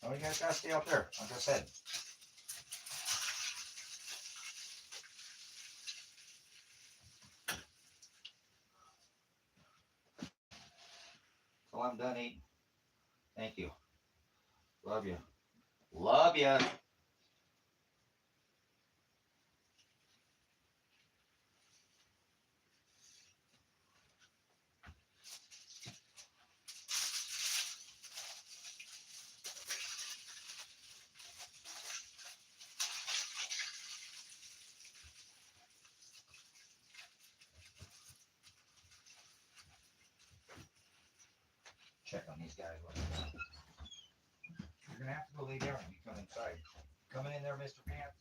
Oh, you guys gotta stay out there, like I said. So I'm done eating. Thank you. Love you. Love you. Check on these guys. You're gonna have to go lay down when you come inside. Coming in there, Mr. Pants?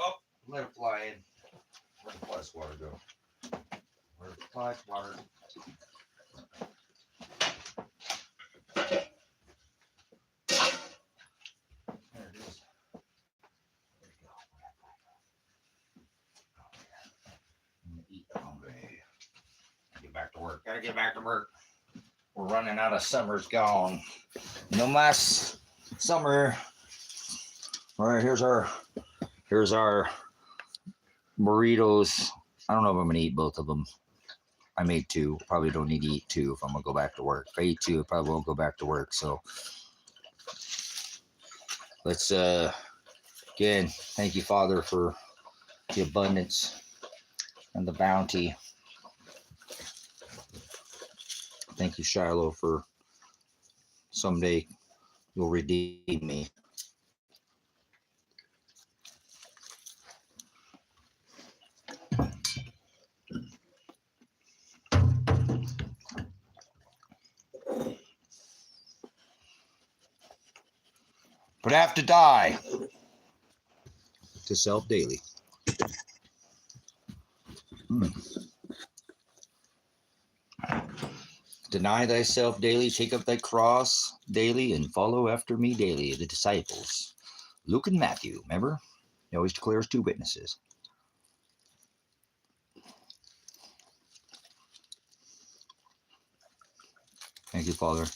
Oh, let it fly in. Where'd the plus water go? Where's the plus water? There it is. There you go. I'm gonna eat the hombre. Get back to work. Gotta get back to work. We're running out of summer's gone. No más summer. All right, here's our burritos. I don't know if I'm gonna eat both of them. I made two. Probably don't need to eat two if I'm gonna go back to work. If I eat two, I probably won't go back to work. So let's again, thank you, Father, for the abundance and the bounty. Thank you, Shiloh, for someday you'll redeem me. But I have to die to self daily. Deny thyself daily, take up thy cross daily, and follow after me daily. The disciples, Luke and Matthew, remember? He always declares two witnesses. Thank you, Father.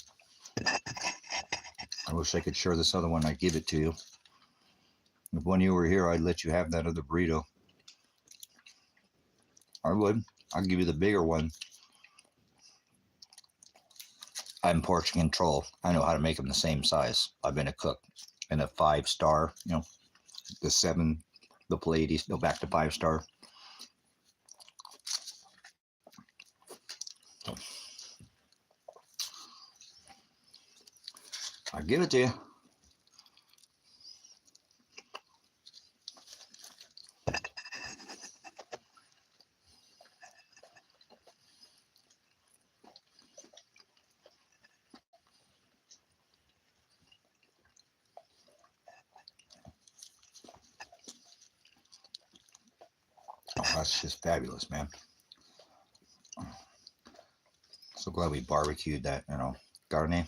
I wish I could share this other one. I'd give it to you. If when you were here, I'd let you have that other burrito. I would. I'll give you the bigger one. I'm portion control. I know how to make them the same size. I've been a cook in a 5-star, the 7, the Palladies, go back to 5-star. I'll give it to you. Oh, that's just fabulous, man. So glad we barbecued that, Garnet.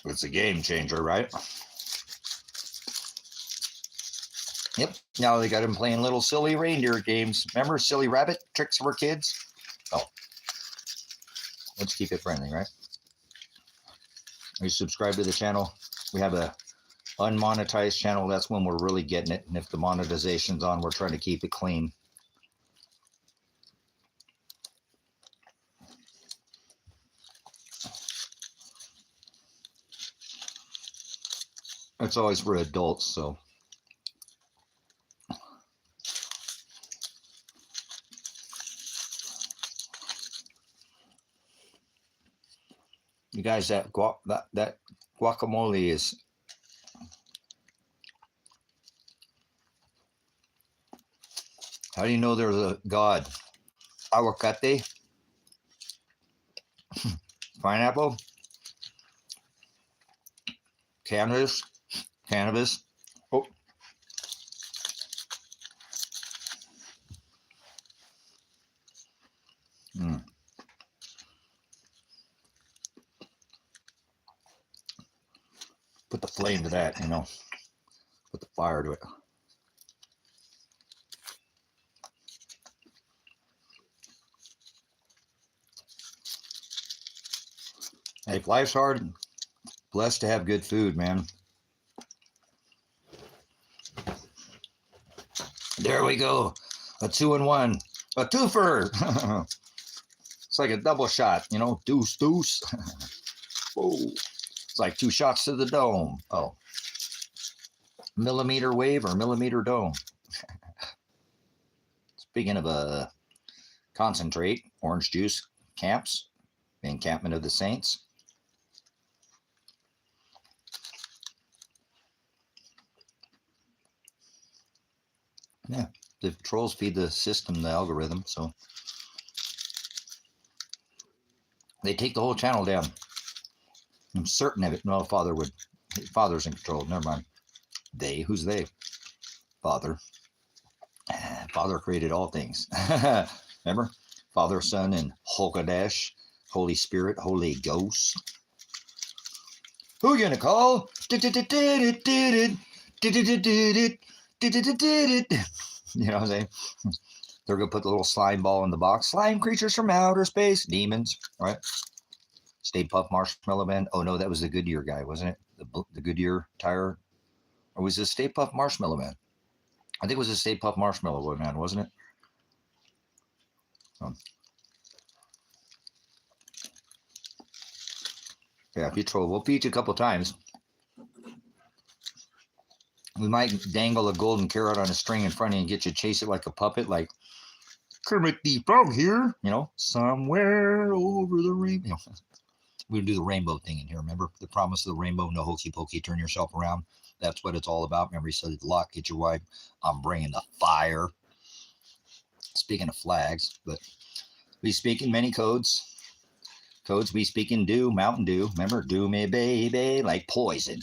It's a game changer, right? Yep. Now they got him playing little silly reindeer games. Remember silly rabbit tricks for kids? Oh. Let's keep it friendly, right? Are you subscribed to the channel? We have a Unmonetized channel, that's when we're really getting it. And if the monetization's on, we're trying to keep it clean. It's always for adults, so. You guys, that guacamole is. How do you know there's a God? Aguacate, pineapple, cannabis. Oh, mm. Put the flame to that, you know. Put the fire to it. Hey, if life's hard, blessed to have good food, man. There we go. A 2-in-1. A twofer. It's like a double shot, you know. Deuce. Whoa. It's like 2 shots to the dome. Oh. Millimeter wave or millimeter dome. Speaking of a concentrate, orange juice camps, the encampment of the saints. Yeah, the trolls feed the system, the algorithm, so they take the whole channel down. I'm certain of it. No, Father's in control. Never mind. They, who's they? Father. Father created all things. Remember? Father, Son, and Hokodesh, Holy Spirit, Holy Ghost. Who you gonna call? You know what I'm saying? They're gonna put the little slime ball in the box. Slime creatures from outer space, demons, right? Stay Puft Marshmallow Man. Oh no, that was the Goodyear guy, wasn't it? The Goodyear tire, or was it Stay Puft Marshmallow Man? I think it was a Stay Puft Marshmallow Man, wasn't it? Yeah, if you troll, we'll beat you a couple times. We might dangle a golden carrot on a string in front of you and get you to chase it like a puppet, like Kermit the Frog here, you know, somewhere over the rainbow. We do the rainbow thing in here. Remember the promise of the rainbow? No hokey pokey, turn yourself around. That's what it's all about. Remember, he said, "Lock, get your wife. I'm bringing the fire." Speaking of flags, but we speak in many codes. Codes we speak in Dew, Mountain Dew. Remember, do me baby like poison.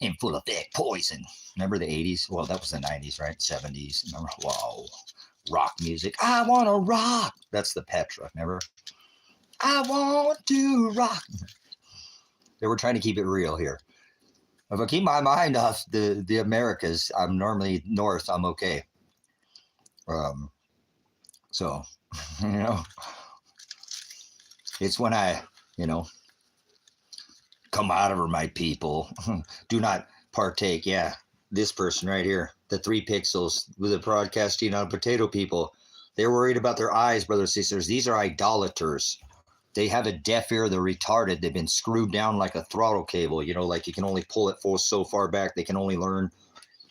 In full effect, poison. Remember the 80s? Well, that was the 90s, right? 70s. Remember? Wow. Rock music. I want to rock. That's the Petra. Remember? I want to rock. They were trying to keep it real here. If I keep my mind off the Americas, I'm normally north. I'm okay. So, you know, it's when I, you know, come out of her, my people. Do not partake. Yeah, this person right here, the 3 pixels with the broadcasting on potato people. They're worried about their eyes, brothers and sisters. These are idolaters. They have a deaf ear. They're retarded. They've been screwed down like a throttle cable. You know, like you can only pull it so far back. They can only learn.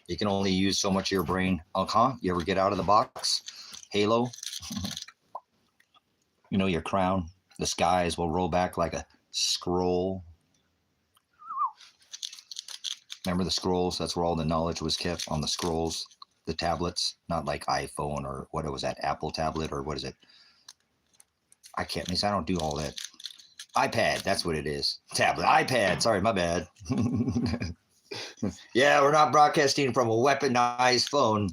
You can only use so much of your brain. You ever get out of the box? Halo. You know, your crown. The skies will roll back like a scroll. Remember the scrolls? That's where all the knowledge was kept, on the scrolls, the tablets, not like iPhone or what was that, Apple tablet, or what is it? I can't, I don't do all that. iPad, that's what it is. Tablet, iPad, sorry, my bad. Yeah, we're not broadcasting from a weaponized phone.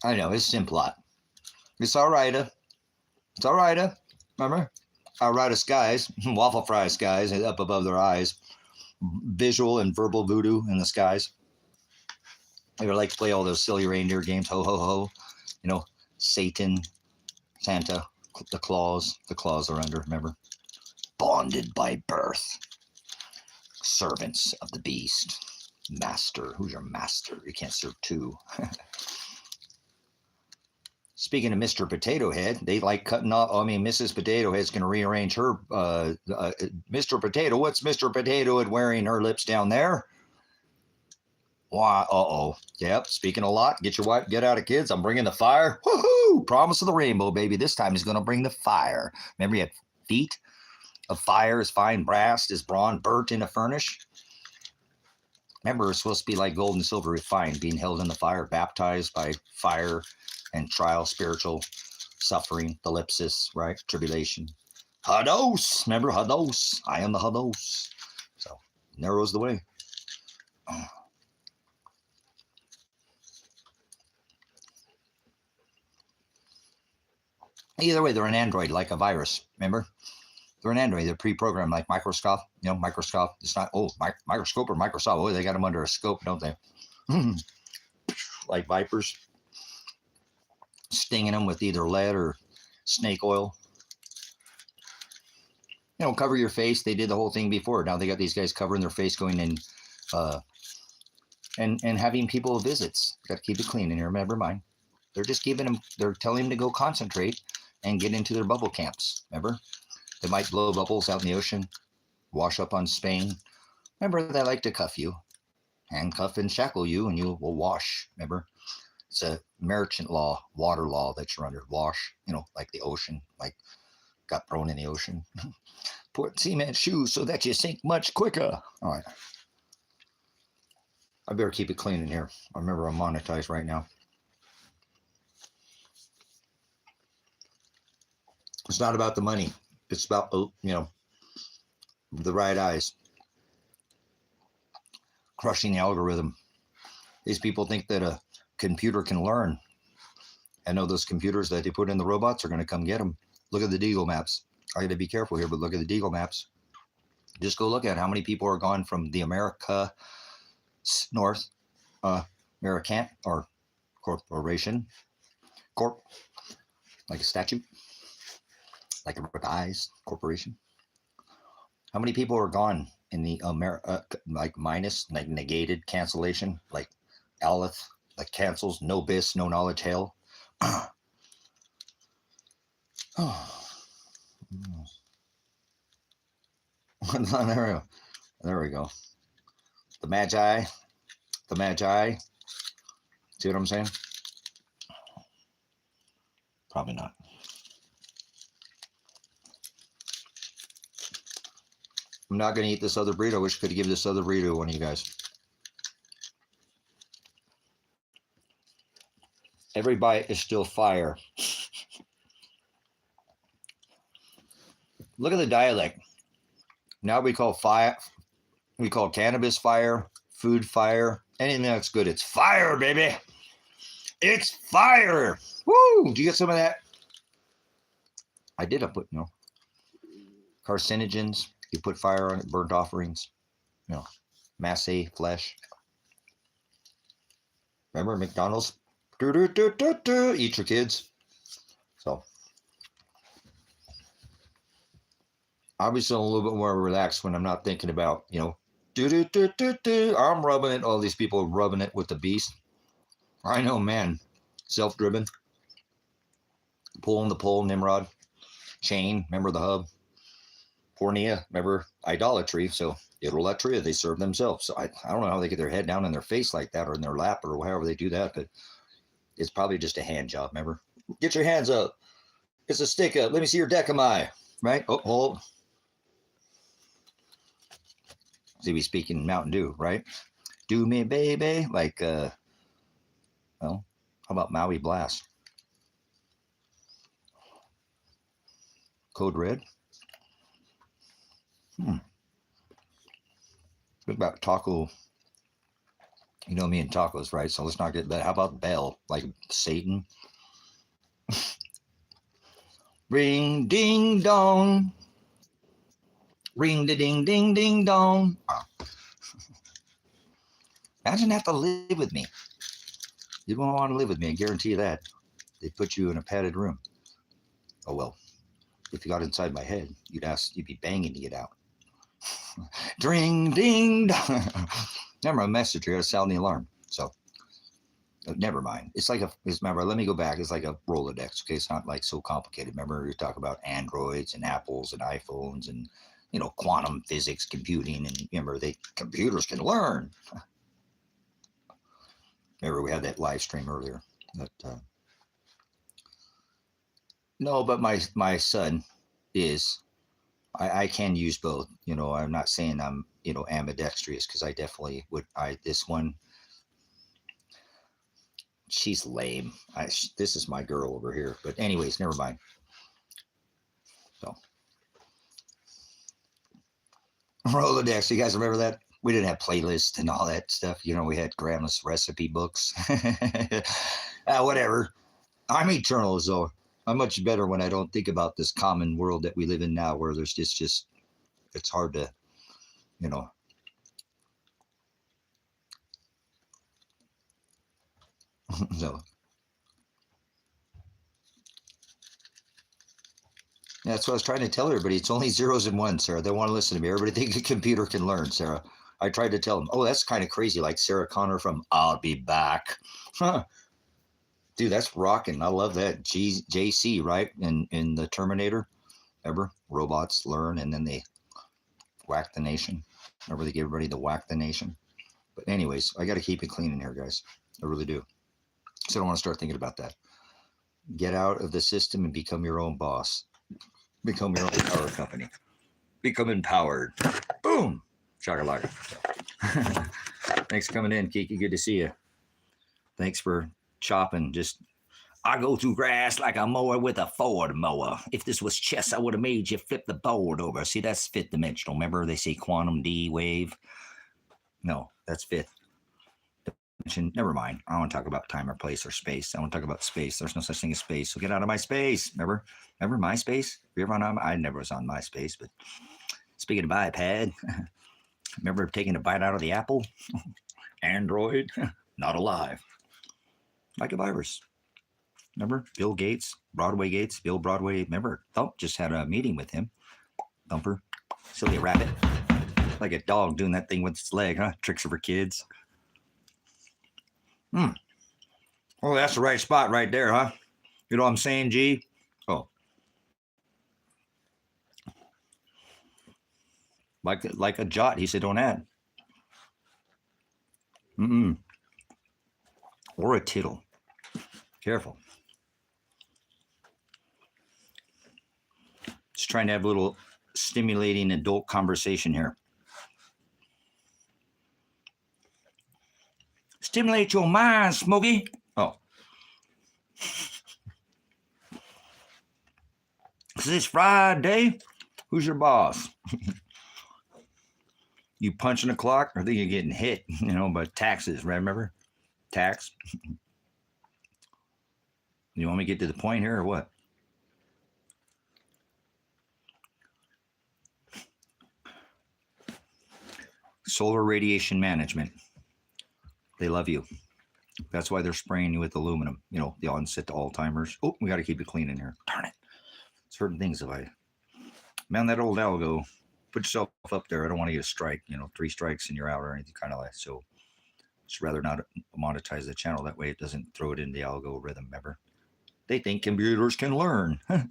I know, it's Simplot. It's all right. It's all right. Remember? All right, skies, waffle fry skies up above their eyes. Visual and verbal voodoo in the skies. They would like to play all those silly reindeer games. Ho, ho, ho. You know, Satan, Santa, The claws are under, remember? Bonded by birth. Servants of the beast. Master. Who's your master? You can't serve two. Speaking of Mr. Potato Head, they like cutting off. I mean, Mrs. Potato Head's going to rearrange her. Mr. Potato, what's Mr. Potato Head wearing her lips down there? Why? Uh-oh. Yep. Speaking a lot. Get your wife. Get out of kids. I'm bringing the fire. Woohoo! Promise of the rainbow, baby. This time he's going to bring the fire. Remember, he had feet of fire, as fine brass, as brawn burnt in a furnace. Remember, it's supposed to be like gold and silver refined, being held in the fire, baptized by fire and trial, spiritual suffering, thalipsis, right? Tribulation. Hados. Remember, Hados. I am the Hados. So, narrows the way. Either way, they're an android, like a virus. Remember? They're an android. They're pre-programmed, like Microsoft. You know, Microsoft. It's not, microscope or Microsoft. Oh, they got them under a scope, don't they? Like vipers. Stinging them with either lead or snake oil. You know, cover your face. They did the whole thing before. Now they got these guys covering their face, going in, and having people visits. Got to keep it clean in here. Remember mine. They're just giving them. They're telling them to go concentrate and get into their bubble camps. Remember, they might blow bubbles out in the ocean, wash up on Spain. Remember, they like to cuff you, handcuff and shackle you, and you will wash. Remember, it's a merchant law, water law that you're under. Wash, you know, like the ocean, like got thrown in the ocean. Put cement shoes so that you sink much quicker. All right. I better keep it clean in here. I remember I'm monetized right now. It's not about the money. It's about, you know, the right eyes. Crushing the algorithm. These people think that a computer can learn. I know those computers that they put in the robots are going to come get them. Look at the Deagle maps. I got to be careful here, but look at the Deagle maps. Just go look at how many people are gone from the America North, American or corporation, corp, like a statue, like a revised corporation. How many people are gone in the like minus, like negated cancellation, like Aleph, like cancels, no bis, no knowledge, hell. There we go. The Magi. See what I'm saying? Probably not. I'm not going to eat this other burrito. I wish I could give this other burrito to one of you guys. Every bite is still fire. Look at the dialect. Now we call fire, we call cannabis fire, food fire, anything that's good. It's fire, baby. It's fire. Woo! Do you get some of that? I did. I put, you know, carcinogens. You put fire on it, burnt offerings, you know, masse, flesh. Remember McDonald's? Eat your kids. So, obviously, I'm a little bit more relaxed when I'm not thinking about, you know, I'm rubbing it. All these people rubbing it with the beast. I know, man. Self-driven. Pulling the pole, Nimrod. Chain, remember the hub. Pornea, remember idolatry. So idolatry, they serve themselves. So I don't know how they get their head down in their face like that, or in their lap, or however they do that, but it's probably just a hand job. Remember, get your hands up. It's a stick up. Let me see your decimi. Right? Oh, hold. See, we speak in Mountain Dew, right? Do me, baby. Like, well, how about Maui Blast? Code Red. What about taco? You know me and tacos, right? So let's not get that. How about Bell? Like Satan? Ring, ding, dong. Ring, da, ding, ding, ding, dong. Oh. Imagine have to live with me. You don't want to live with me. I guarantee you that. They put you in a padded room. Oh, well. If you got inside my head, you'd be banging to get out. Ding, ding. Never mind, messenger. I got to sound the alarm. So, never mind. Remember, let me go back. It's like a Rolodex. Okay. It's not like so complicated. Remember, we talk about Androids and Apples and iPhones and, quantum physics, computing. And remember, computers can learn. Remember, we had that live stream earlier. But, no, but my son is. I can use both. I'm not saying I'm, ambidextrous, because I definitely would. This one, she's lame. This is my girl over here. But anyways, never mind. So, Rolodex. You guys remember that? We didn't have playlists and all that stuff. We had grandma's recipe books. Whatever. I'm eternal, so I'm much better when I don't think about this common world that we live in now, where there's just it's hard to, so that's what I was trying to tell everybody. It's only zeros and ones, Sarah. They want to listen to me. Everybody think a computer can learn, Sarah. I tried to tell them, oh, that's kind of crazy. Like Sarah Connor from I'll Be Back. Huh. Dude, that's rocking. I love that. JC, right? In the Terminator. Remember? Robots learn and then they whack the nation. Remember, they give everybody the whack the nation. But anyways, I got to keep it clean in here, guys. I really do. So I don't want to start thinking about that. Get out of the system and become your own boss. Become your own power company. Become empowered. Boom. Shakalaka. Thanks for coming in, Kiki. Good to see you. Thanks for chopping. I go through grass like a mower with a Ford mower. If this was chess, I would have made you flip the board over. See, that's fifth dimensional. Remember, they say quantum D wave. No, that's fifth dimension. Never mind. I don't want to talk about time or place or space. I want to talk about space. There's no such thing as space. So get out of my space. Remember MySpace? You ever on? I never was on MySpace, but speaking of iPad, remember taking a bite out of the apple? Android, not alive. Like a virus. Remember Bill Gates, Bill Broadway. Remember, Thump just had a meeting with him. Thumper, silly rabbit, like a dog doing that thing with its leg, huh? Tricks for kids. Oh, that's the right spot right there, huh? You know what I'm saying, G? Oh, like a jot. He said, don't add. Or a tittle. Careful. Just trying to have a little stimulating adult conversation here. Stimulate your mind, Smokey. Oh. Is this Friday? Who's your boss? You punching the clock? I think you're getting hit, by taxes, right? Remember? Tax. You want me to get to the point here or what? Solar radiation management. They love you. That's why they're spraying you with aluminum. The onset to Alzheimer's. Oh, we got to keep it clean in here. Darn it. Certain things man, that old algo, put yourself up there. I don't want to get a strike, 3 strikes and you're out or anything kind of like. So just rather not monetize the channel. That way it doesn't throw it in the algorithm. Remember? They think computers can learn. They're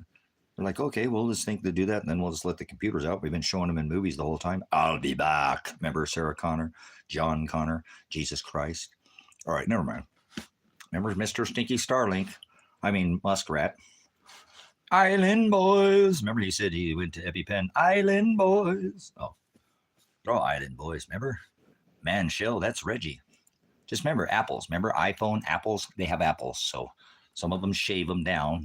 like, okay, we'll just think to do that, and then we'll just let the computers out. We've been showing them in movies the whole time. I'll be back. Remember Sarah Connor, John Connor, Jesus Christ. All right, never mind. Remember Mr. Stinky Muskrat. Island Boys. Remember he said he went to EpiPen. Island Boys. Oh, they're all Island Boys. Remember? Man Shell, that's Reggie. Just remember apples. Remember iPhone, apples? They have apples. So some of them shave them down,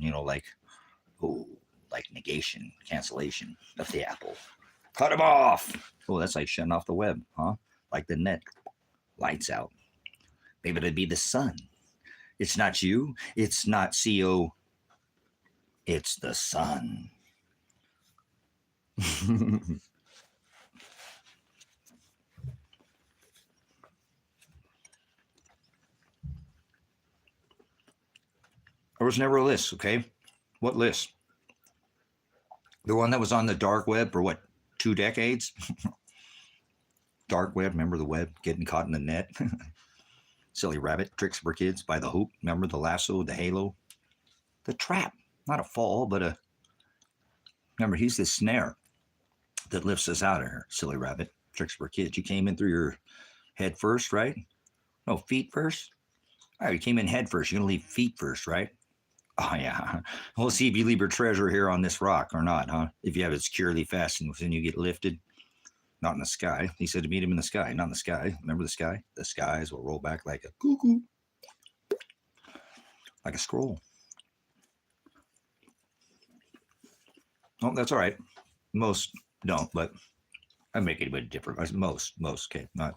like negation, cancellation of the apple. Cut them off. Oh, that's like shutting off the web, huh? Like the net. Lights out. Maybe it'd be the sun. It's not you. It's not CO. It's the sun. There was never a list, okay? What list? The one that was on the dark web for what, 2 decades? Dark web, remember the web getting caught in the net? Silly rabbit, tricks for kids by the hoop. Remember the lasso, the halo, the trap. Not a fall, but a. Remember, he's the snare that lifts us out of here. Silly rabbit, tricks for kids. You came in through your head first, right? No, feet first. All right, you came in head first. You're gonna leave feet first, right? Oh yeah. We'll see if you leave your treasure here on this rock or not, huh? If you have it securely fastened, then you get lifted. Not in the sky. He said to meet him in the sky, not in the sky. Remember the sky? The skies will roll back like a cuckoo, like a scroll. Oh, that's all right. Most don't, but I make it a bit different. Most, okay, not.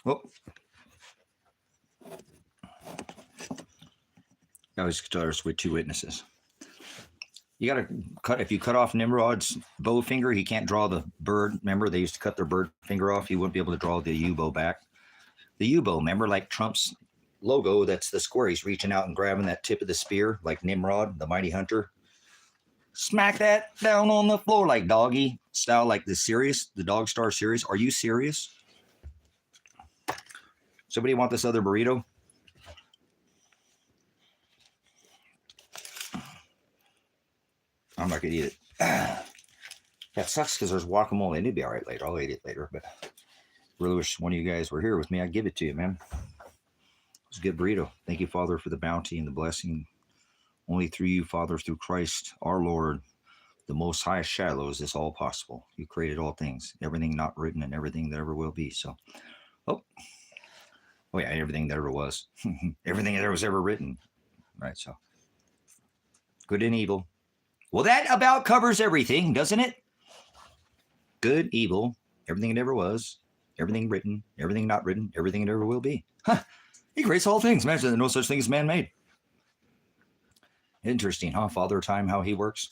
Oh, I always starts with 2 witnesses. You got to cut, if you cut off Nimrod's bow finger, he can't draw the bird. Remember, they used to cut their bird finger off. He wouldn't be able to draw the U-bow back. The U-bow, remember, like Trump's logo, that's the square. He's reaching out and grabbing that tip of the spear, like Nimrod, the mighty hunter. Smack that down on the floor like doggy style, like the series, the Dog Star series. Are you serious? Somebody want this other burrito? I'm not gonna eat it. That sucks because there's guacamole. It'd be all right later. I'll eat it later, but really wish one of you guys were here with me. I'd give it to you, man. It's a good burrito. Thank you, Father, for the bounty and the blessing. Only through you, Father, through Christ, our Lord, the Most High Shallows, is all possible. You created all things, everything not written and everything that ever will be. So, oh yeah, everything that ever was, everything that was ever written. Right. So, good and evil. Well, that about covers everything, doesn't it? Good, evil, everything it ever was, everything written, everything not written, everything it ever will be. Huh. He creates all things. Imagine no such thing as man-made. Interesting, huh? Father time, how he works.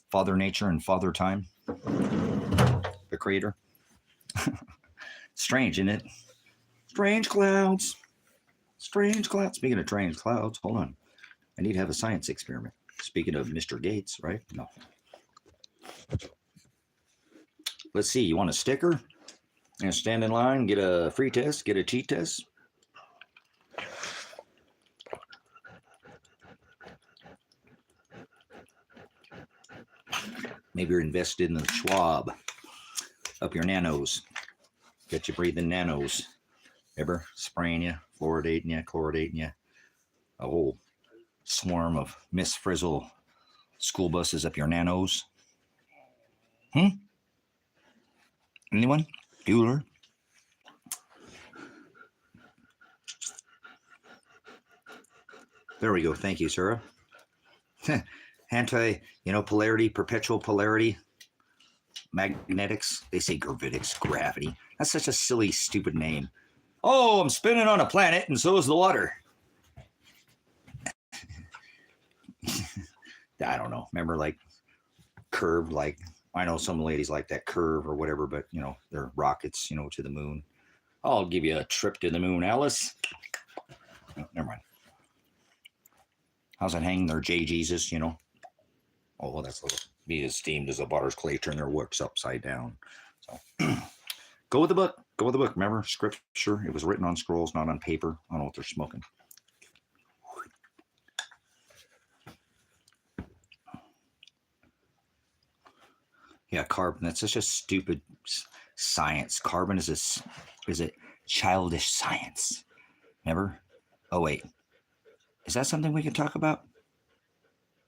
Father nature and Father time. The creator. Strange, isn't it? Strange clouds. Strange clouds. Speaking of strange clouds, hold on. I need to have a science experiment. Speaking of Mr. Gates, right? No. Let's see. You want a sticker? And stand in line, get a free test, get a cheat test. Maybe you're invested in the Schwab. Up your nanos. Get you breathing nanos. Ever spraying you, fluoridating you, chloridating you. A whole swarm of Miss Frizzle school buses up your nanos. Anyone? Bueller? There we go. Thank you, Sarah. Polarity, perpetual polarity, magnetics. They say gravitics, gravity. That's such a silly, stupid name. Oh, I'm spinning on a planet, and so is the water. I don't know. Remember, like, curved, like, I know some ladies like that curve or whatever, but, they're rockets, to the moon. I'll give you a trip to the moon, Alice. Oh, never mind. How's it hanging there, J. Jesus, Oh, well, that's a little be esteemed as a butter's clay, turn their works upside down. So go with the book. Go with the book. Remember, scripture, it was written on scrolls, not on paper. I don't know what they're smoking. Yeah, carbon. That's such a stupid science. Carbon is a childish science. Remember? Oh, wait. Is that something we can talk about?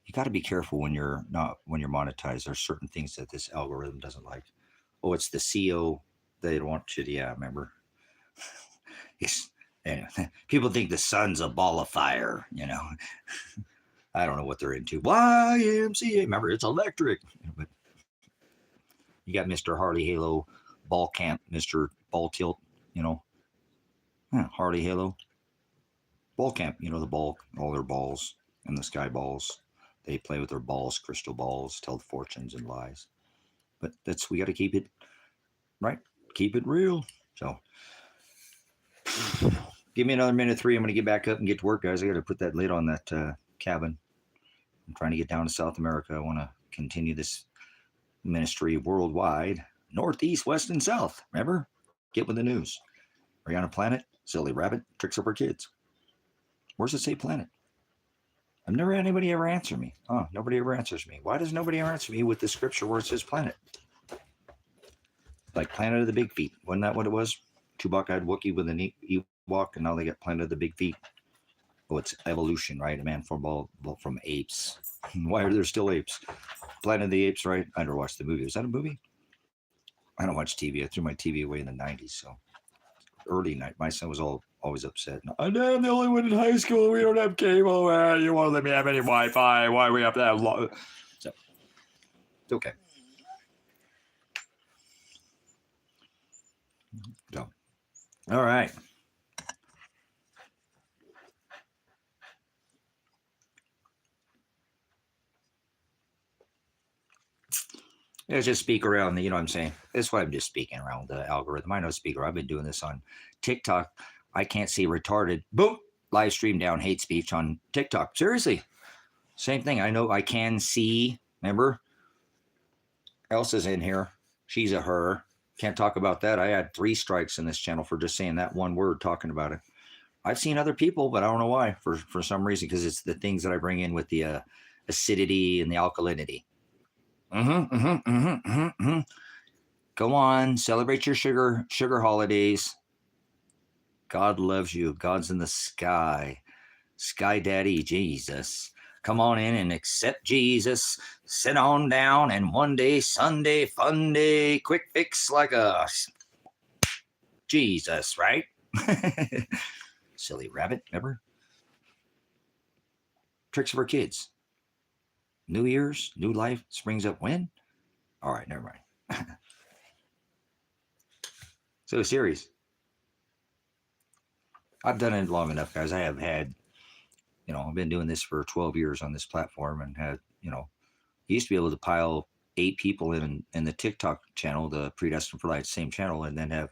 You got to be careful when you're monetized. There's certain things that this algorithm doesn't like. Oh, it's the CO they want you to, yeah, remember? Anyway, people think the sun's a ball of fire, I don't know what they're into. YMCA, remember, it's electric. But you got Mr. Harley Halo, Ball Camp, Mr. Ball Tilt, Harley Halo. Ball Camp, the ball, all their balls and the sky balls. They play with their balls, crystal balls, tell fortunes and lies. But we got to keep it, right? Keep it real. So give me another minute 3. I'm going to get back up and get to work, guys. I got to put that lid on that cabin. I'm trying to get down to South America. I want to continue this ministry worldwide, northeast, west, and south. Remember? Get with the news. Are you on a planet? Silly rabbit tricks up her kids. Where's it say planet? I've never had anybody ever answer me. Oh, nobody ever answers me. Why does nobody ever answer me with the scripture where it says planet? Like Planet of the Big Feet. Wasn't that what it was? Chewbacca-eyed Wookiee with an Ewok, and now they got Planet of the Big Feet. Oh, it's evolution, right? A man from apes. Why are there still apes? Planet of the Apes, right? I never watched the movie. Was that a movie? I don't watch TV. I threw my TV away in the 90s, so early night. My son was always upset. I'm the only one in high school. We don't have cable. You won't let me have any Wi-Fi. Why we have to have So it's okay. So, all right. Let's just speak around the, you know what I'm saying? That's why I'm just speaking around the algorithm. I know speaker. I've been doing this on TikTok. I can't see retarded. Boom. Live stream down hate speech on TikTok. Seriously. Same thing. I know I can see. Remember? Elsa's in here. She's a her. Can't talk about that. I had 3 strikes in this channel for just saying that one word, talking about it. I've seen other people, but I don't know why. For some reason, because it's the things that I bring in with the acidity and the alkalinity. Go on, celebrate your sugar holidays. God loves you. God's in the sky. Sky Daddy Jesus. Come on in and accept Jesus. Sit on down, and one day, Sunday, fun day, quick fix like us. Jesus, right? Silly rabbit, remember? Tricks for kids. New Year's, new life springs up when? All right, never mind. So serious. I've done it long enough, guys. I have had, I've been doing this for 12 years on this platform, and had, used to be able to pile 8 people in the TikTok channel, the Predestined for Life, same channel, and then have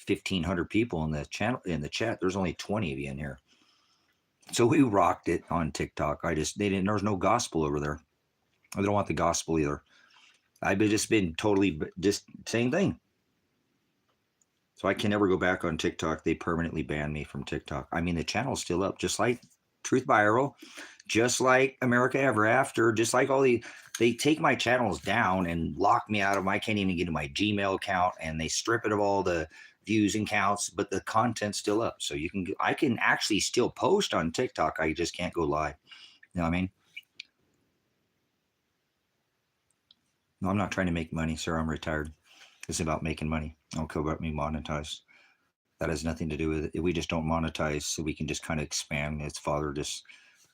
1,500 people in the channel, in the chat. There's only 20 of you in here. So we rocked it on TikTok. There was no gospel over there. I don't want the gospel either. I've just been totally just same thing. So I can never go back on TikTok. They permanently banned me from TikTok. I mean, the channel's still up, just like Truth Viral, just like America Ever After, just like they take my channels down and lock me out of them. I can't even get to my Gmail account, and they strip it of all the views and counts, but the content's still up. So I can actually still post on TikTok. I just can't go live. You know what I mean? No, I'm not trying to make money, sir. I'm retired. It's about making money. Don't care about me monetized. That has nothing to do with it. We just don't monetize, so we can just kind of expand. It's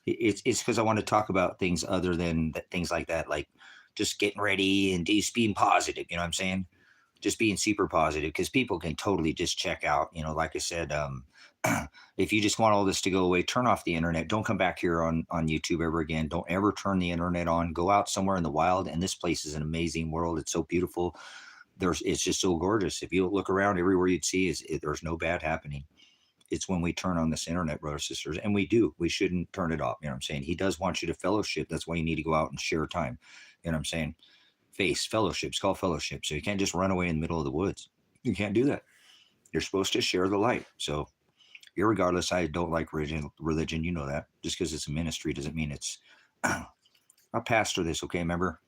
because I want to talk about things other than things like that, like just getting ready and just being positive. You know what I'm saying? Just being super positive, because people can totally just check out. Like I said, if you just want all this to go away, turn off the internet. Don't come back here on YouTube ever again. Don't ever turn the internet on. Go out somewhere in the wild. And this place is an amazing world. It's so beautiful. It's just so gorgeous. If you look around, everywhere you'd see there's no bad happening. It's when we turn on this internet, brothers and sisters, and we shouldn't turn it off. You know what I'm saying? He does want you to fellowship. That's why you need to go out and share time. You know what I'm saying? Fellowship's called fellowship. So you can't just run away in the middle of the woods. You can't do that. You're supposed to share the light. So irregardless, I don't like religion. You know that. Just because it's a ministry doesn't mean it's a pastor this, okay? Remember,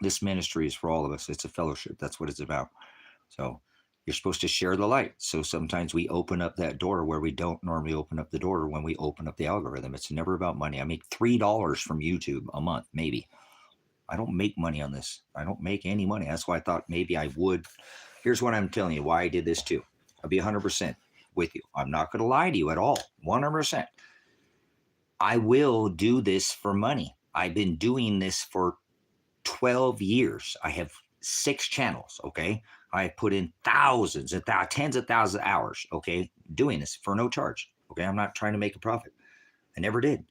this ministry is for all of us. It's a fellowship. That's what it's about. So you're supposed to share the light. So sometimes we open up that door where we don't normally open up the door when we open up the algorithm. It's never about money. I make $3 from YouTube a month, maybe. I don't make money on this. I don't make any money. That's why I thought maybe I would. Here's what I'm telling you, why I did this too. I'll be 100% with you. I'm not going to lie to you at all. 100%. I will do this for money. I've been doing this for 12 years. I have 6 channels, okay? I put in thousands and tens of thousands of hours, okay, doing this for no charge, okay? I'm not trying to make a profit. I never did. And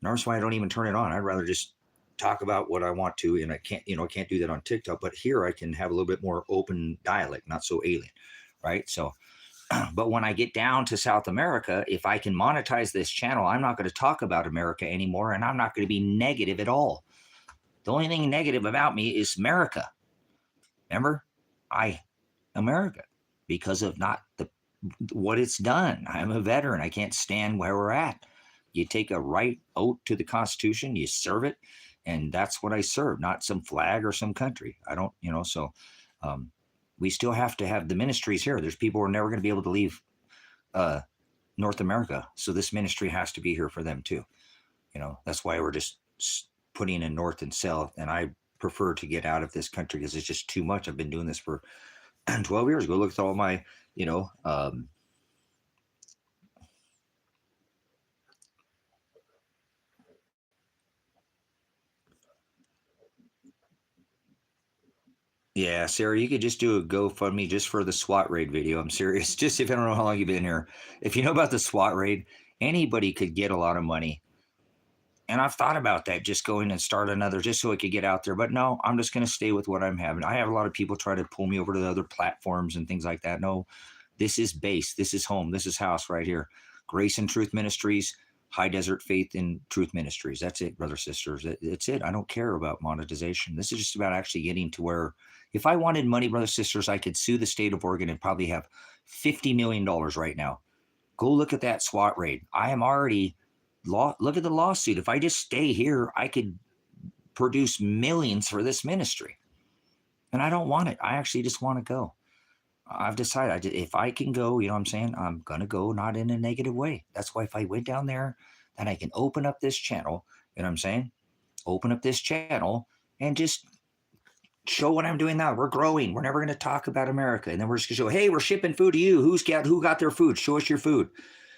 that's why I don't even turn it on. I'd rather just talk about what I want to, and I can't do that on TikTok, but here I can have a little bit more open dialect, not so alien. right? So, but when I get down to South America, if I can monetize this channel, I'm not going to talk about America anymore, and I'm not going to be negative at all. The only thing negative about me is America. Remember, America, because of not the what it's done. I'm a veteran. I can't stand where we're at. You take a right oath to the Constitution, you serve it, and that's what I serve, not some flag or some country. I don't, so we still have to have the ministries here. There's people who are never going to be able to leave uh, North America. So this ministry has to be here for them too. That's why we're just putting in North and South. And I prefer to get out of this country because it's just too much. I've been doing this for 12 years. Go look at all my, yeah, Sarah, you could just do a GoFundMe just for the SWAT raid video. I'm serious. Just if I don't know how long you've been here, if you know about the SWAT raid, anybody could get a lot of money. And I've thought about that, just going and start another just so I could get out there. But no, I'm just going to stay with what I'm having. I have a lot of people try to pull me over to the other platforms and things like that. No, this is base. This is home. This is house right here. Grace and Truth Ministries, High Desert Faith and Truth Ministries. That's it, brothers, sisters. That's it. I don't care about monetization. This is just about actually getting to where if I wanted money, brothers, sisters, I could sue the state of Oregon and probably have $50 million right now. Go look at that SWAT raid. I am already look at the lawsuit. If I just stay here, I could produce millions for this ministry. And I don't want it. I actually just want to go. I've decided if I can go, I'm saying, I'm going to go, not in a negative way. That's why if I went down there, then I can open up this channel, I'm saying? Open up this channel and just show what I'm doing now. We're growing. We're never going to talk about America. And then we're just going to show, hey, we're shipping food to you. Who got their food? Show us your food.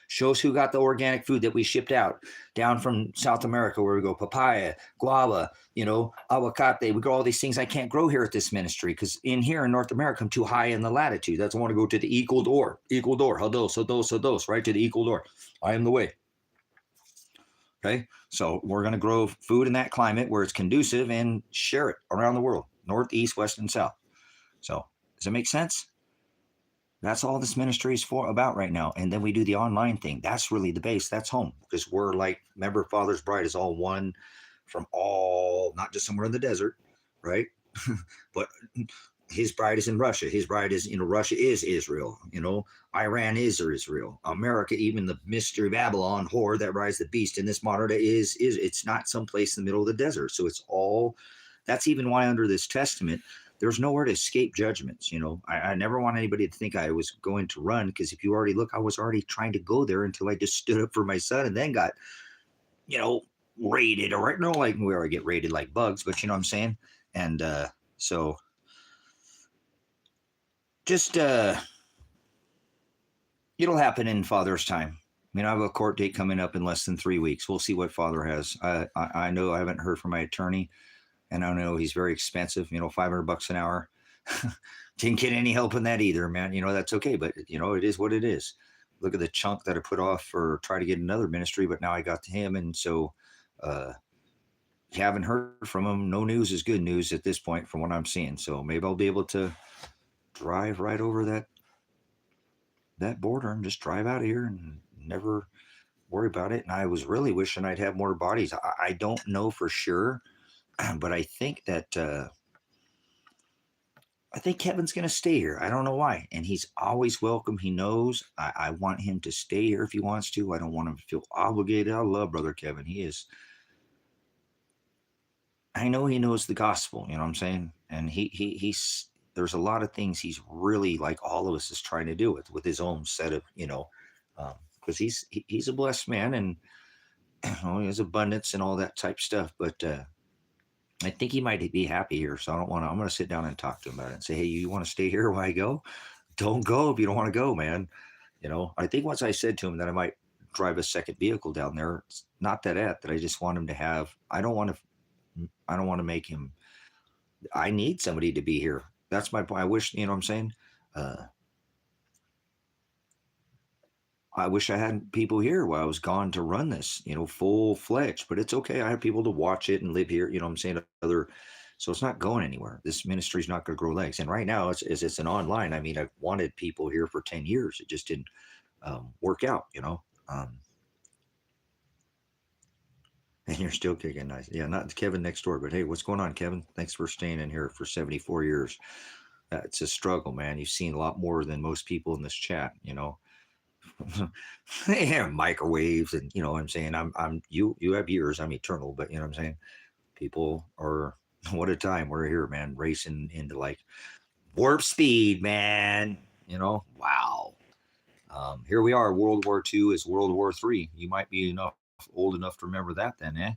Show us who got the organic food that we shipped out down from South America, where we go papaya, guava, aguacate. We grow all these things I can't grow here at this ministry because in here in North America, I'm too high in the latitude. That's I want to go to the Ecuador, hados, right to the Ecuador. I am the way. Okay, so we're going to grow food in that climate where it's conducive and share it around the world, north, east, west, and south. So does it make sense? That's all this ministry is about right now. And then we do the online thing. That's really the base. That's home because we're like, remember, Father's Bride is all one from all, not just somewhere in the desert, right? But his bride is in Russia. His bride is, Russia is Israel. Iran is Israel. America, even the mystery Babylon whore that rides the beast in this modern day is it's not someplace in the middle of the desert. So it's all, that's even why under this testament, there's nowhere to escape judgments. I never want anybody to think I was going to run because if you already look, I was already trying to go there until I just stood up for my son and then got, raided or no, like we already get raided like bugs, but you know what I'm saying? And so just it'll happen in Father's time. I have a court date coming up in less than 3 weeks. We'll see what Father has. I know I haven't heard from my attorney. And I know he's very expensive, $500 an hour. Didn't get any help in that either, man. That's okay. But, it is what it is. Look at the chunk that I put off for try to get another ministry, but now I got to him. And so you haven't heard from him. No news is good news at this point from what I'm seeing. So maybe I'll be able to drive right over that border and just drive out of here and never worry about it. And I was really wishing I'd have more bodies. I don't know for sure. But I think that Kevin's going to stay here. I don't know why. And he's always welcome. He knows I want him to stay here if he wants to. I don't want him to feel obligated. I love Brother Kevin. I know he knows the gospel. You know what I'm saying? And he's there's a lot of things he's really, like all of us, is trying to do with his own set of, because he's a blessed man and he has abundance and all that type stuff. But I think he might be happy here. So I'm going to sit down and talk to him about it and say, hey, you want to stay here while I go? Don't go if you don't want to go, man. I think once I said to him that I might drive a second vehicle down there, it's not that I just want him to have, I don't want to make him, I need somebody to be here. That's my point. I wish, what I'm saying? I wish I had people here while I was gone to run this, full fledged, but it's okay. I have people to watch it and live here. I'm saying other So it's not going anywhere. This ministry's not going to grow legs. And right now it's an online. I mean, I've wanted people here for 10 years. It just didn't work out, you know. And you're still kicking nice. Yeah, not Kevin next door, but hey, what's going on, Kevin? Thanks for staying in here for 74 years. It's a struggle, man. You've seen a lot more than most people in this chat, you know. They have microwaves, and you know what I'm saying. You have years. I'm eternal, but you know what I'm saying. People are what a time we're here, man, racing into like warp speed, man. You know, wow. Here we are. World War II is World War III. You might be old enough to remember that then, eh?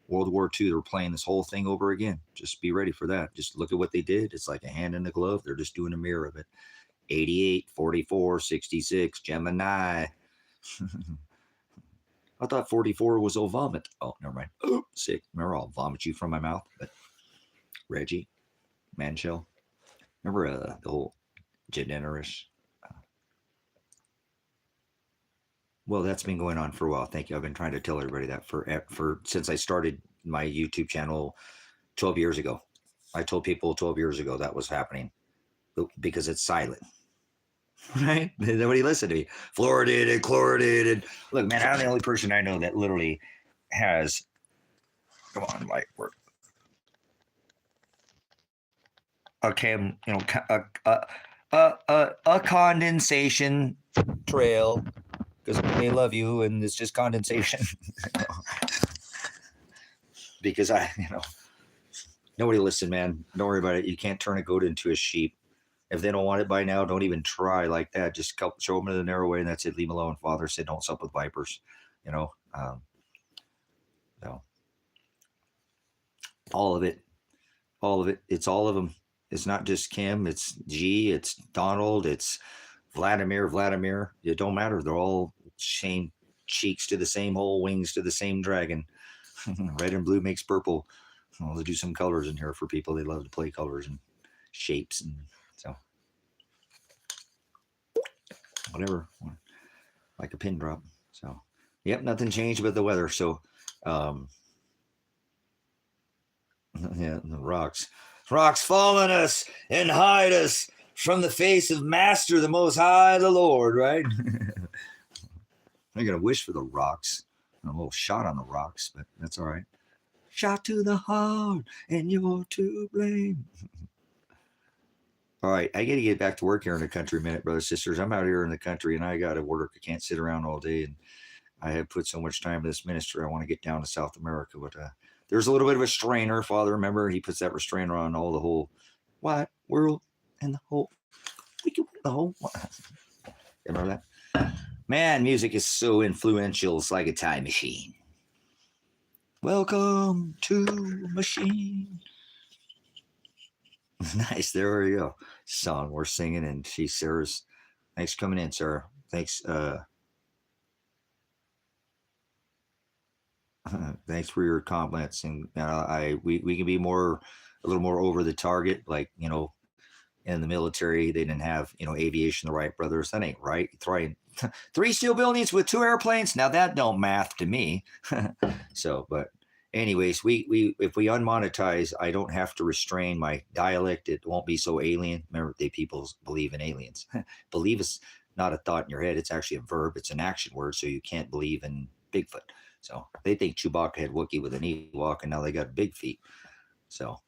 World War II, they're playing this whole thing over again. Just be ready for that. Just look at what they did. It's like a hand in the glove. They're just doing a mirror of it. 88, 44, 66, Gemini. I thought 44 was all vomit. Oh, never mind. Oh, sick. Remember, I'll vomit you from my mouth. But Reggie, Manshell. Remember the whole generous. Well, that's been going on for a while. Thank you. I've been trying to tell everybody that for since I started my YouTube channel 12 years ago. I told people 12 years ago that was happening because it's silent. Right? Nobody listened to me. Fluoridated, chloridated. Look, man, I'm the only person I know that literally has. Come on, Mike. Work. A condensation trail because they love you and it's just condensation. Because nobody listen, man. Don't worry about it. You can't turn a goat into a sheep. If they don't want it by now, don't even try like that. Just show them the narrow way, and that's it. Leave them alone. Father said, "Don't sup with vipers." You know, so all of it. It's all of them. It's not just Kim. It's G. It's Donald. It's Vladimir. It don't matter. They're all same cheeks to the same hole, wings to the same dragon. Red and blue makes purple. Well, let's do some colors in here for people. They love to play colors and shapes and. So, whatever, like a pin drop. So, yep, nothing changed but the weather. So, yeah, the rocks fall on us and hide us from the face of Master, the Most High, the Lord. Right? I got a wish for the rocks. A little shot on the rocks, but that's all right. Shot to the heart, and you're to blame. All right, I got to get back to work here in the country a minute, brothers, sisters. I'm out here in the country, and I got to work. I can't sit around all day, and I have put so much time in this ministry. I want to get down to South America, but there's a little bit of a strainer. Father, remember, he puts that restrainer on all the whole wide world and the whole. Remember that? Man, music is so influential. It's like a time machine. Welcome to Machine. Nice. There we go. Song we're singing, and Sarah's. Thanks for coming in, Sarah. Thanks. Thanks for your compliments, and we can be a little more over the target. Like in the military, they didn't have aviation the right, brothers. That ain't right. Three steel buildings with 2 airplanes. Now that don't math to me. So, but. Anyways, we if we unmonetize, I don't have to restrain my dialect. It won't be so alien. Remember, people believe in aliens. Believe is not a thought in your head. It's actually a verb. It's an action word. So you can't believe in Bigfoot. So they think Chewbacca had Wookiee with an Ewok, and now they got big feet. So.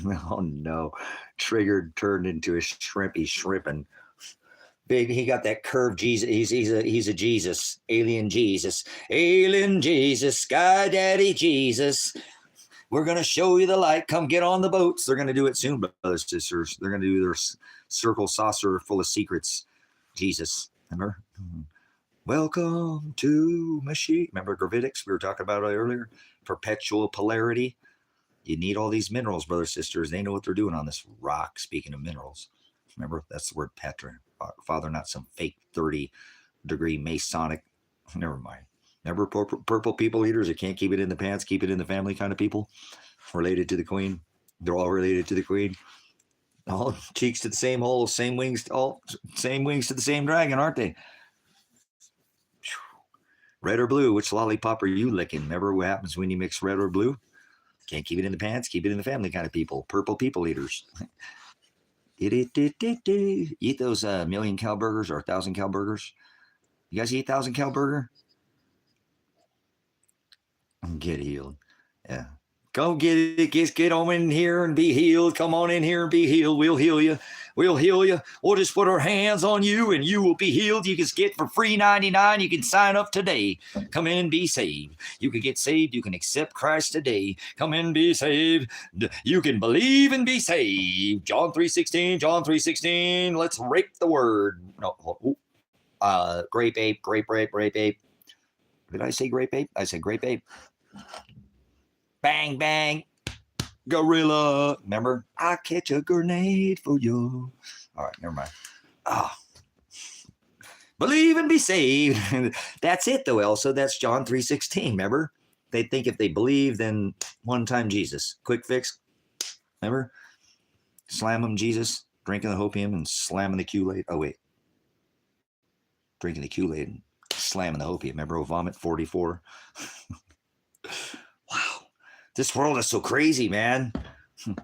Oh no! Triggered, turned into a shrimp. He's shrimping. Big, he got that curved Jesus. He's a Jesus, alien Jesus, Sky Daddy Jesus. We're gonna show you the light. Come get on the boats. They're gonna do it soon, brothers, sisters. They're gonna do their circle saucer full of secrets. Jesus, remember? Welcome to Machine. Remember gravitics we were talking about earlier? Perpetual polarity. You need all these minerals, brothers, sisters. They know what they're doing on this rock. Speaking of minerals, remember that's the word Petra. Father, not some fake 30-degree Masonic. Never mind. Remember purple people eaters that can't keep it in the pants, keep it in the family kind of people? Related to the queen. They're all related to the queen. All cheeks to the same hole, same wings, all same wings to the same dragon, aren't they? Red or blue? Which lollipop are you licking? Remember what happens when you mix red or blue? Can't keep it in the pants, keep it in the family kind of people. Purple people eaters. Eat those million cal burgers or 1,000 cal burgers. You guys eat 1,000 cal burger? Get healed. Yeah. Go get it. Get on in here and be healed. Come on in here and be healed. We'll heal you. We'll heal you. We'll just put our hands on you and you will be healed. You can get for free 99. You can sign up today. Come in and be saved. You can get saved. You can accept Christ today. Come in and be saved. You can believe and be saved. John 3:16. John 3:16. Let's rape the word. No. Grape ape. Grape rape. Grape ape. Did I say grape ape? I said grape ape. Bang, bang, gorilla. Remember? I catch a grenade for you. All right, never mind. Oh. Believe and be saved. That's it, though, Elsa. That's John 3:16. Remember? They think if they believe, then one time Jesus. Quick fix. Remember? Slam them, Jesus. Drinking the hopium and slamming the Kool-Aid. Oh, wait. Drinking the Kool-Aid and slamming the hopium. Remember? Vomit 44. Wow. This world is so crazy, man.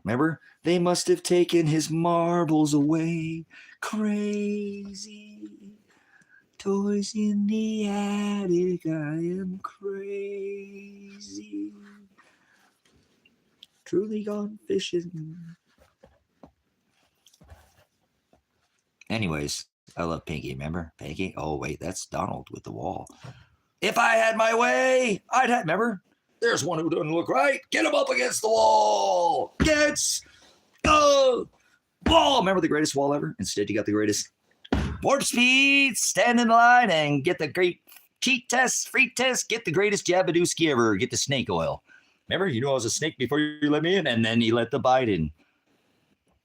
Remember? They must have taken his marbles away. Crazy. Toys in the attic. I am crazy. Truly gone fishing. Anyways, I love Pinky. Remember? Pinky? Oh, wait. That's Donald with the wall. If I had my way, I'd have... Remember? There's one who doesn't look right. Get him up against the wall. Gets the wall. Remember the greatest wall ever? Instead, you got the greatest warp speed. Stand in the line and get the great cheat test, free test. Get the greatest Jabadooski ever. Get the snake oil. Remember, you knew I was a snake before you let me in, and then you let the Biden.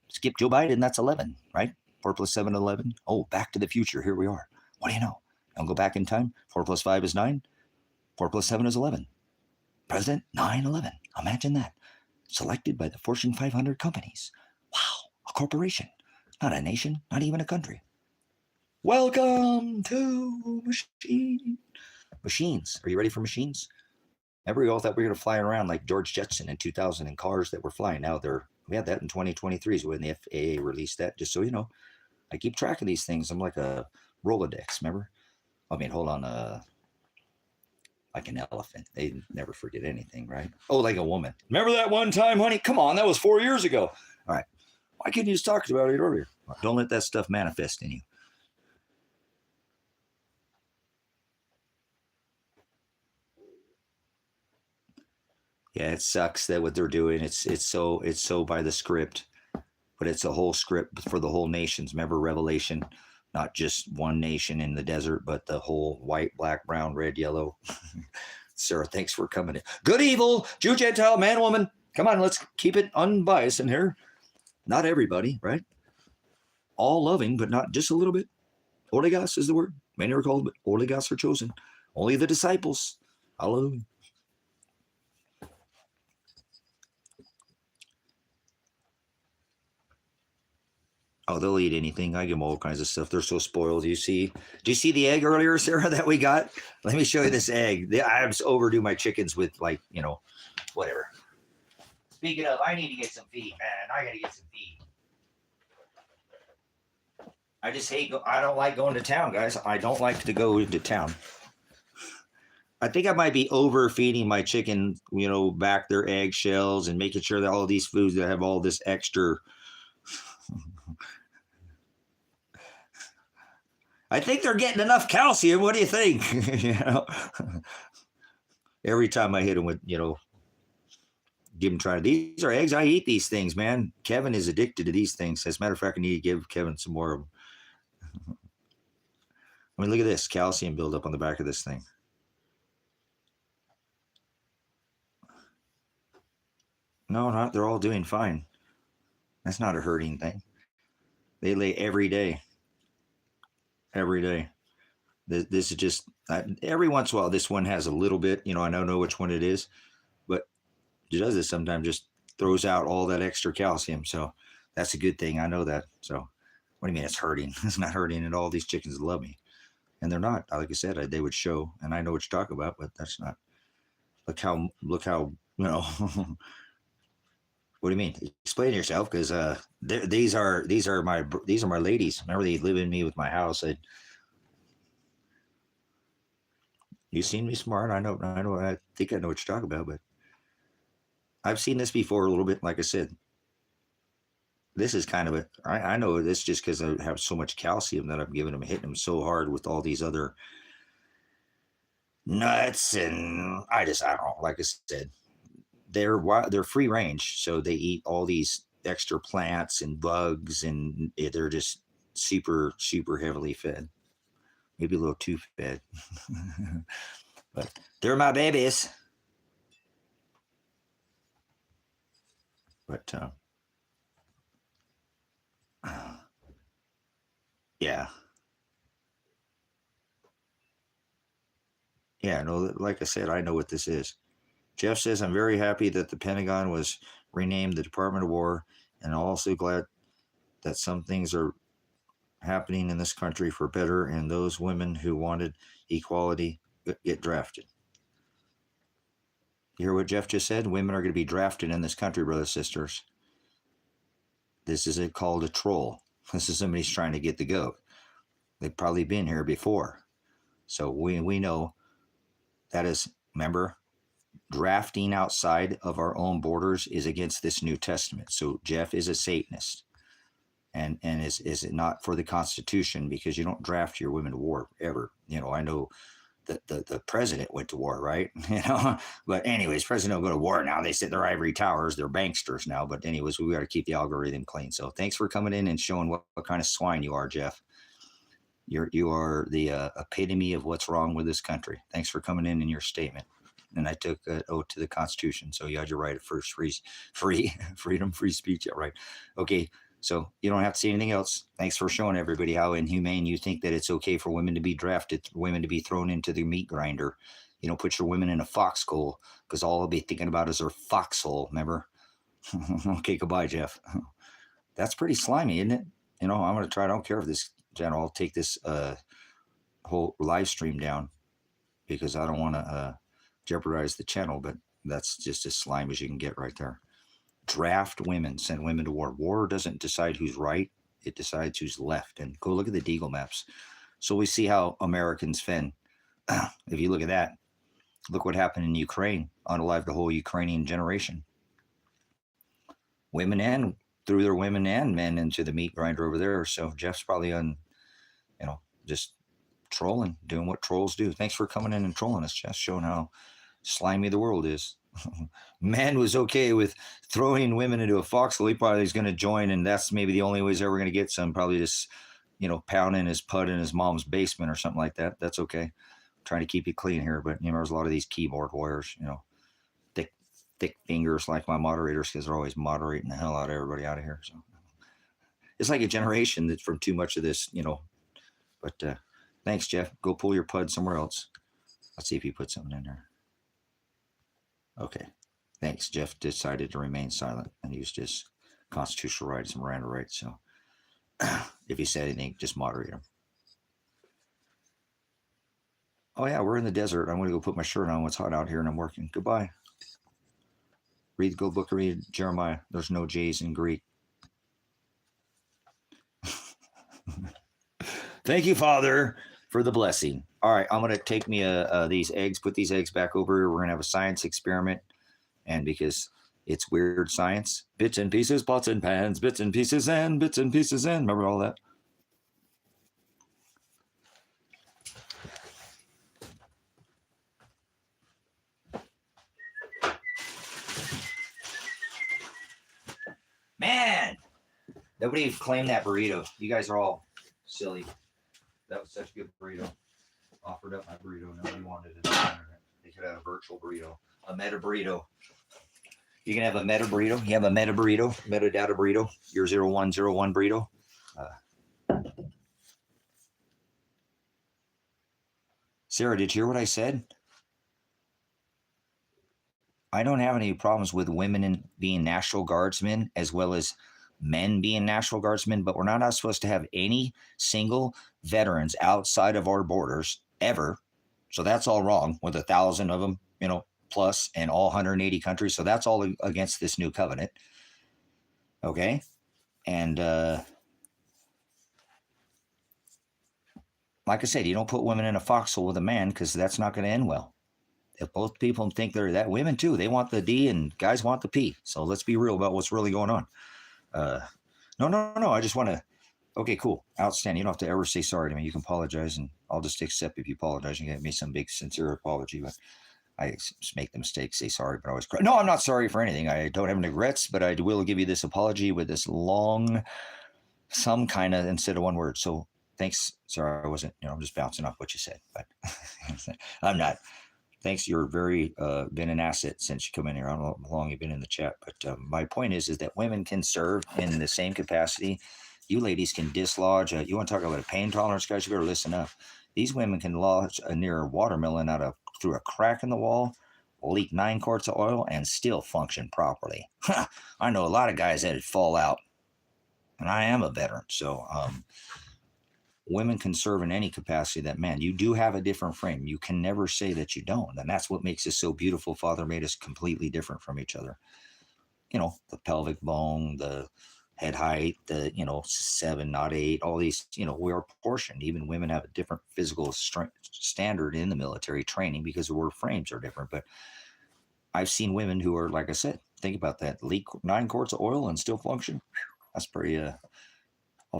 Skip Joe Biden. That's 11, right? 4 plus 7 is 11. Oh, Back to the Future. Here we are. What do you know? I'll go back in time. 4 plus 5 is 9. 4 plus 7 is 11. President 9/11. Imagine that. Selected by the Fortune 500 companies. Wow, a corporation, not a nation, not even a country. Welcome to machines. Are you ready for machines? Remember, we all thought we were going to fly around like George Jetson in 2000 in cars that were flying. Now we had that in 2023 when the FAA released that. Just so you know, I keep track of these things. I'm like a Rolodex. Remember? I mean, hold on. Like an elephant. They never forget anything, right? Oh, like a woman. Remember that one time, honey? Come on, that was 4 years ago. All right. Why couldn't you just talk about it earlier? Don't let that stuff manifest in you. Yeah, it sucks that what they're doing. It's so by the script, but it's a whole script for the whole nations. Remember Revelation? Not just one nation in the desert, but the whole white, black, brown, red, yellow. Sarah, thanks for coming in. Good, evil, Jew, Gentile, man, woman. Come on, let's keep it unbiased in here. Not everybody, right? All loving, but not just a little bit. Oligos is the word. Many are called, but oligos are chosen. Only the disciples. Hallelujah. Oh, they'll eat anything. I give them all kinds of stuff. They're so spoiled. Do you see the egg earlier, Sarah, that we got? Let me show you this egg. I overdo my chickens with, like, whatever. Speaking of, I need to get some feed, man. I got to get some feed. I don't like going to town, guys. I don't like to go into town. I think I might be overfeeding my chicken, back their eggshells and making sure that all these foods that have all this extra... I think they're getting enough calcium. What do you think? Every time I hit them with, give them try. These are eggs. I eat these things, man. Kevin is addicted to these things. As a matter of fact, I need to give Kevin some more of them. I mean, look at this calcium buildup on the back of this thing. No, they're all doing fine. That's not a hurting thing. They lay every day. Every day. This is just, every once in a while, this one has a little bit, I don't know which one it is, but it does this sometimes, just throws out all that extra calcium. So that's a good thing. I know that. So what do you mean it's hurting? It's not hurting at all. These chickens love me. and they're not. Like I said, they would show, and I know what you're talking about, but that's not. Look how What do you mean? Explain yourself, because these are my ladies. Remember, they live in me with my house. You seen me smart. I know. I think I know what you're talking about, but I've seen this before a little bit. Like I said, this is kind of a. I know this just because I have so much calcium that I'm giving them, hitting them so hard with all these other nuts, and I don't know. Like I said, they're free range, so they eat all these extra plants and bugs, and they're just super heavily fed. Maybe a little too fed, but they're my babies. But yeah, no, like I said, I know what this is. Jeff says, I'm very happy that the Pentagon was renamed the Department of War, and also glad that some things are happening in this country for better, and those women who wanted equality get drafted. You hear what Jeff just said? Women are going to be drafted in this country, brothers and sisters. This is called a troll. This is somebody's trying to get the goat. They've probably been here before. So we know that is, remember, drafting outside of our own borders is against this New Testament. So Jeff is a Satanist. And is it not for the Constitution, because you don't draft your women to war ever. I know that the president went to war, right? But anyways, president don't go to war now. They sit in their ivory towers. They're banksters now. But anyways, we got to keep the algorithm clean. So thanks for coming in and showing what kind of swine you are, Jeff. You are the epitome of what's wrong with this country. Thanks for coming in your statement. And I took an oath to the Constitution. So you had your right of first freedom, free speech. Yeah, right. Okay. So you don't have to say anything else. Thanks for showing everybody how inhumane you think that it's okay for women to be drafted, women to be thrown into the meat grinder. Put your women in a foxhole, because all they'll be thinking about is their foxhole. Remember? Okay, goodbye, Jeff. That's pretty slimy, isn't it? I'm going to try. I don't care if this channel. I'll take this whole live stream down, because I don't want to jeopardize the channel. But that's just as slimy as you can get right there. Draft women, send women to war. War doesn't decide who's right. It decides who's left. And go look at the Deagle maps. So we see how Americans fend. If you look at that, look what happened in Ukraine. Unalived the whole Ukrainian generation. Women threw their women and men into the meat grinder over there. So Jeff's probably just trolling, doing what trolls do. Thanks for coming in and trolling us, Jeff, showing how slimy the world is. Man was okay with throwing women into a foxhole. He probably is going to join, and that's maybe the only way he's ever going to get some. Probably just, pounding his pud in his mom's basement or something like that. That's okay. I'm trying to keep you clean here, but there's a lot of these keyboard warriors, thick fingers like my moderators, because they're always moderating the hell out of everybody out of here. So it's like a generation that's from too much of this, But thanks, Jeff. Go pull your pud somewhere else. Let's see if he put something in there. Okay, thanks. Jeff decided to remain silent and used his constitutional rights and Miranda rights. So if he said anything, just moderate him. Oh yeah, we're in the desert. I'm going to go put my shirt on. It's hot out here and I'm working. Goodbye. Read the book, read Jeremiah. There's no J's in Greek. Thank you, Father, for the blessing. All right, I'm going to take me these eggs, put these eggs back over here. We're going to have a science experiment. And because it's weird science, bits and pieces, pots and pans, bits and pieces and bits and pieces and. Remember all that? Man, nobody claimed that burrito. You guys are all silly. That was such a good burrito. Offered up my burrito. Nobody wanted it. They could have a virtual burrito, a meta burrito. You can have a meta burrito. You have a meta burrito, metadata burrito. Your 0101 burrito. Sarah, did you hear what I said? I don't have any problems with women being National Guardsmen, as well as men being National Guardsmen, but we're not supposed to have any single veterans outside of our borders ever. So that's all wrong with 1,000 of them, plus in all 180 countries. So that's all against this new covenant. Okay. And like I said, you don't put women in a foxhole with a man because that's not going to end well. If both people think they're that, women too, they want the D and guys want the P. So let's be real about what's really going on. No. I just want to. Okay, cool, outstanding. You don't have to ever say sorry to me. You can apologize, and I'll just accept if you apologize and give me some big sincere apology. But I just make the mistake, say sorry, but always cry. No, I'm not sorry for anything. I don't have any regrets, but I will give you this apology with this long, some kind of instead of one word. So thanks. Sorry, I wasn't. I'm just bouncing off what you said, but I'm not. Thanks. You're very been an asset since you come in here. I don't know how long you've been in the chat, but my point is that women can serve in the same capacity. You ladies can dislodge. You want to talk about a pain tolerance, guys? You better listen up. These women can lodge a near watermelon through a crack in the wall, leak 9 quarts of oil, and still function properly. I know a lot of guys that fall out, and I am a veteran, so women can serve in any capacity that man. You do have a different frame. You can never say that you don't. And that's what makes us so beautiful. Father made us completely different from each other. The pelvic bone, the head height, the, 7, not 8, all these, we are proportioned. Even women have a different physical strength standard in the military training because our frames are different. But I've seen women who are, like I said, think about that, leak 9 quarts of oil and still function. That's pretty,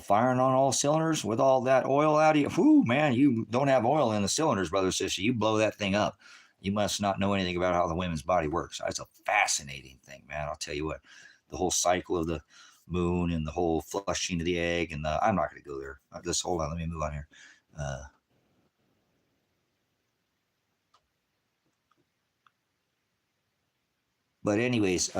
firing on all cylinders with all that oil out of you. Whoo, man, you don't have oil in the cylinders, brother, sister. You blow that thing up. You must not know anything about how the women's body works. That's a fascinating thing, man. I'll tell you what, the whole cycle of the moon and the whole flushing of the egg and I'm not going to go there. Just hold on. Let me move on here. But anyways,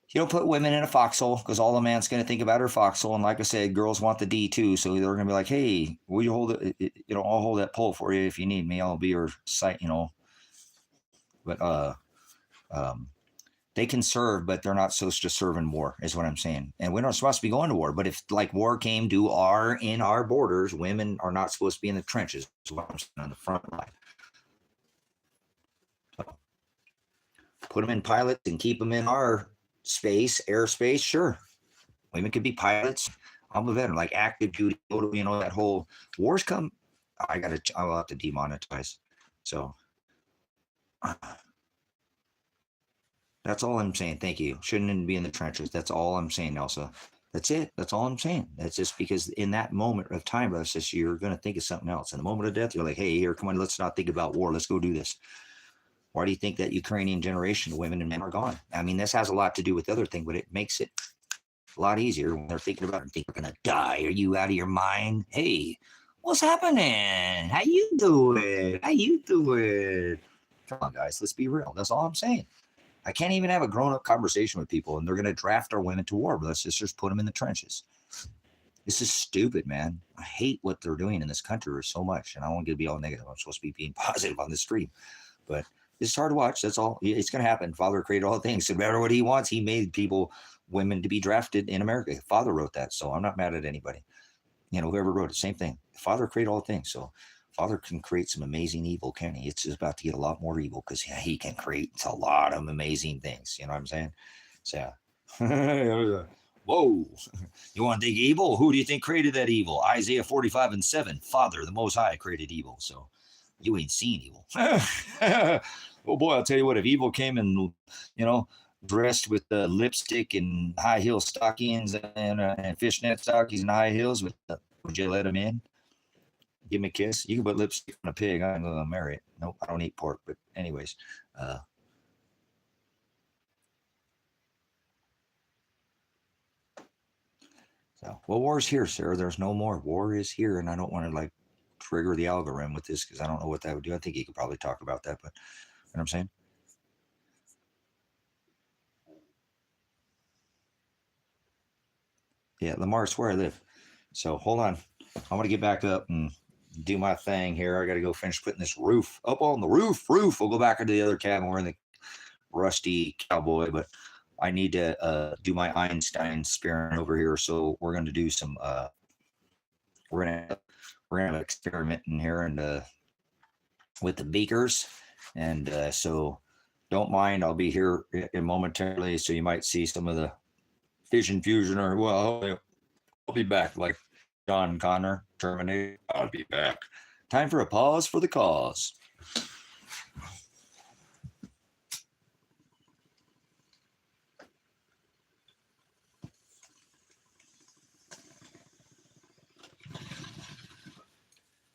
you don't put women in a foxhole because all a man's going to think about her foxhole. And like I said, girls want the D too. So they're going to be like, hey, will you hold it? I'll hold that pole for you if you need me. I'll be your site, But they can serve, but they're not supposed to serve in war, is what I'm saying. And we're not supposed to be going to war. But if like war came to in our borders, women are not supposed to be in the trenches. Is what I'm saying, on the front line. So, put them in pilots and keep them in our airspace, sure. Women could be pilots. I'm a veteran, like active duty, that whole wars come. I'll have to demonetize. So that's all I'm saying. Thank you. Shouldn't be in the trenches. That's all I'm saying, Elsa. That's it. That's all I'm saying. That's just because in that moment of time, brother, sister, you're going to think of something else. In the moment of death, you're like, hey, here, come on, let's not think about war. Let's go do this. Why do you think that Ukrainian generation of women and men are gone? I mean, this has a lot to do with the other thing, but it makes it a lot easier when they're thinking about it and think they're going to die. Are you out of your mind? Hey, what's happening? How you doing? Come on, guys, let's be real. That's all I'm saying. I can't even have a grown-up conversation with people, and they're going to draft our women to war, but let's just put them in the trenches. This is stupid, man. I hate what they're doing in this country so much, and I don't want to be all negative. I'm supposed to be being positive on this stream, but it's hard to watch. That's all. It's going to happen. Father created all things. No matter what he wants, he made women to be drafted in America. Father wrote that, so I'm not mad at anybody. Whoever wrote it, same thing. Father created all things, so Father can create some amazing evil, can he? It's just about to get a lot more evil because he can create a lot of amazing things. You know what I'm saying? So, whoa. You want to think evil? Who do you think created that evil? Isaiah 45:7. Father, the Most High, created evil, so you ain't seen evil. Oh boy, I'll tell you what, if evil came and, dressed with lipstick and high heel stockings and fishnet stockings and high heels, would you let him in? Give him a kiss? You can put lipstick on a pig. I'm going to marry it. Nope, I don't eat pork. But anyways, war's here, sir. There's no more. War is here, and I don't want to trigger the algorithm with this because I don't know what that would do. I think you could probably talk about that, but you know what I'm saying? Yeah, Lamar, it's where I live. So hold on. I'm going to get back up and do my thing here. I got to go finish putting this roof up on the roof. We'll go back into the other cabin. We're in the rusty cowboy, but I need to do my Einstein experiment over here. So we're going to do some. We're gonna experiment in here and with the beakers, and so don't mind. I'll be here in momentarily, so you might see some of the fission fusion, or well, I'll be back like John Connor, Terminator. I'll be back. Time for a pause for the cause.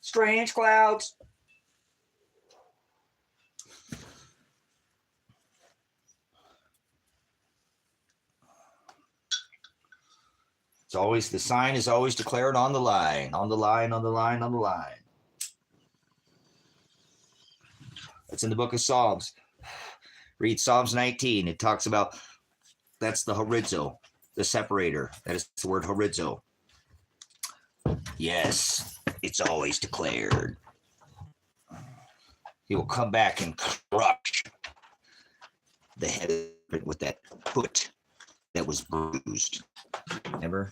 Strange clouds. It's always, the sign is always declared on the line, on the line, on the line, on the line. That's in the book of Psalms. Read Psalms 19. It talks about, that's the horizo, the separator. That is the word horizo. Yes, it's always declared. He will come back and crush the head with that foot that was bruised. Remember?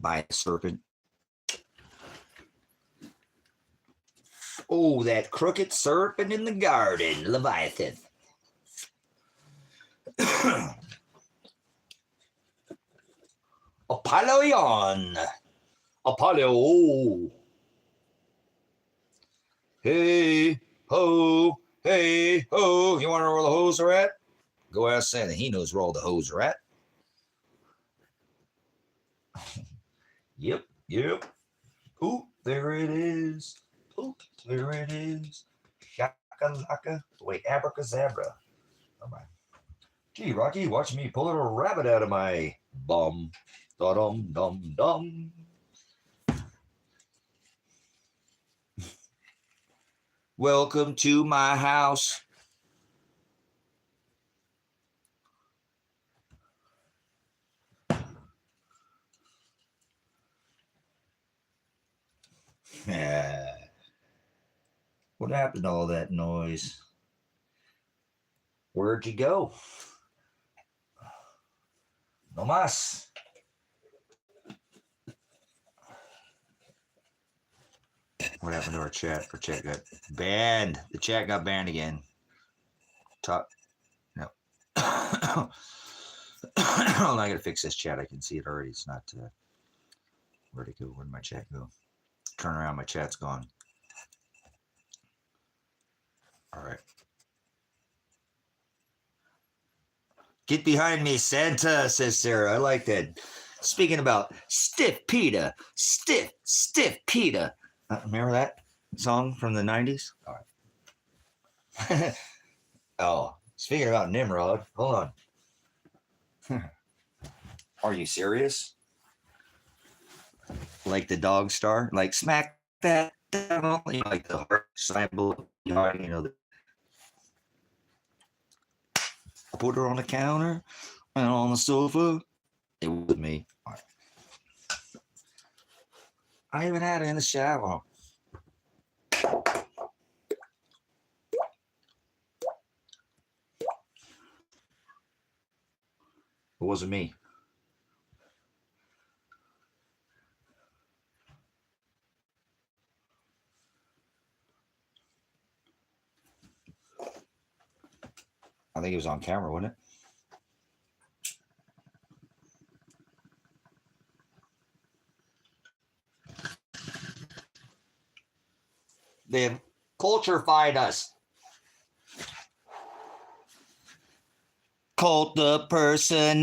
By the serpent. Oh, that crooked serpent in the garden, Leviathan. Apollyon. Apollo. Hey, ho, hey, ho. You want to know where the hoes are at? Go ask Santa. He knows where all the hoes are at. Yep, yep. Ooh, there it is. Ooh, there it is. Shakalaka. Wait, abracadabra. All right. Gee, Rocky, watch me pull a rabbit out of my bum. Da-dum, dum, dum. Welcome to my house. What happened to all that noise? Where'd you go? No mas. What happened to our chat? Our chat got banned. The chat got banned again. Top. No. I gotta fix this chat. I can see it already. It's not. Where'd it go? Where'd my chat go? Turn around. My chat's gone. All right. Get behind me, Santa, says Sarah. I like that. Speaking about stiff Peter, stiff Peter. Remember that song from the 90s? All right. Oh, speaking about Nimrod, hold on. Are you serious? Like the dog star? Like smack that down, you know, like the heart symbol, you know, I put her on the counter and on the sofa. It was me. Right. I even had it in the shower. It wasn't me. I think it was on camera, wasn't it? They've culture-fied us. Cult the personality.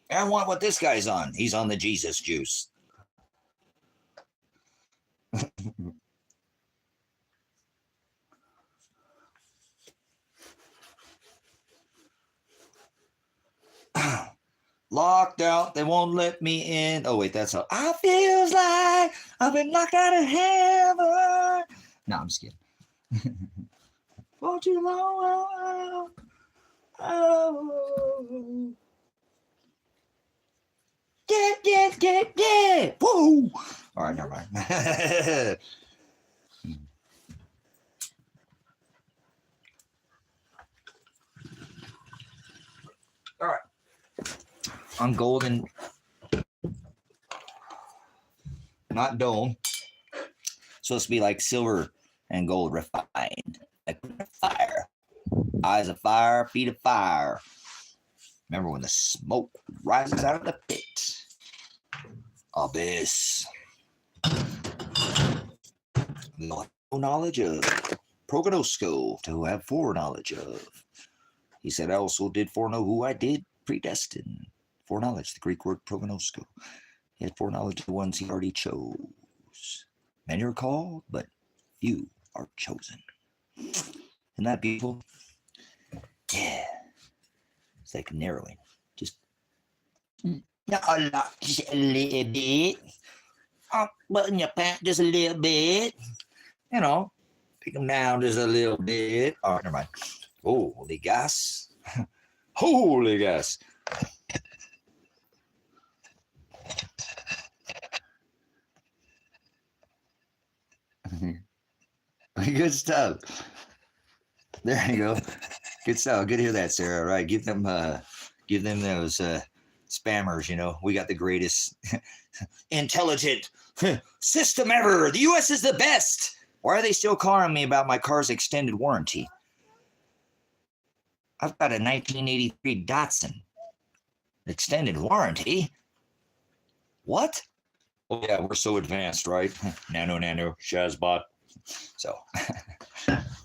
I want what this guy's on. He's on the Jesus juice. Locked out, they won't let me in. Oh wait, that's how I feels like I've been locked out of heaven. No, I'm just kidding. Won't you long? Oh. Get. Woo! All right, never mind. on golden, not dome. Supposed to be like silver and gold refined, like fire. Eyes of fire, feet of fire. Remember when the smoke rises out of the pit? Abyss. No knowledge of prognosco to have foreknowledge of. He said, I also did foreknow who I did predestine. Foreknowledge, the Greek word prognosco. He had foreknowledge of the ones he already chose. Many are called, but few are chosen. Isn't that beautiful? Yeah. It's like narrowing. Just just a little bit. Button your pants just a little bit. You know, pick them down just a little bit. All right, never mind. Holy gas. Holy gas. Good stuff. There you go. Good stuff. Good to hear that, Sarah. All right, give them those spammers. You know, we got the greatest intelligent system ever. The U.S. is the best. Why are they still calling me about my car's extended warranty? I've got a 1983 Datsun. Extended warranty? What? Oh yeah, we're so advanced, right? Nano, Shazbot. So,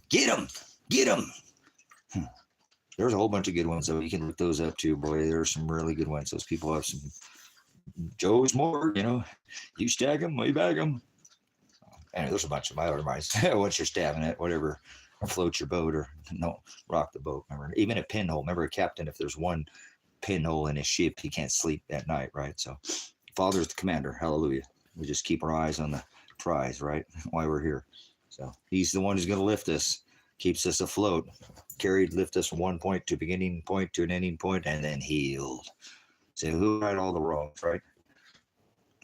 get them. There's a whole bunch of good ones, though. You can look those up too, boy. There are some really good ones. Those people have some. Joe's more, you know. You stag them, we bag them. And there's a bunch of my other mice. Once you're stabbing it, whatever, float your boat or no, rock the boat. Remember, even a pinhole. Remember, a captain, if there's one pinhole in his ship, he can't sleep at night, right? So, Father's the commander. Hallelujah. We just keep our eyes on the prize, right? Why we're here. So, he's the one who's going to lift us, keeps us afloat, lift us from one point to beginning point to an ending point, and then healed. So, who right all the wrongs, right?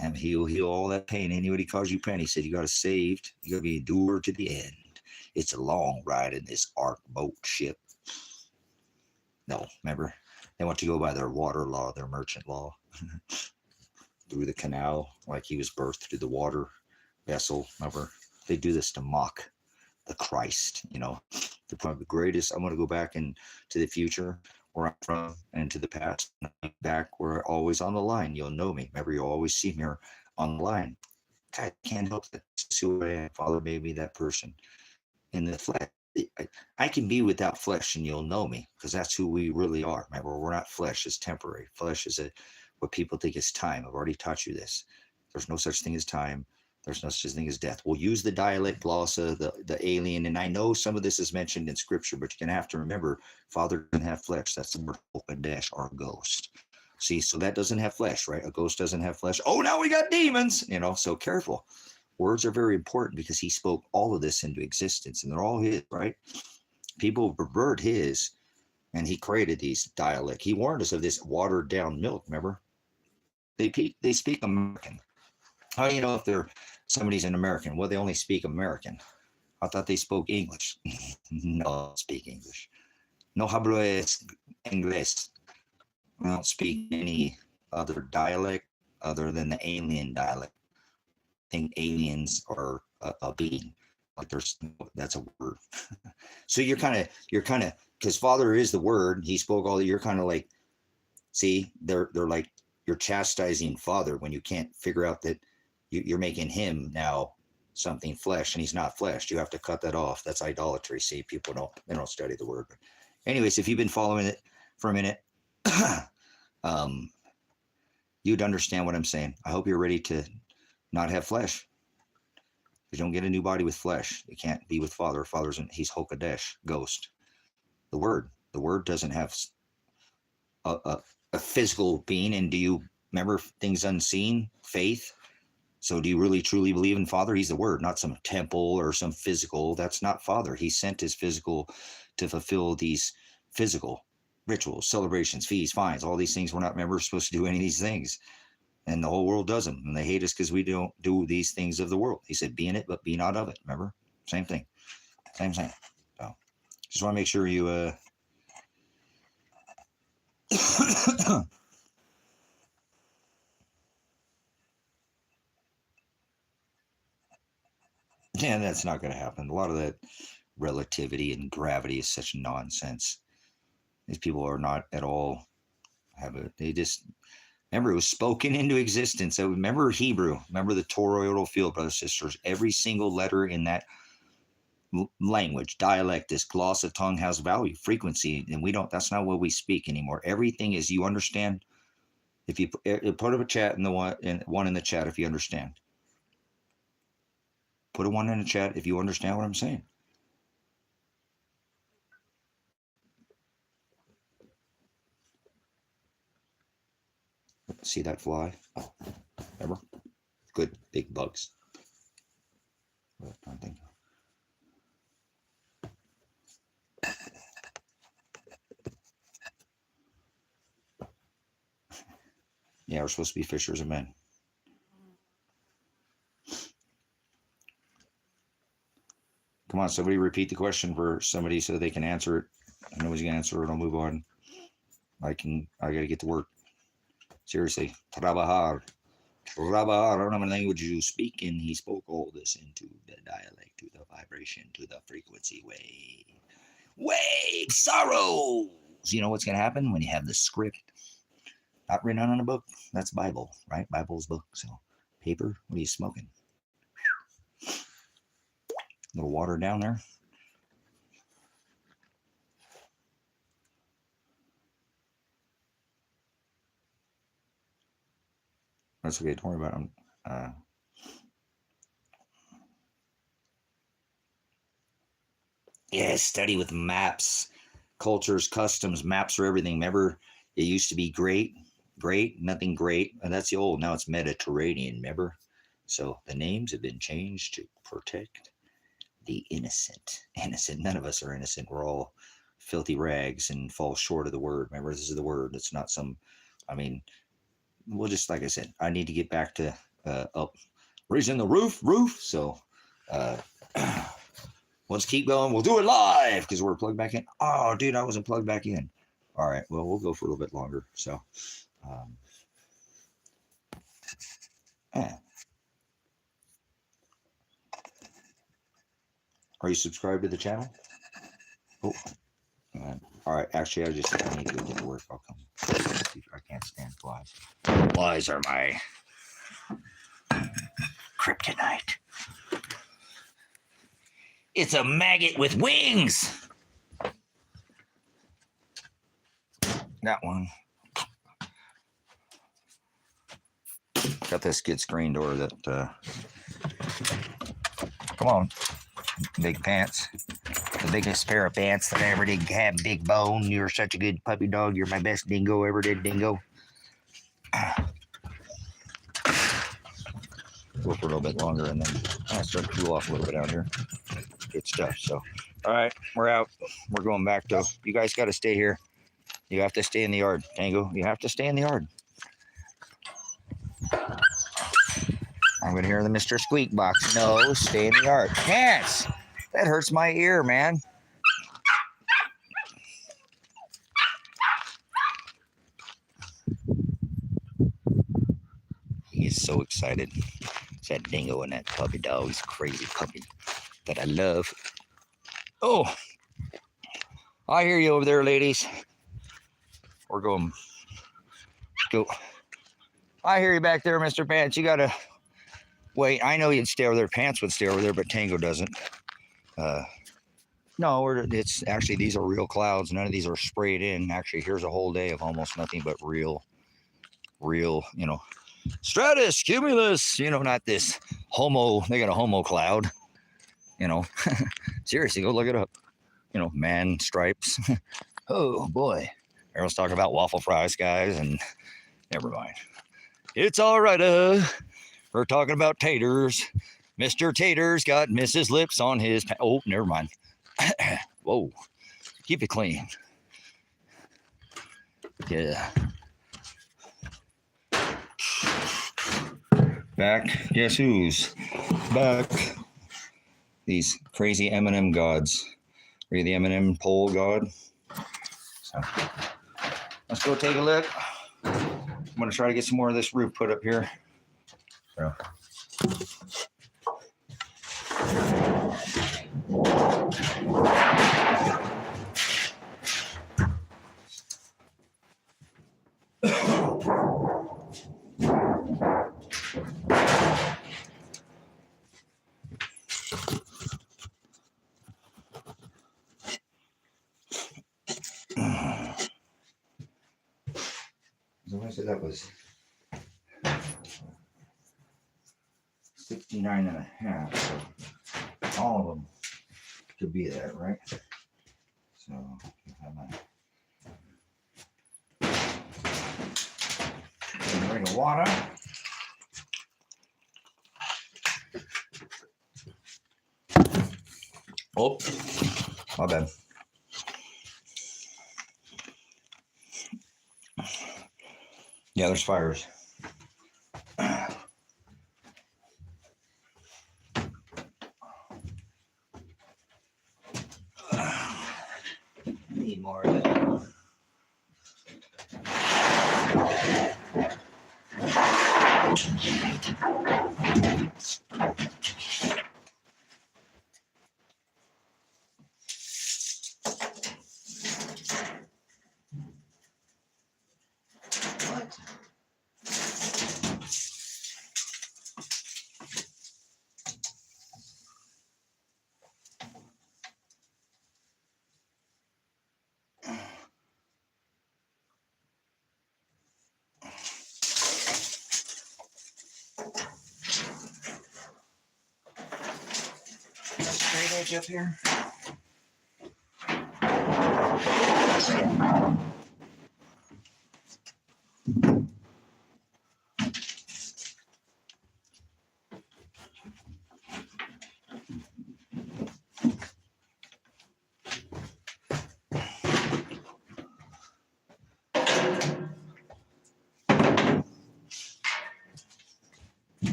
And heal all that pain. Anybody caused you pain, he said, you got to saved. You got to be endured to the end. It's a long ride in this ark boat ship. No, remember, they want to go by their water law, their merchant law. Through the canal, like he was birthed through the water vessel. Remember, they do this to mock the Christ, you know. The greatest, I'm going to go back into the future where I'm from and to the past. Back where always on the line. You'll know me. Remember, you'll always see me on the line. I can't help that. This is who I am. Father made me that person in the flesh. I can be without flesh and you'll know me because that's who we really are. Remember, we're not flesh. It's temporary. Flesh is what people think is time. I've already taught you this. There's no such thing as time. There's no such thing as death. We'll use the dialect glossa, the alien, and I know some of this is mentioned in scripture, but you're going to have to remember, Father doesn't have flesh. That's the word Okadesh, or ghost. See, so that doesn't have flesh, right? A ghost doesn't have flesh. Oh, now we got demons, you know, so careful. Words are very important because he spoke all of this into existence, and they're all his, right? People pervert his, and he created these dialect. He warned us of this watered down milk, remember? They speak American. How do you know if somebody's an American? Well, they only speak American. I thought they spoke English. No, speak English. No hablo inglés. I don't speak any other dialect other than the alien dialect. I think aliens are a being. Like that's a word. So you're kind of, because Father is the word. He spoke all. You're kind of like, see, they're like, you're chastising Father when you can't figure out that you're making him now something flesh, and he's not flesh. You have to cut that off. That's idolatry. See, people don't study the word. But anyways, if you've been following it for a minute, you'd understand what I'm saying. I hope you're ready to not have flesh. You don't get a new body with flesh. You can't be with Father. He's Hokadesh, ghost. The word doesn't have a physical being. And do you remember things unseen? Faith. So do you really truly believe in Father? He's the word, not some temple or some physical. That's not Father. He sent his physical to fulfill these physical rituals, celebrations, feasts, fines, all these things. We're not supposed to do any of these things. And the whole world does them. And they hate us because we don't do these things of the world. He said, be in it, but be not of it. Remember? Same thing. Same thing. So just want to make sure you Yeah, that's not going to happen. A lot of that relativity and gravity is such nonsense. These people are not at all they just, remember, it was spoken into existence. So remember Hebrew, remember the toroidal field, brothers and sisters. Every single letter in that language, dialect, this gloss of tongue has value, frequency, and that's not what we speak anymore. Everything is, you understand? If you put up a chat in the one in the chat, if you understand. Put a one in the chat if you understand what I'm saying. See that fly? Oh, remember? Good big bugs. I think. Yeah, we're supposed to be fishers of men. Come on, somebody repeat the question for somebody so they can answer it. I know he's gonna answer it. I'll move on. I gotta get to work. Seriously. Trabajar. Trabajar. I don't know what language you speak, and he spoke all this into the dialect, to the vibration, to the frequency wave. Wave sorrows. You know what's gonna happen when you have the script not written on a book? That's Bible, right? Bible's book. So paper, what are you smoking? A little water down there. That's okay. Don't worry about it. Yeah, study with maps, cultures, customs, maps for everything. Remember, it used to be great, nothing great. And that's the old. Now it's Mediterranean, remember? So the names have been changed to protect the innocent. Innocent. None of us are innocent. We're all filthy rags and fall short of the word. Remember, this is the word. It's not some, we'll just, like I said, I need to get back to up, raising the roof. So, let's keep going. We'll do it live because we're plugged back in. Oh, dude, I wasn't plugged back in. All right. Well, we'll go for a little bit longer. So, Are you subscribed to the channel? Oh, all right. Actually, I need to go get to work. I'll come. I can't stand flies. Flies are my kryptonite. It's a maggot with wings. Got one. Got this skid screen door that. Come on, big pants. The biggest pair of pants that I ever did have. Big bone. You're such a good puppy dog. You're my best dingo ever did, dingo. Go for a little bit longer and then I'll start to cool off a little bit out here. Good stuff. So, all right, we're out. We're going back to. You guys got to stay here. You have to stay in the yard, Tango. You have to stay in the yard. I'm going to hear the Mr. Squeak box. No, stay in the yard. Pants! That hurts my ear, man. He's so excited. It's that dingo and that puppy dog. He's a crazy puppy that I love. Oh, I hear you over there, ladies. We're going. Go. I hear you back there, Mr. Pants. You got to wait. I know you'd stay over there. Pants would stay over there, but Tango doesn't. No, it's actually, these are real clouds. None of these are sprayed in. Actually, here's a whole day of almost nothing but real, stratus, cumulus, not this they got a homo cloud, seriously, go look it up, man stripes. Oh boy. Everyone's talking about waffle fries, guys, and never mind. It's all right. We're talking about taters. Mr. Tater's got Mrs. Lips on his, oh, never mind. Whoa, keep it clean. Yeah. Back. Guess who's back? These crazy M&M gods. Are you the M&M pole god? So let's go take a look. I'm gonna try to get some more of this roof put up here. So So I said that was 69 and a half. So all of them could be that, right? So bring the water. Oh, my bad. Yeah, there's fires. Need more of that. What? Straight edge up here.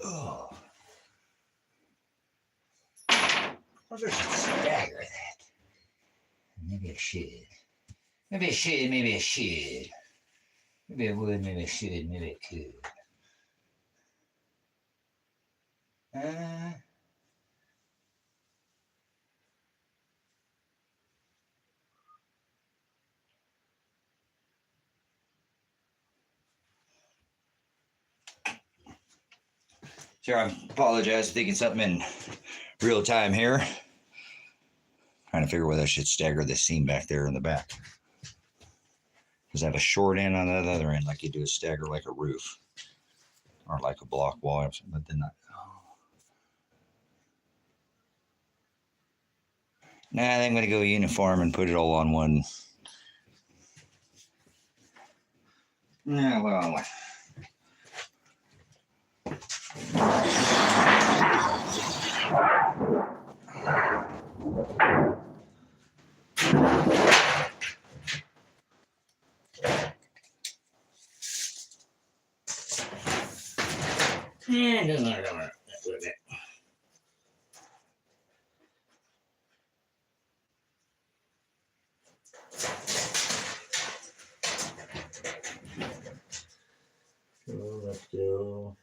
Oh. I'll just stagger that. Maybe I should. Maybe I should, maybe I should. Maybe I would, maybe I should, maybe I could. Sure, I apologize for thinking something in real time here. Trying to figure whether I should stagger this seam back there in the back. Because I have a short end on that other end, like you do a stagger like a roof. Or like a block wall or something, but then not. Nah, I think I'm going to go uniform and put it all on one. Yeah, well. Yeah, doesn't matter. That's what it. So let's do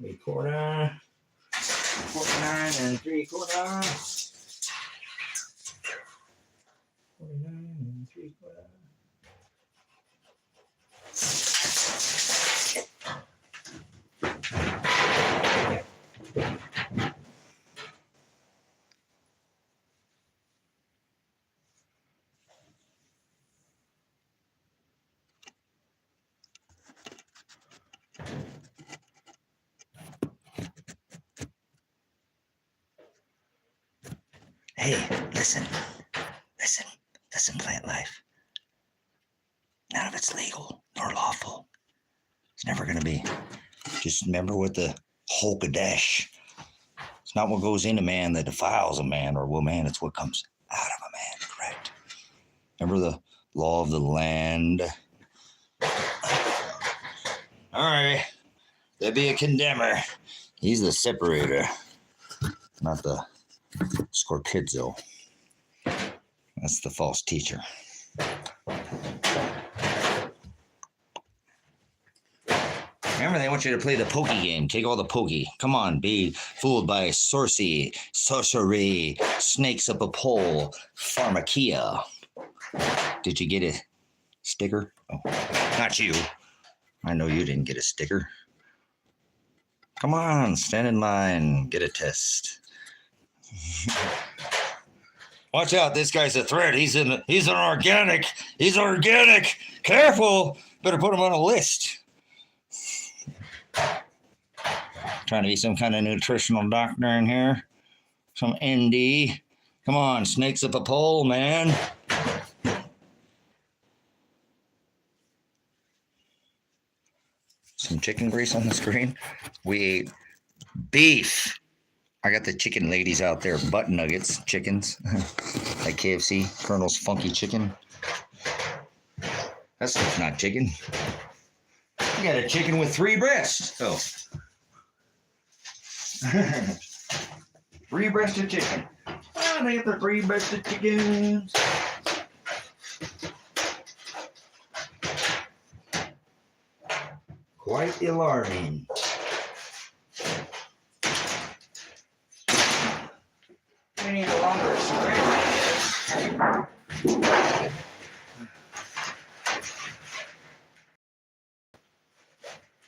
3/4, 49 and 3/4, 49 and 3/4. Hey, listen, plant life. None of it's legal nor lawful. It's never going to be. Just remember what the Hulkadash. It's not what goes into man that defiles a man or woman. It's what comes out of a man, correct? Remember the law of the land. All right. There be a condemner. He's the separator, not the scorpizzo. That's the false teacher. Remember, they want you to play the pokey game. Take all the pokey. Come on, be fooled by sorcery, snakes up a pole, pharmakia. Did you get a sticker? Oh, not you. I know you didn't get a sticker. Come on, stand in line, get a test. Watch out, this guy's a threat. He's an organic. He's organic. Careful. Better put him on a list. Trying to be some kind of nutritional doctor in here. Some ND. Come on, snakes up a pole, man. Some chicken grease on the screen. We ate beef. I got the chicken ladies out there, butt nuggets, chickens, like KFC, Colonel's Funky Chicken. That's not chicken. You got a chicken with 3 breasts. Oh. 3-breasted chicken. Oh, they got the 3-breasted chickens. Quite alarming. We need a longer string.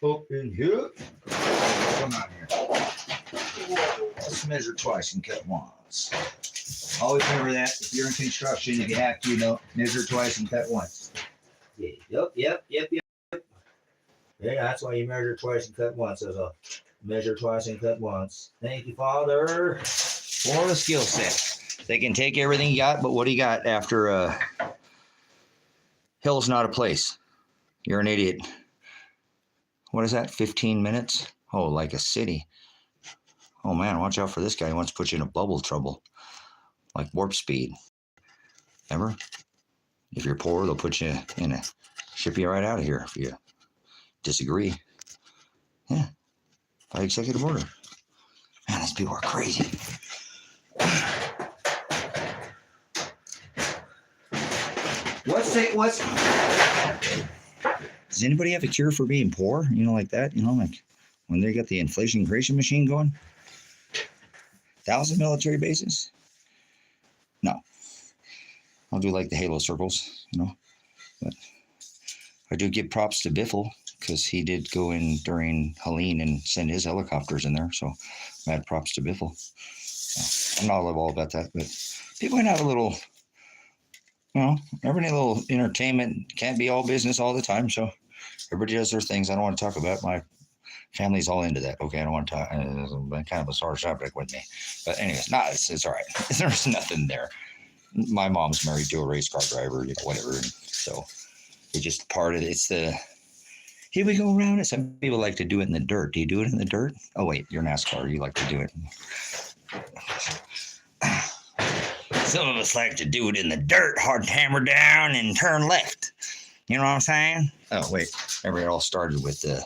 Open here. Come on here. Let's measure twice and cut once. Always remember that. If you're in construction, if you have to, measure twice and cut once. Yeah. Yep. Yeah, that's why you measure twice and cut once. There's a measure twice and cut once. Thank you, Father, for the skill set. They can take everything you got, but what do you got after hill's not a place? You're an idiot. What is that, 15 minutes? Oh, like a city. Oh, man, watch out for this guy. He wants to put you in a bubble trouble, like warp speed. Remember? If you're poor, they'll put you in a, ship you right out of here if you disagree. Yeah, by executive order. Man, these people are crazy. Does anybody have a cure for being poor? Like that? Like when they got the inflation creation machine going? 1,000 military bases? No. I'll do like the halo circles, But I do give props to Biffle because he did go in during Helene and send his helicopters in there. So mad props to Biffle. I'm not all about that, but people can have a little, every little entertainment can't be all business all the time. So everybody does their things. I don't want to talk about my family's all into that. Okay, I don't want to talk. It's kind of a sore subject with me. But anyways, it's all right. There's nothing there. My mom's married to a race car driver, whatever. And so it's just part of it. It's the, here we go around it. Some people like to do it in the dirt. Do you do it in the dirt? Oh, wait, you're NASCAR. You like to do it. Some of us like to do it in the dirt, hard hammer down and turn left. You know what I'm saying? Oh, wait. Remember, it all started with the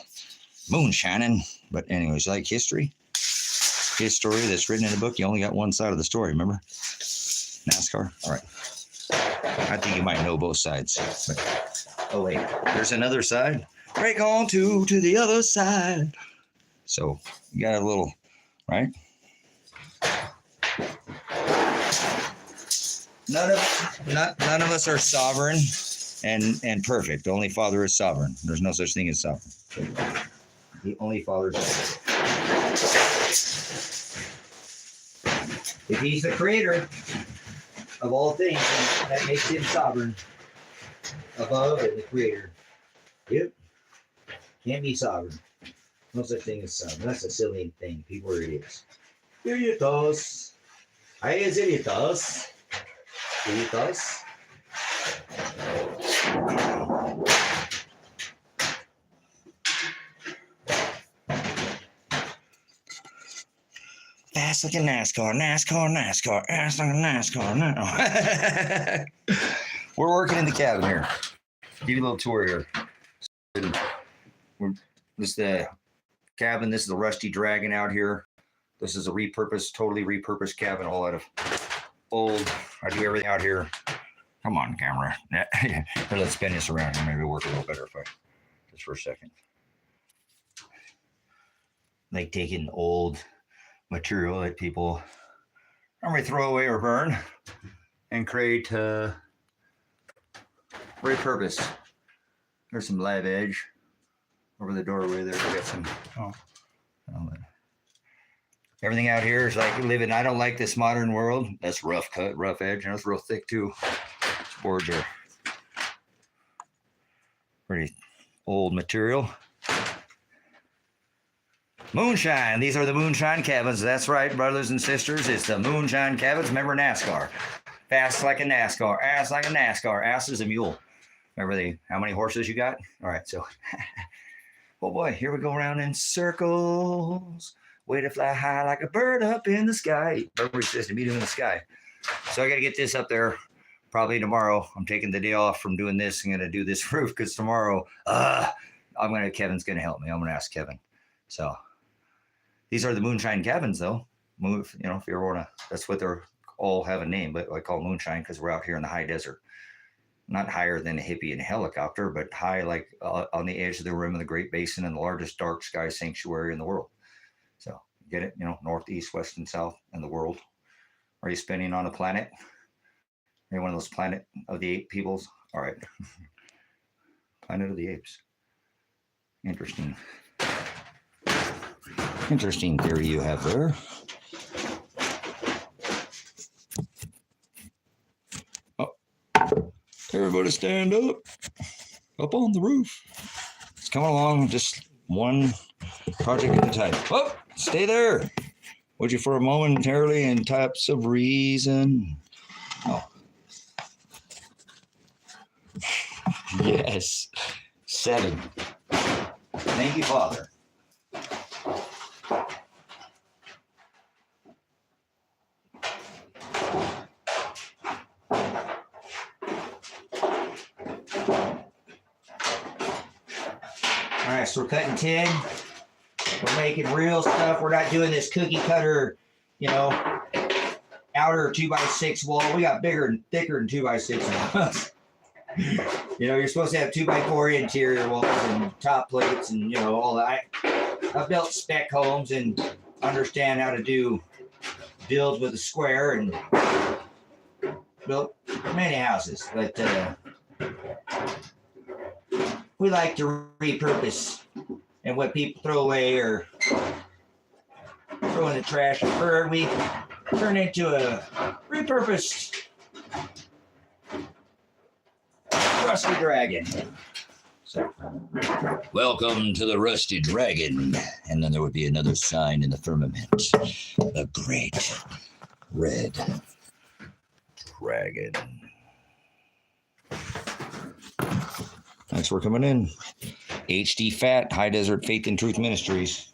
moonshining. But anyways, like history? His story that's written in a book, you only got one side of the story, remember? NASCAR? All right. I think you might know both sides. But, oh, wait. There's another side? Break on to the other side. So, you got a little, right? None of us are sovereign and perfect. Only Father is sovereign. There's no such thing as sovereign. The only Father is sovereign. If he's the creator of all things, that makes him sovereign above and the creator. Yep. Can't be sovereign. No such thing as sovereign. That's a silly thing. People are idiots. Idiotos. Ay, es idiotos. Idiotos. Fast like a NASCAR. Fast like a NASCAR. We're working in the cabin here. Give you a little tour here. This is the cabin. This is the Rusty Dragon out here. This is a totally repurposed cabin, all out of old. I do everything out here. Come on, camera. Here, let's spin this around and maybe work a little better if I just for a second. Like taking old material that people normally throw away or burn and create repurpose. There's some live edge over the doorway there. We got some. Everything out here is like living. I don't like this modern world. That's rough cut, rough edge. And it's real thick too. These boards are pretty old material. Moonshine. These are the moonshine cabins. That's right, brothers and sisters. It's the moonshine cabins. Remember NASCAR. Fast like a NASCAR. Ass like a NASCAR. Ass is a mule. Remember how many horses you got? All right, so. Oh boy, here we go around in circles. Way to fly high like a bird up in the sky. Burberry says to meet him in the sky. So I got to get this up there probably tomorrow. I'm taking the day off from doing this. I'm going to do this roof because tomorrow, Kevin's going to help me. I'm going to ask Kevin. So these are the moonshine cabins though. If you ever want to, that's what they're all have a name, but I call moonshine because we're out here in the high desert. Not higher than a hippie in a helicopter, but high like on the edge of the rim of the Great Basin and the largest dark sky sanctuary in the world. So get it, north, east, west, and south in the world. Are you spinning on a planet? Are you one of those Planet of the Ape peoples? All right. Planet of the Apes. Interesting. Interesting theory you have there. Oh, everybody stand up on the roof. It's coming along, just one project at a time. Oh, stay there. Would you for a momentarily in types of reason? Oh. Yes. 7. Thank you, Father. All right, so we're cutting 10. We're making real stuff. We're not doing this cookie cutter, outer 2x6 wall. We got bigger and thicker than 2x6 walls. You're supposed to have 2x4 interior walls and top plates and, all that. I've built spec homes and understand how to do builds with a square and built many houses. But we like to repurpose. And what people throw away or throw in the trash or burn, we turn into a repurposed Rusty Dragon. So, welcome to the Rusty Dragon. And then there would be another sign in the firmament. The Great Red Dragon. Thanks for coming in. HD Fat, High Desert Faith and Truth Ministries.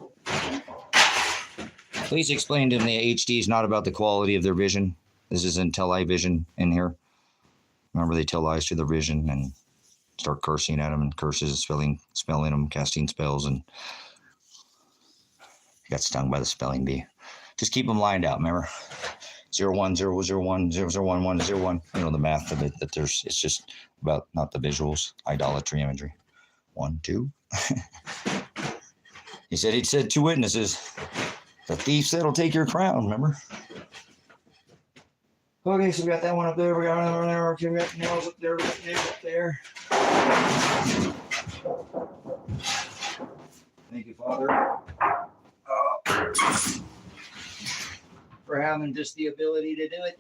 Please explain to them the HD is not about the quality of their vision. This isn't tell lie vision in here. Remember, they tell lies to their vision and start cursing at them and curses, spelling them, casting spells, and got stung by the spelling bee. Just keep them lined out, remember? 01, 0, 01, 0, 0, 1, 1, 0, 1. The math of it, it's just about not the visuals, idolatry, imagery. 1, 2. He said 2 witnesses. The thief said, "I'll take your crown," remember? Okay, so we got that one up there. We got another one there. Okay, we got nails up there. We got nails up there. Thank you, Father. For having just the ability to do it.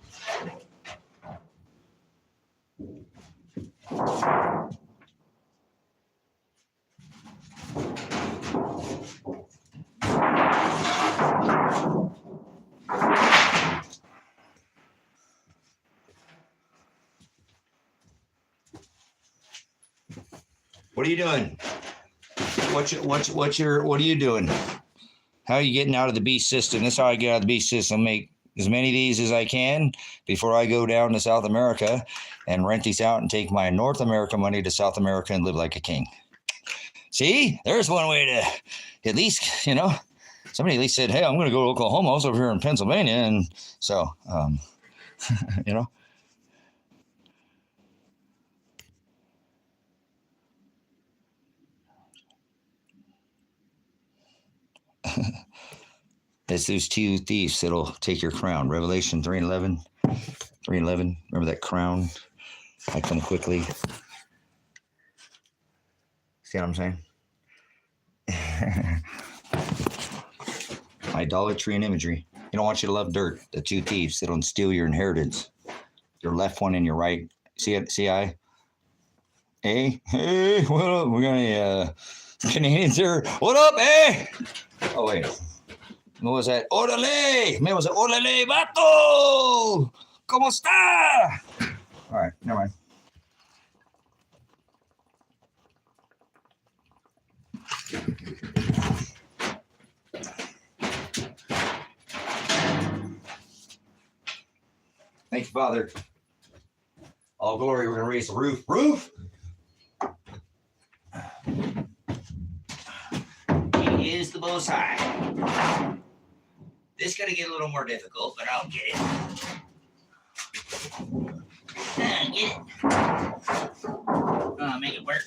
What are you doing? What are you doing? How are you getting out of the beast system? This is how I get out of the beast system. Make as many of these as I can before I go down to South America and rent these out and take my North America money to South America and live like a king. See, there's one way to at least, somebody at least said, "Hey, I'm going to go to Oklahoma. I was over here in Pennsylvania." And so, It's those two thieves that'll take your crown. Revelation 3:11. 3:11. Remember that crown? I come quickly. See what I'm saying? Idolatry and imagery. He don't want you to love dirt. The two thieves that'll steal your inheritance. Your left one and your right. See it? See I? Hey, what up? We got any Canadians here? What up, hey? Oh, wait. What was that? Orale! Man, was it orale, vato? ¿Cómo está? All right, never mind. Thank you, Father. All glory, we're going to raise the roof. Roof! He is the Most High. This is going to get a little more difficult, but I'll get it. Get it. Make it work.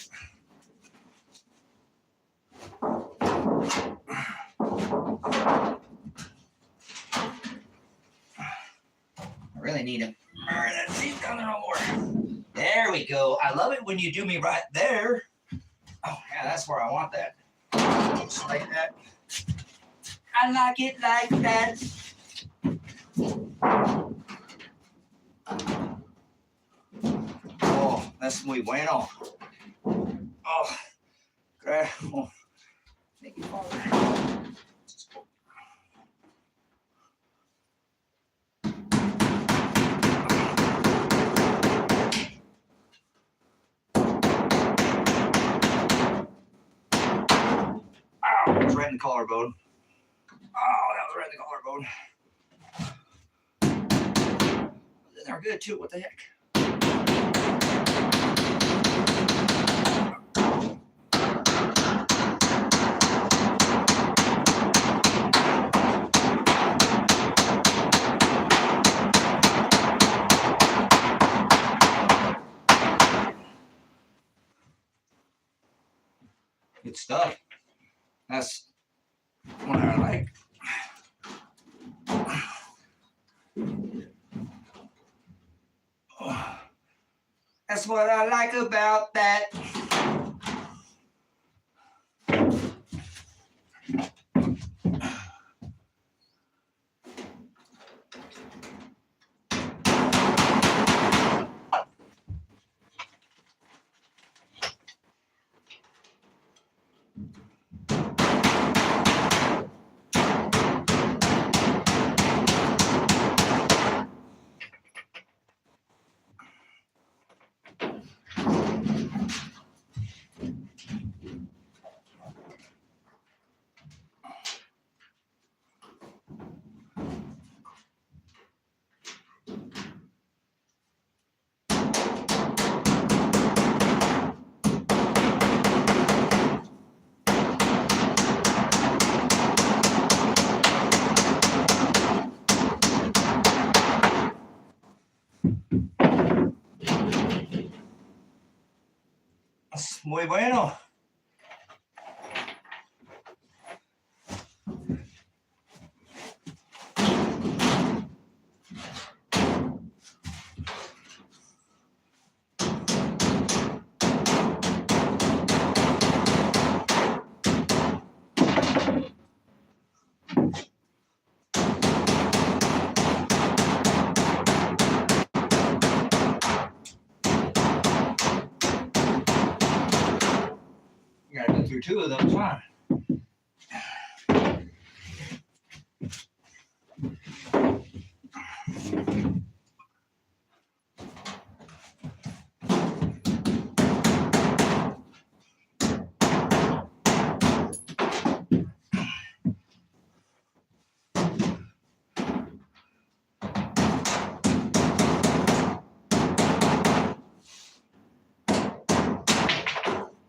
I really need a that seat down there no more. There we go. I love it when you do me right there. Oh, yeah, that's where I want that. Just like that. I like it like that. Oh, that's muy bueno. Oh, oh. Thank you, Father. Ow, it was right in the collarbone. Oh, that was right in the collarbone. They're good too. What the heck? Good stuff. That's what I like. That's what I like about that. Muy bueno. You gotta go through two of those, huh?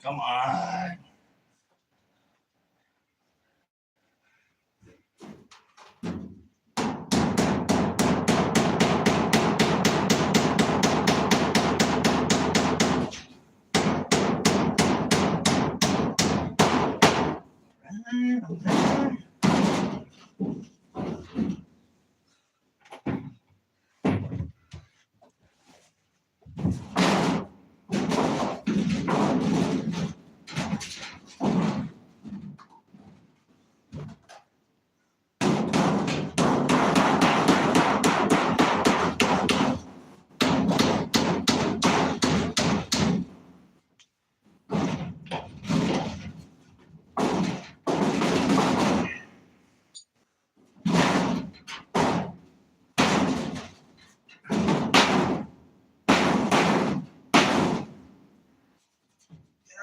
Come on.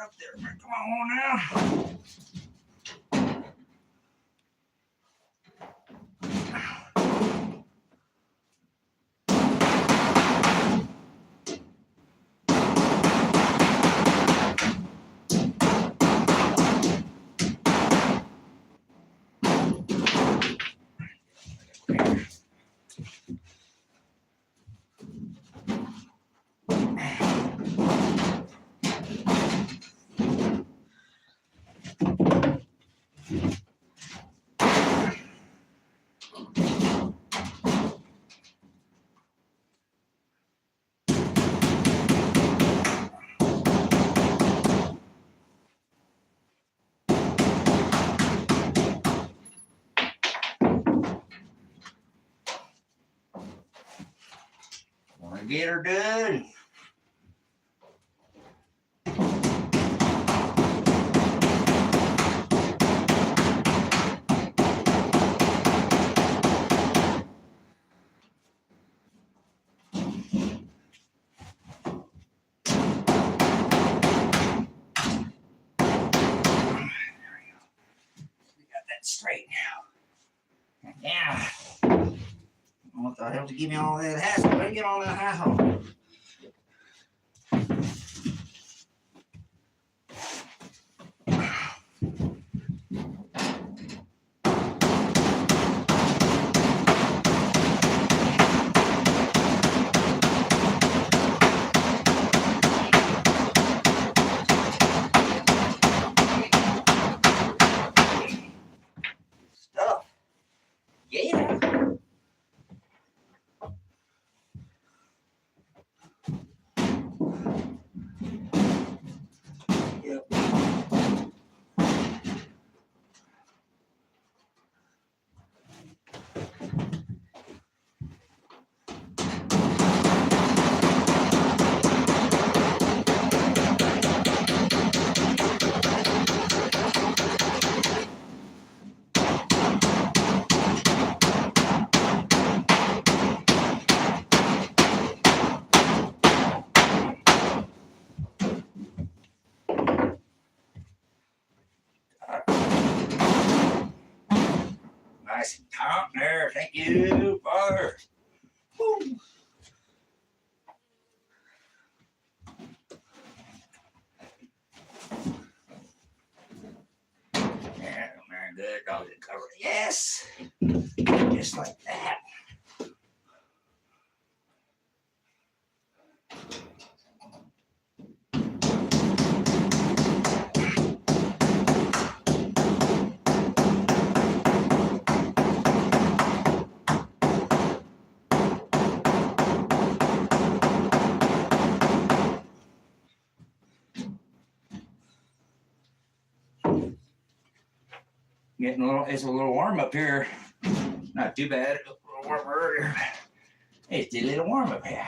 up there. Come on now. Wanna get her done? Straight now. Yeah. What the hell to give me all that hassle? Where you get all that hassle? Stuff. Yeah. Yep. Nice and taut there. Thank you, Father. Woo. Yeah, very good. Dog it covered. Yes. Just like that. Getting a little, it's a little warm up here. Not too bad. It was a little warmer earlier. It's a little warm up here.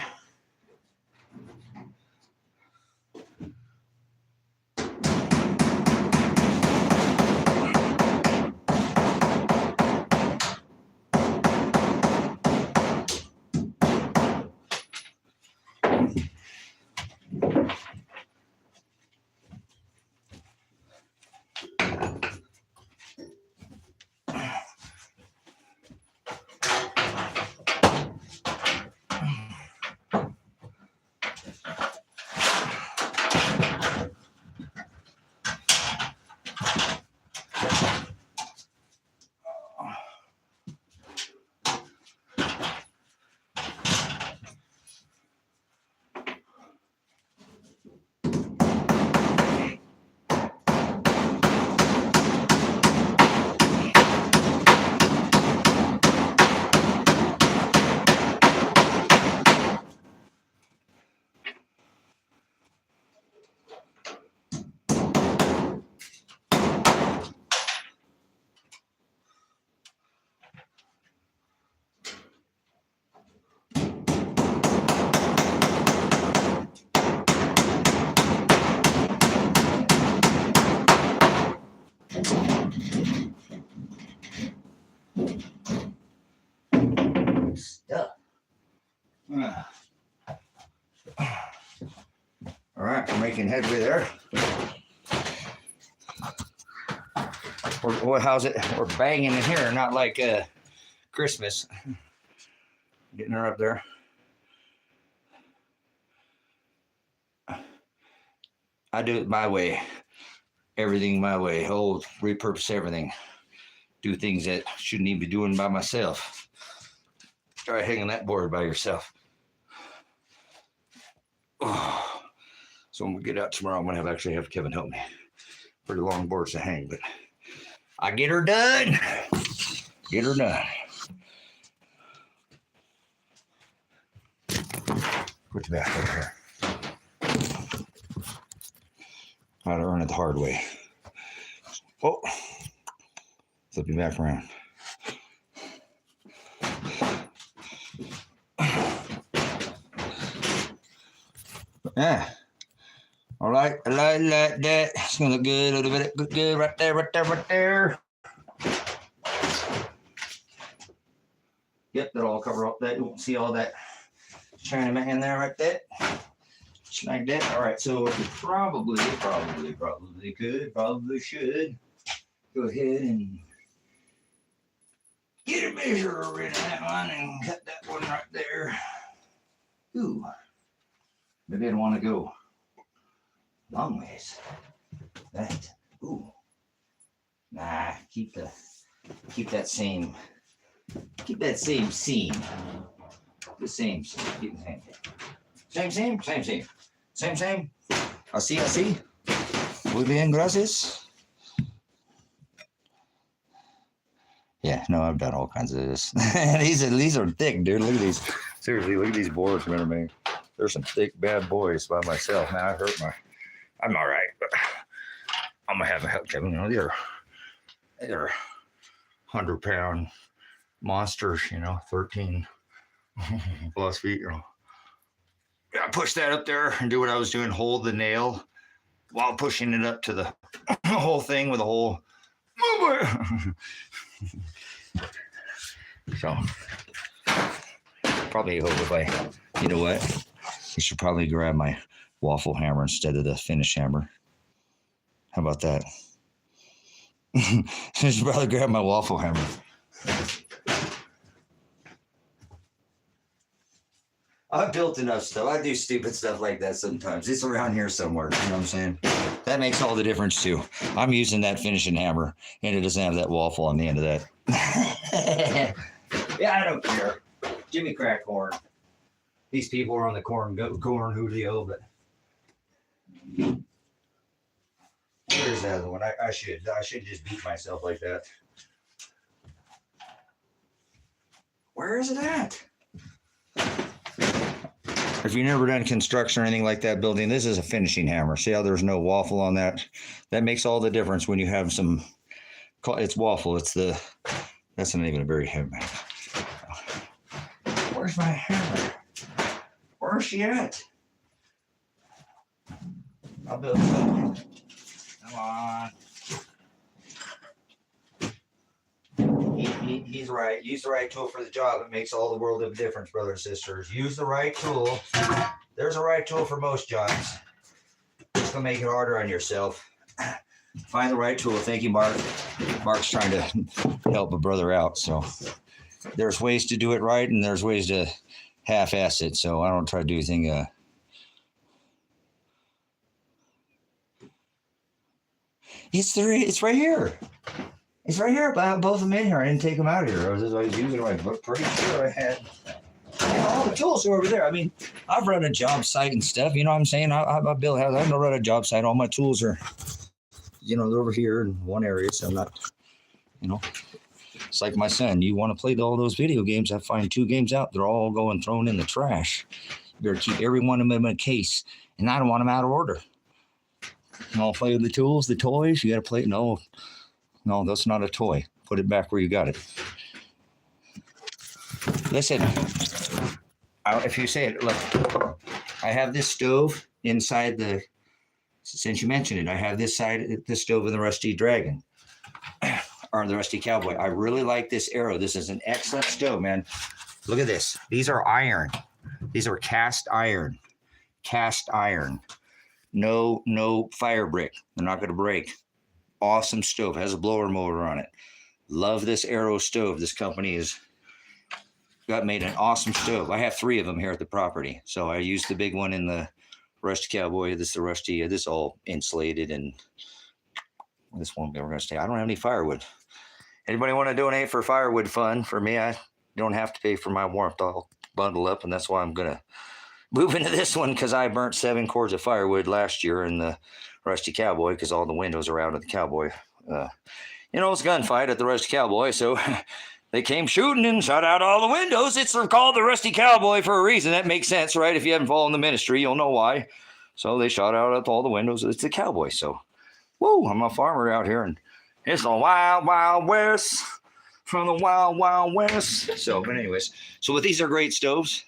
we're making headway there. How's it? We're banging in here, not like Christmas. Getting her up there. I do it my way. Everything my way. Repurpose everything. Do things that shouldn't even be doing by myself. Try hanging that board by yourself. Oh. So when we get out tomorrow, I'm gonna actually have Kevin help me. Pretty long boards to hang, but I get her done. Get her done. Put the back over here. How to earn it the hard way. Oh, flip you back around. Yeah. All right, I like that. It's gonna look good, a little bit good right there, right there, right there. Yep, that'll all cover up that. You won't see all that China in there right there. Just like that. All right, so probably should go ahead and get a measure in that one and cut that one right there. Ooh, maybe I don't want to go long ways. That, ooh, nah. Keep that same seam. The same. Keep the same. Así. Muy bien, gracias. Yeah, no, I've done all kinds of this. These are thick, dude. Look at these. Seriously, look at these boards. Remember me? There's some thick bad boys by myself. Man, I'm all right, but I'm gonna have a help, Kevin. You know, they're 100-pound monsters. 13 plus feet. I push that up there and do what I was doing. Hold the nail while pushing it up to the whole thing with a whole. So probably hope if I, you know what? You should probably grab my waffle hammer instead of the finish hammer. How about that? You should probably grab my waffle hammer. I've built enough stuff. I do stupid stuff like that sometimes. It's around here somewhere. You know what I'm saying? That makes all the difference too. I'm using that finishing hammer and it doesn't have that waffle on the end of that. Yeah, I don't care. Jimmy crack corn. These people are on the corn Julio, but there's the other one. I should just beat myself like that. Where is it at? If you've never done construction or anything like that building, this is a finishing hammer. See how there's no waffle on that? That makes all the difference when you have some, it's waffle. That's not even a very heavy. Where's my hammer? Where's she at? I'll build something. Come on. He's right. Use the right tool for the job. It makes all the world of difference, brothers and sisters. Use the right tool. There's a right tool for most jobs. Just gonna make it harder on yourself. Find the right tool. Thank you, Mark. Mark's trying to help a brother out. So there's ways to do it right, and there's ways to half-ass it. So I don't try to do anything. It's right here. It's right here. I have both of them in here. I didn't take them out of here. I was using them. I'm pretty sure I had all the tools are over there. I mean, I've run a job site and stuff. You know what I'm saying? I built houses. I've run a job site. All my tools are, they're over here in one area. So I'm not, it's like my son. You want to play all those video games? I find 2 games out. They're all thrown in the trash. You better keep every one of them in a case. And I don't want them out of order. I'll play with the tools, the toys. You got to play. No, that's not a toy. Put it back where you got it. Listen, if you say it, look, I have this stove inside since you mentioned it, I have this stove in the Rusty Dragon, or the Rusty Cowboy. I really like this Arrow. This is an excellent stove, man. Look at this. These are iron. These are cast iron. no fire brick. They're not going to break. Awesome stove. Has a blower motor on it. Love this Arrow stove. This company has got made an awesome stove. I have 3 of them here at the property. So I use the big one in the Rusty Cowboy. This is the Rusty. This is all insulated, and this won't be ever going to stay. I don't have any firewood. Anybody want to donate for firewood fund for me? I don't have to pay for my warmth. I'll bundle up, and that's why I'm going to move into this one, because I burnt 7 cords of firewood last year in the Rusty Cowboy because all the windows are out of the Cowboy. It's a gunfight at the Rusty Cowboy, so they came shooting and shot out all the windows. It's called the Rusty Cowboy for a reason. That makes sense, right? If you haven't followed the ministry, you'll know why. So they shot out all the windows. It's the Cowboy. So, whoa, I'm a farmer out here, and it's the wild, wild west from the wild, wild west. So, but anyways, so these are great stoves.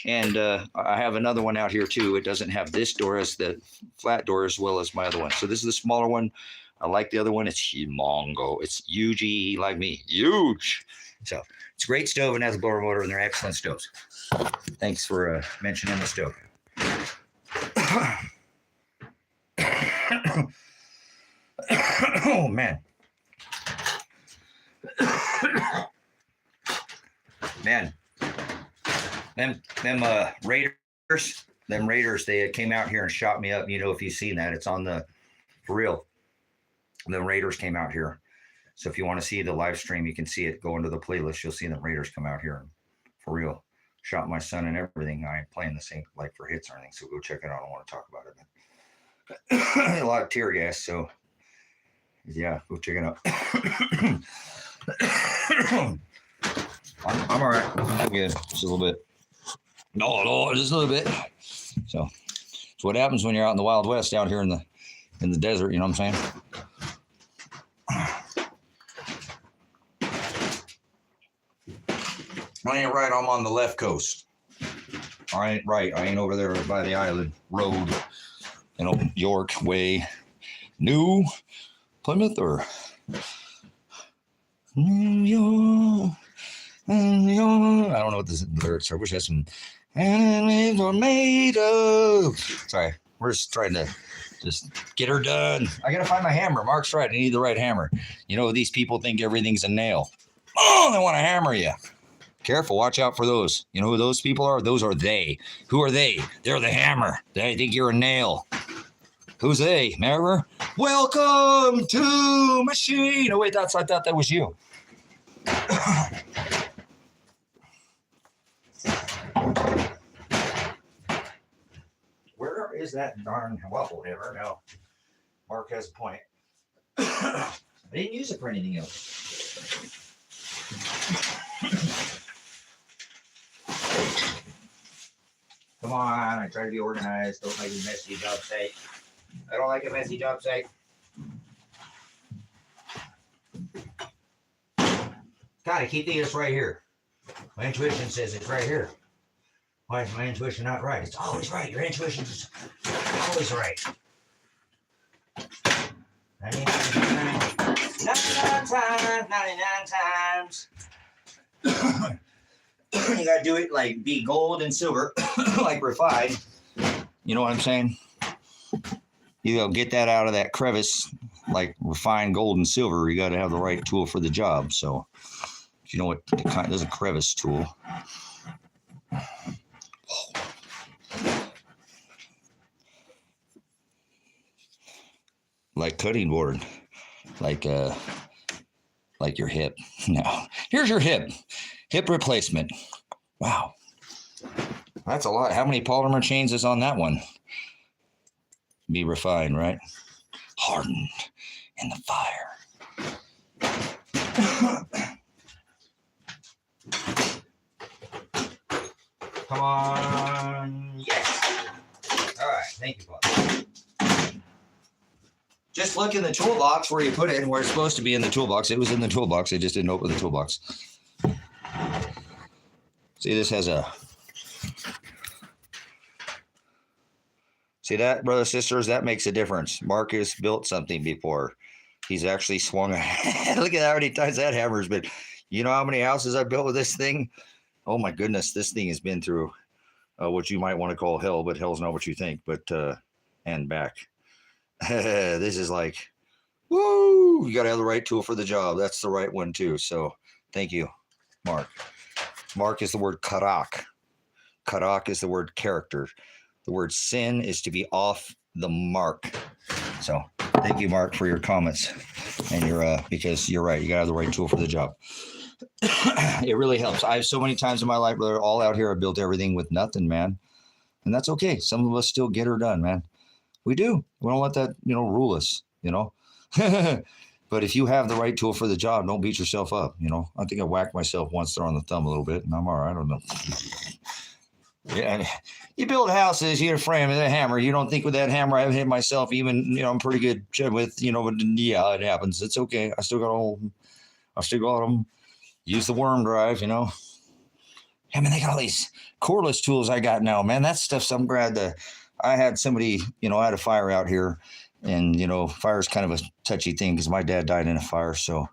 And I have another one out here too. It doesn't have this door as the flat door as well as my other one. So this is the smaller one. I like the other one. It's humongo. It's huge, like me. Huge. So it's a great stove and has a blower motor, and they're excellent stoves. Thanks for mentioning the stove. Oh, man. Man. Them raiders, they came out here and shot me up. If you've seen that, it's on the, for real. The raiders came out here. So if you want to see the live stream, you can see it. Go into the playlist. You'll see the raiders come out here and for real. Shot my son and everything. I ain't playing this ain't like for hits or anything. So go check it out. I don't want to talk about it. A lot of tear gas. So yeah, go check it out. I'm all right. I'm good. Just a little bit. No, just a little bit. So it's what happens when you're out in the Wild West, out here in the desert. You know what I'm saying? I ain't right. I'm on the left coast. I ain't right. I ain't over there by the island road. York way, New Plymouth or New York. I don't know what the lyrics are. I wish I had some. And we're made of. Sorry, we're just trying to just get her done. I gotta find my hammer. Mark's right. I need the right hammer. These people think everything's a nail. Oh, they want to hammer you. Careful. Watch out for those. You know who those people are? Those are they. Who are they? They're the hammer. They think you're a nail. Who's they? Remember? Welcome to Machine. Oh wait, I thought that was you. Where is that darn waffle hammer? Now, Mark has a point. I didn't use it for anything else. Come on, I try to be organized. Don't like a messy job site. I don't like a messy job site. God, I keep thinking it's right here. My intuition says it's right here. Why is my intuition not right? It's always right. Your intuition is always right. 99 times. You gotta do it like be gold and silver, like refined. You know what I'm saying? You gotta get that out of that crevice, like refined gold and silver. You gotta have the right tool for the job. So, if you know what the kind, there's a crevice tool. Like cutting board, like your hip. Now, here's your hip replacement. Wow, that's a lot. How many polymer chains is on that one? Be refined, right? Hardened in the fire. Come on, yes. All right, thank you, Father. Just look in the toolbox where you put it and where it's supposed to be in the toolbox. It was in the toolbox. I just didn't open the toolbox. See, this has a... See that, brothers, sisters? That makes a difference. Marcus built something before. He's actually swung a... Look at how many times that hammer's been. You know how many houses I built with this thing? Oh, my goodness. This thing has been through what you might want to call hell, but hell's not what you think. But and back. This is like, woo! You got to have the right tool for the job. That's the right one too. So thank you, Mark. Mark is the word karak. Karak is the word character. The word sin is to be off the mark. So thank you, Mark, for your comments and your because you're right. You got to have the right tool for the job. It really helps. I have so many times in my life where all out here I built everything with nothing, man. And that's okay. Some of us still get her done, man. We do. We don't let that, rule us, But if you have the right tool for the job, don't beat yourself up, I think I whacked myself once there on the thumb a little bit, and I'm all right. I don't know. Yeah, you build houses, you frame with a hammer. You don't think with that hammer I've hit myself, even, I'm pretty good with, but yeah, it happens. It's okay. I still got them. Use the worm drive, Yeah, man, they got all these cordless tools I got now, man. That stuff's, I'm glad I had somebody, I had a fire out here, and, fire's kind of a touchy thing because my dad died in a fire. So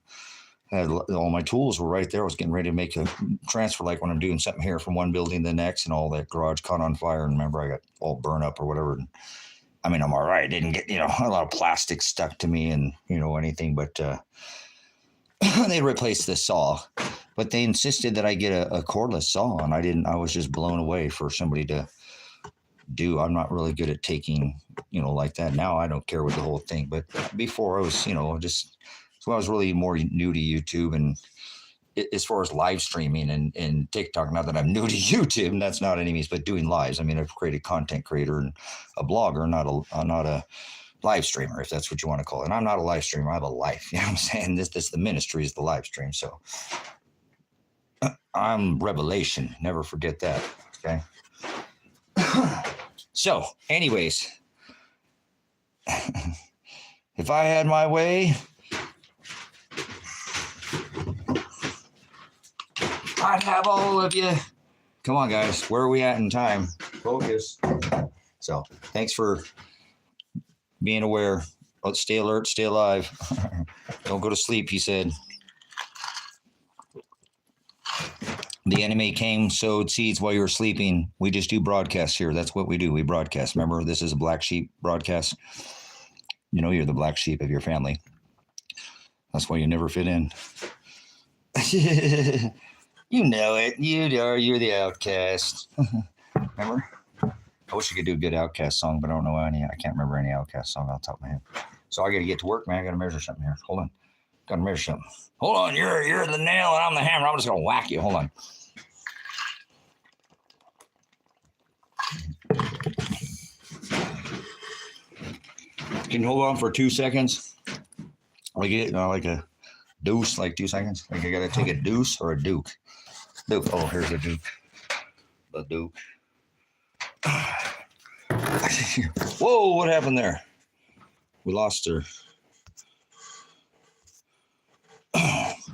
I had all my tools were right there. I was getting ready to make a transfer, like when I'm doing something here from one building to the next, and all that garage caught on fire. And remember, I got all burned up or whatever. And, I mean, I'm all right. I didn't get, a lot of plastic stuck to me and, anything, but they replaced the saw. But they insisted that I get a cordless saw, and I was just blown away for somebody to do. I'm not really good at taking, like that. Now I don't care with the whole thing. But before I was, so I was really more new to YouTube, and as far as live streaming and TikTok, not that I'm new to YouTube, and that's not any means, but doing lives. I mean, I've created content creator and a blogger, not a live streamer, if that's what you want to call it. And I'm not a live streamer. I have a life. You know what I'm saying? This the ministry is the live stream. So I'm revelation. Never forget that. Okay. So, anyways, if I had my way, I'd have all of you. Come on, guys. Where are we at in time? Focus. So, thanks for being aware. Let's stay alert, stay alive. Don't go to sleep, he said. The enemy came, sowed seeds while you were sleeping. We just do broadcasts here. That's what we do. We broadcast. Remember, this is a black sheep broadcast. You're the black sheep of your family. That's why you never fit in. You know it. You're the outcast. Remember? I wish I could do a good Outcast song, but I don't know any. I can't remember any Outcast song off the top of my head. So I got to get to work, man. I got to measure something here. Hold on. Got to measure something. Hold on. You're the nail and I'm the hammer. I'm just going to whack you. Hold on. Can you hold on for 2 seconds? Like a deuce, like 2 seconds. Like I got to take a deuce or a duke. Duke. Oh, here's a duke. The duke. Whoa, what happened there? We lost her. I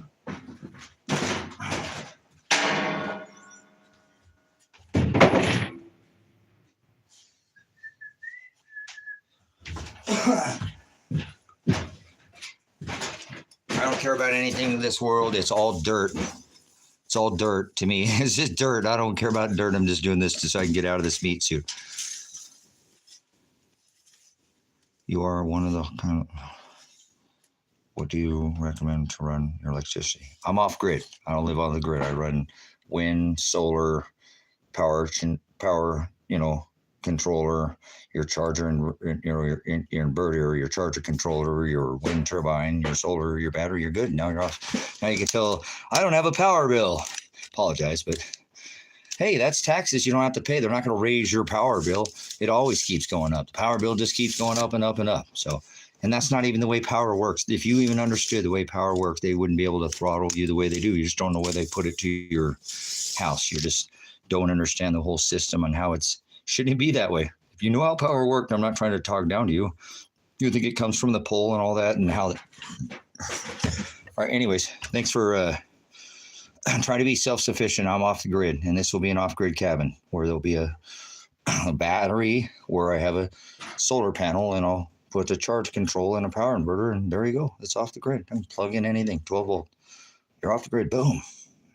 don't care about anything in this world. It's all dirt. It's all dirt to me. It's just dirt. I don't care about dirt. I'm just doing this so I can get out of this meat suit. You are one of the kind of, what do you recommend to run your electricity? I'm off grid. I don't live on the grid. I run wind, solar, power, controller, your charger, and your inverter, or your charger controller, your wind turbine, your solar, your battery. You're good. Now you're off. Now you can tell I don't have a power bill. Apologize, but hey, that's taxes you don't have to pay. They're not going to raise your power bill. It always keeps going up. The power bill just keeps going up and up and up. So, and that's not even the way power works. If you even understood the way power works, they wouldn't be able to throttle you the way they do. You just don't know where they put it to your house. You just don't understand the whole system and how it's shouldn't be that way. If you know how power worked, I'm not trying to talk down to you. You think it comes from the pole and all that and how that. All right. Anyways, thanks for trying to be self-sufficient. I'm off the grid, and this will be an off-grid cabin where there'll be a battery where I have a solar panel, and I'll put the charge control and a power inverter, and there you go. It's off the grid. Don't plug in anything. 12 volt. You're off the grid. Boom.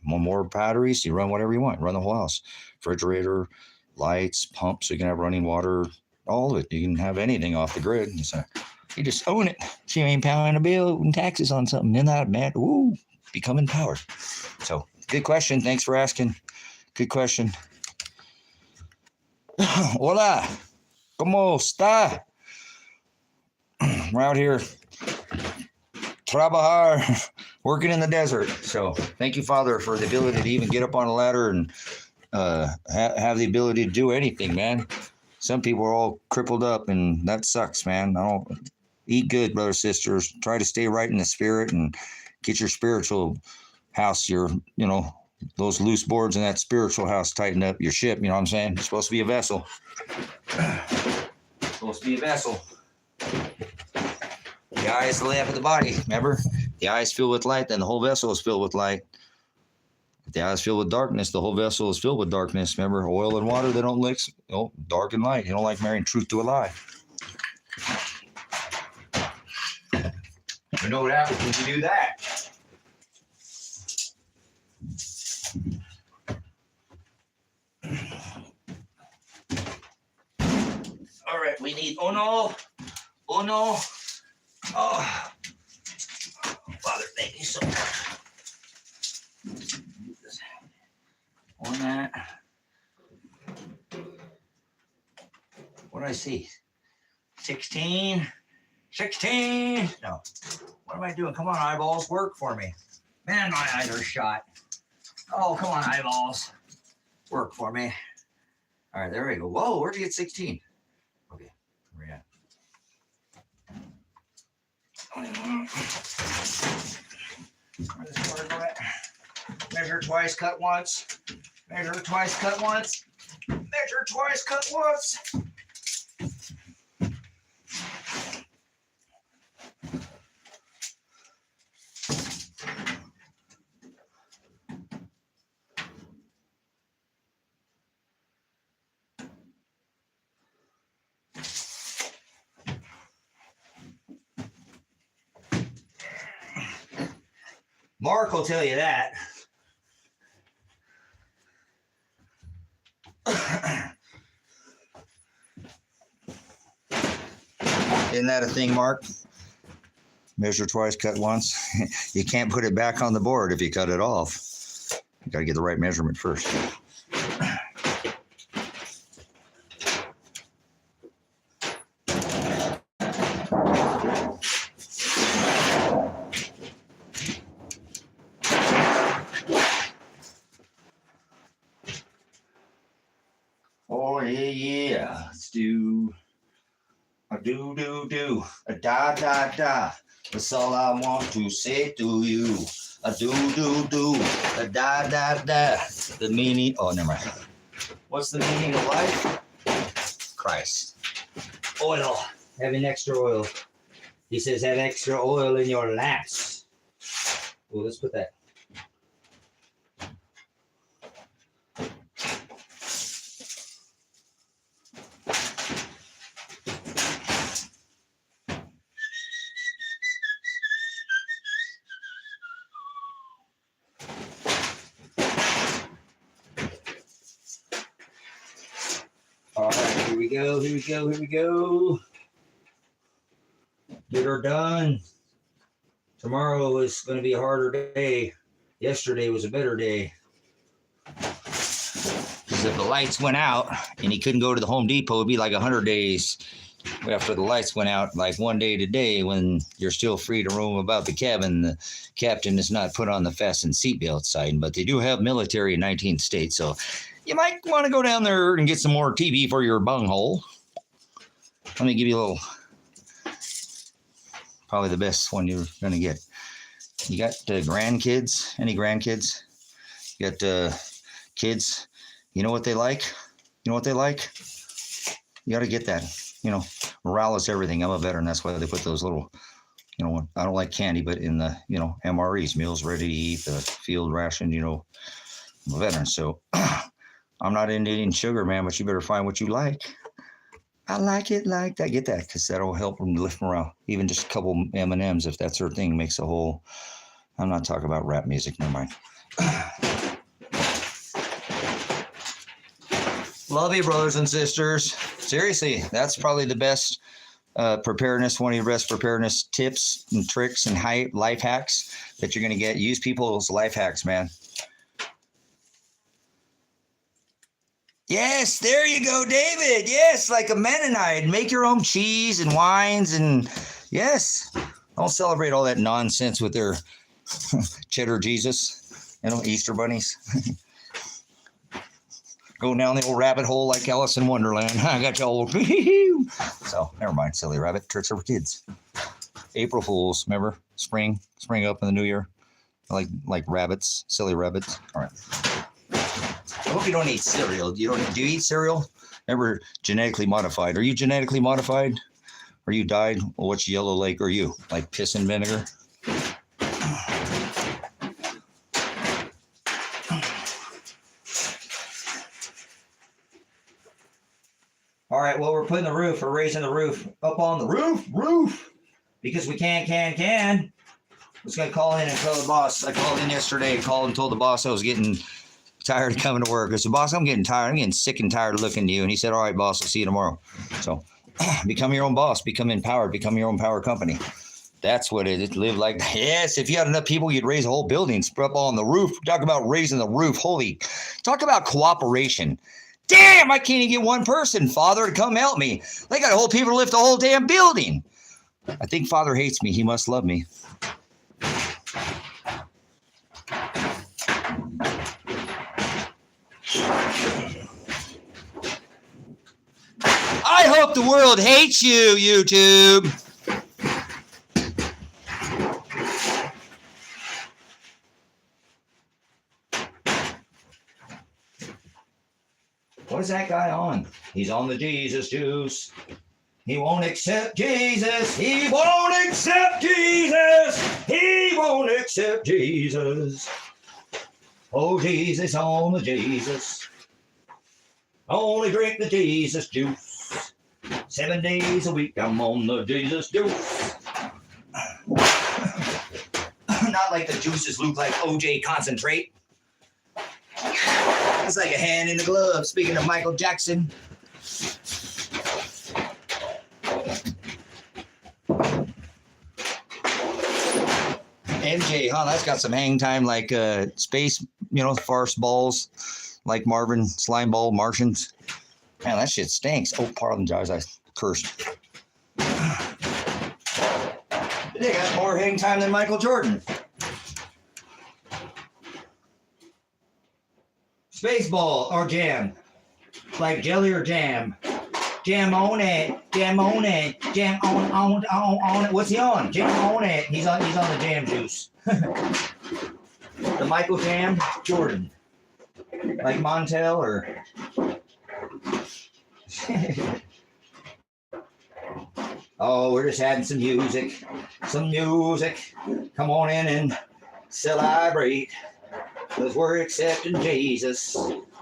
One more batteries. You run whatever you want. Run the whole house. Refrigerator, lights, pumps. So you can have running water, all of it. You can have anything off the grid. So you just own it. So you ain't paying a bill and taxes on something. Isn't that mad? Ooh, become empowered. So good question. Thanks for asking. Good question. Hola. ¿Cómo está? We're out here trabajar, working in the desert. So thank you, Father, for the ability to even get up on a ladder and have the ability to do anything, man. Some people are all crippled up, and that sucks, man. I don't eat good, brothers, sisters. Try to stay right in the spirit and get your spiritual house, those loose boards in that spiritual house, tighten up your ship. You know what I'm saying? You're supposed to be a vessel. Supposed to be a vessel. The eye is the lamp of the body. Remember, the eye is filled with light, then the whole vessel is filled with light. If the eye is filled with darkness, the whole vessel is filled with darkness. Remember, oil and water, they don't mix. Dark and light. You don't like marrying truth to a lie. You know what happens when you do that? All right, we need uno. Oh, Father, thank you so much. On that. What did I see? 16. 16. No. What am I doing? Come on, eyeballs. Work for me. Man, my eyes are shot. Oh, come on, eyeballs. Work for me. All right, there we go. Whoa, where'd you get 16? Okay, where we at? Where's this word on it? Measure twice, cut once. Measure twice, cut once. Measure twice, cut once. Mark will tell you that. Isn't that a thing, Mark? Measure twice, cut once. You can't put it back on the board if you cut it off. You got to get the right measurement first. Oh, yeah. Let's do a do, a da. That's all I want to say to you. A do, a da. The meaning, never mind. What's the meaning of life? Christ. Oil. Having extra oil. He says have extra oil in your lamps. Well, let's put that. All right, here we go. Get her done. Tomorrow is going to be a harder day. Yesterday was a better day. Because if the lights went out and he couldn't go to the Home Depot, it'd be like 100 days after the lights went out, like one day today when you're still free to roam about the cabin. The captain is not put on the fasten seatbelt sign, but they do have military in 19 states, so you might want to go down there and get some more TV for your bunghole. Let me give you a little, probably the best one you're going to get. You got grandkids? Any grandkids? You got kids? You know what they like? You got to get that. Morale is everything. I'm a veteran. That's why they put those little, I don't like candy, but in the, MREs, meals ready to eat, the field ration, I'm a veteran. So I'm not into eating sugar, man, but you better find what you like. I like it like that. Get that, because that'll help them lift morale. Even just a couple M&Ms, if that's their thing, makes a whole. I'm not talking about rap music. Never mind. Love you, brothers and sisters. Seriously, that's probably the best preparedness, one of your best preparedness tips and tricks and life hacks that you're going to get. Use people's life hacks, man. Yes, there you go, David. Yes, like a Mennonite. Make your own cheese and wines and yes. Don't celebrate all that nonsense with their cheddar Jesus, Easter bunnies. Go down the old rabbit hole like Alice in Wonderland. I got you old. So, never mind, silly rabbit. Tricks are for kids. April Fools, remember? Spring up in the new year. Like rabbits, silly rabbits. All right. I hope you don't eat cereal. Do you eat cereal? Remember, genetically modified. Are you genetically modified? Are you dyed? Well, which yellow lake are you? Like piss and vinegar? All right, well, we're putting the roof, we're raising the roof up on the roof, because we can. I was going to call in and tell the boss. I called in yesterday, called and told the boss I was getting tired of coming to work. I said, boss, I'm getting tired. I'm getting sick and tired of looking at you. And he said, all right, boss, I'll see you tomorrow. So become your own boss, become empowered, become your own power company. That's what it is. Live like, yes, if you had enough people, you'd raise a whole building, spread up on the roof. Talk about raising the roof. Talk about cooperation. Damn, I can't even get one person, Father, to come help me. They got a whole people to lift the whole damn building. I think Father hates me. He must love me. I hope the world hates you, YouTube. What is that guy on? He's on the Jesus juice. He won't accept Jesus. He won't accept Jesus. He won't accept Jesus. Oh, Jesus on the Jesus. Only drink the Jesus juice. 7 days a week, I'm on the Jesus juice. Not like the juices look like OJ concentrate. It's like a hand in the glove. Speaking of Michael Jackson. MJ, huh? That's got some hang time like space, farce balls, like Marvin, slime ball, Martians. Man, that shit stinks. Oh, apologize, I cursed. They got more hang time than Michael Jordan. Spaceball or jam, like jelly or jam. Jam on it, jam on it, jam on it. What's he on? Jam on it. He's on the jam juice. The Michael Jam Jordan, like Montel or. Oh, we're just adding some music. Come on in and celebrate. Because we're accepting Jesus.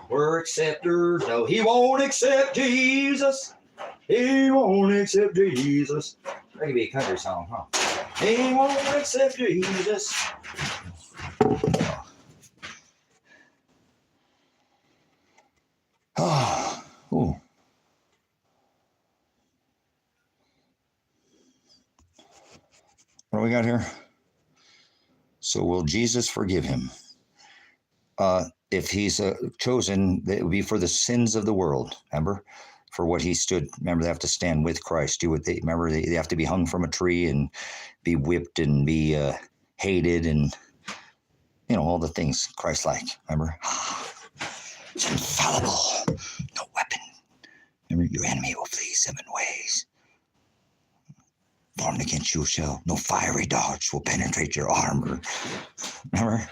We're acceptors. No, he won't accept Jesus. He won't accept Jesus. That could be a country song, huh? He won't accept Jesus. Oh. Ooh. What do we got here? So will Jesus forgive him? If he's chosen, it would be for the sins of the world. Remember, for what he stood. Remember, they have to stand with Christ. Do what they remember. They have to be hung from a tree and be whipped and be hated and all the things Christ-like. Remember, it's infallible. No weapon. Remember, your enemy will flee 7 ways. Formed against you shall no fiery darts will penetrate your armor. Remember.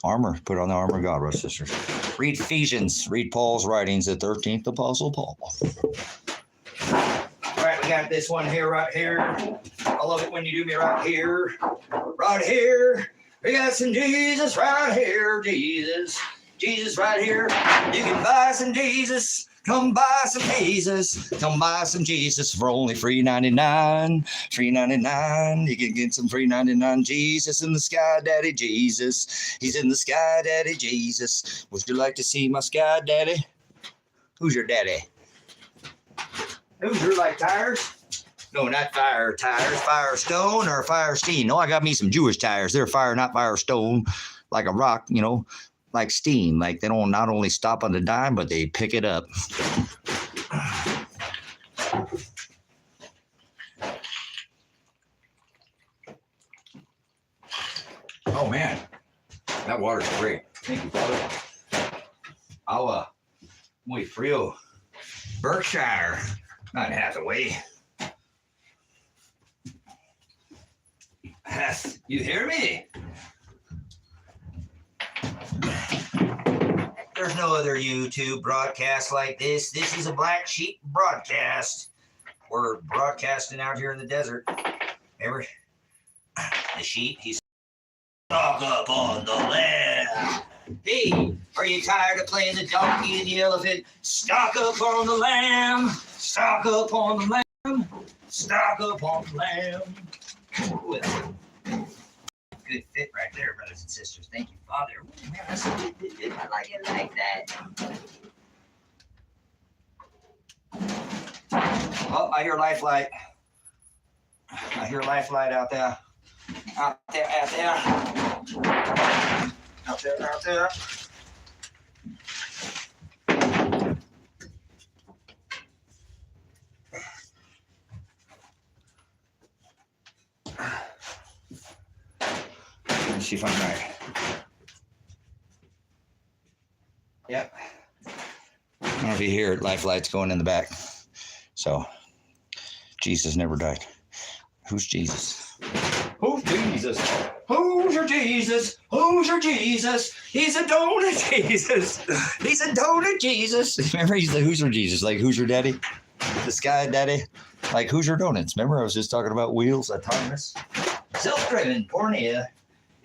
Armor, put on the armor of God, brothers and sisters. Read Ephesians, read Paul's writings, the 13th Apostle Paul. All right, we got this one here, right here. I love it when you do me right here. Right here. We got some Jesus right here, Jesus. Jesus right here. You can buy some Jesus. Come buy some Jesus. Come buy some Jesus for only $3.99. $3.99. You can get some $3.99 Jesus in the sky, Daddy Jesus. He's in the sky, Daddy Jesus. Would you like to see my sky, Daddy? Who's your daddy? Who's your like tires? No, not fire tires. Firestone or Firestein. No, I got me some Jewish tires. They're fire, not Firestone. Like a rock, you know, like steam. Like they don't not only stop on the dime, but they pick it up. Oh man, that water's great. Thank you, Father. I'll muy frio. Berkshire, not Hathaway. You hear me? There's no other YouTube broadcast like this. This is a Black Sheep broadcast. We're broadcasting out here in the desert. Remember? The sheep, he's stock up on the land. Hey, are you tired of playing the donkey and the elephant? Stock up on the lamb. Stock up on the lamb. Stock up on the lamb. Ooh, that's a good fit right there, brothers and sisters. Thank you, Father. Ooh, man, that's good. I like it like that. Oh, I hear life light. I hear life light out there. Out there, out there. Out there, out there. Let's see if I'm right. Yep. I don't know if you hear it, life light's going in the back. So, Jesus never died. Who's Jesus? Who's Jesus? Who's your Jesus? Who's your Jesus? He's a donut Jesus. He's a donut Jesus. Remember, he's the who's your Jesus? Like, who's your daddy? The sky daddy? Like, who's your donuts? Remember, I was just talking about wheels, autonomous, self-driven, pornea,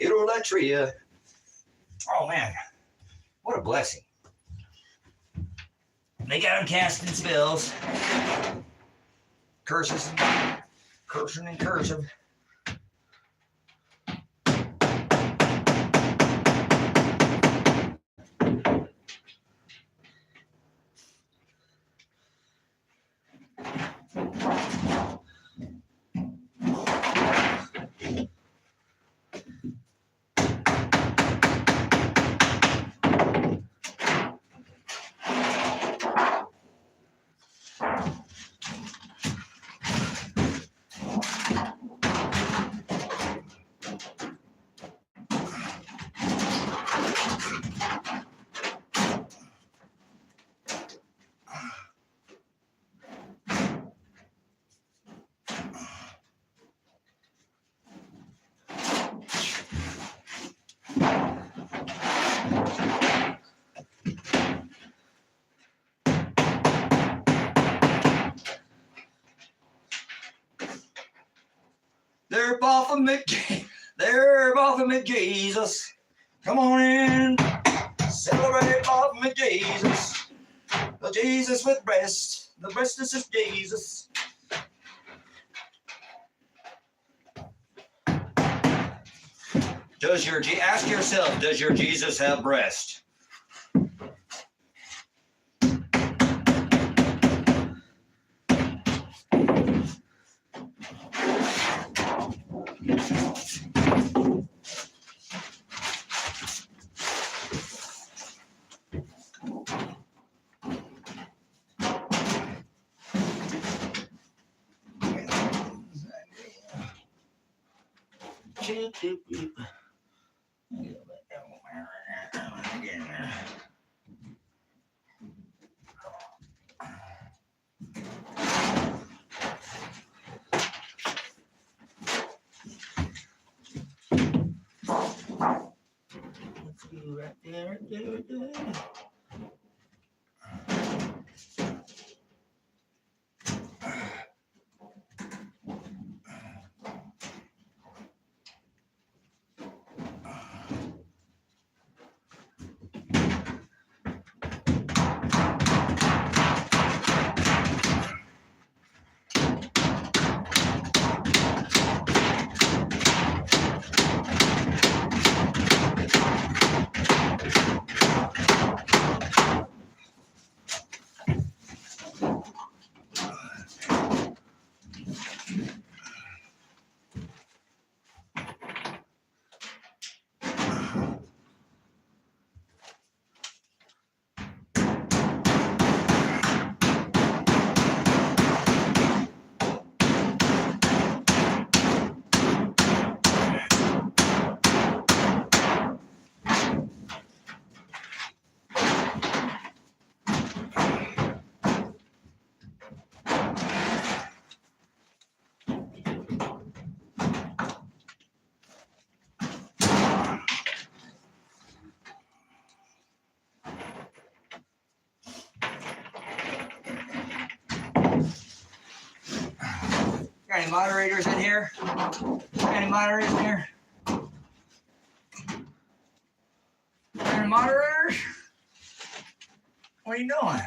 idolatria. Oh, man. What a blessing. They got him casting spells. Curses. Cursing and cursive. They're Baphomet Jesus. Come on in. Celebrate Baphomet Jesus. The Jesus with breast. The breastness of Jesus. Ask yourself, does your Jesus have breast? Right there. Got any moderators in here? Got any moderators in here? Got any moderators? What are you doing?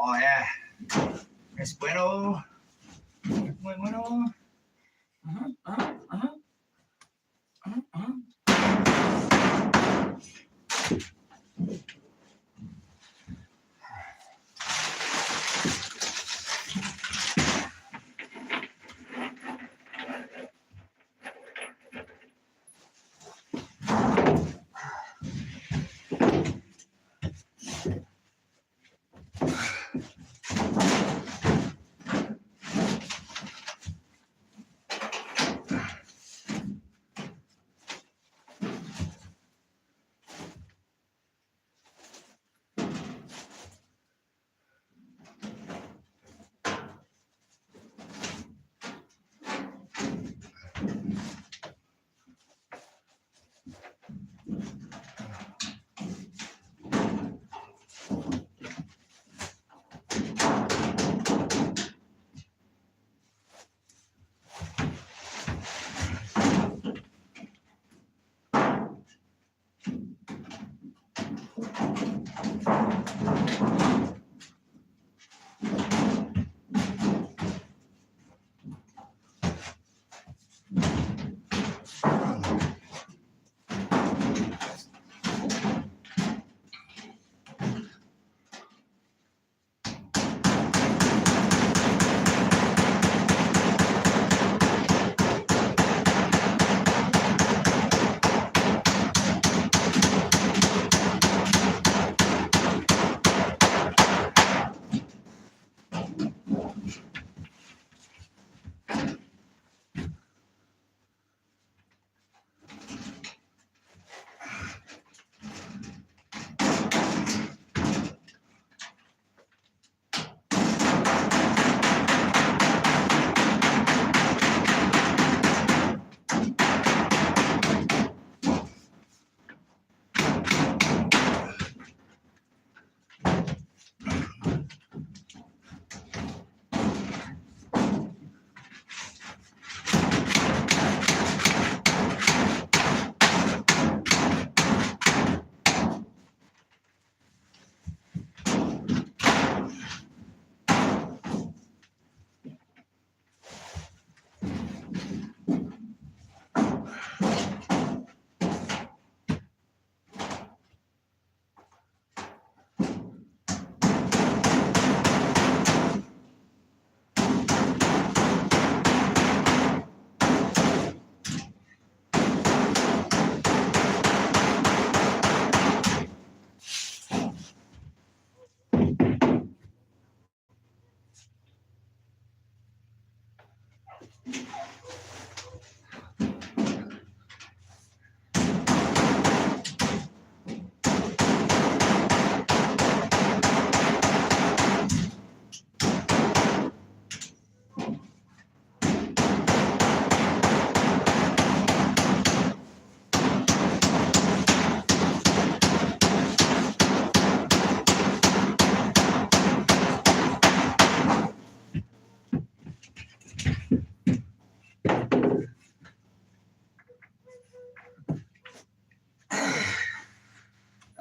Oh yeah, es bueno, muy bueno.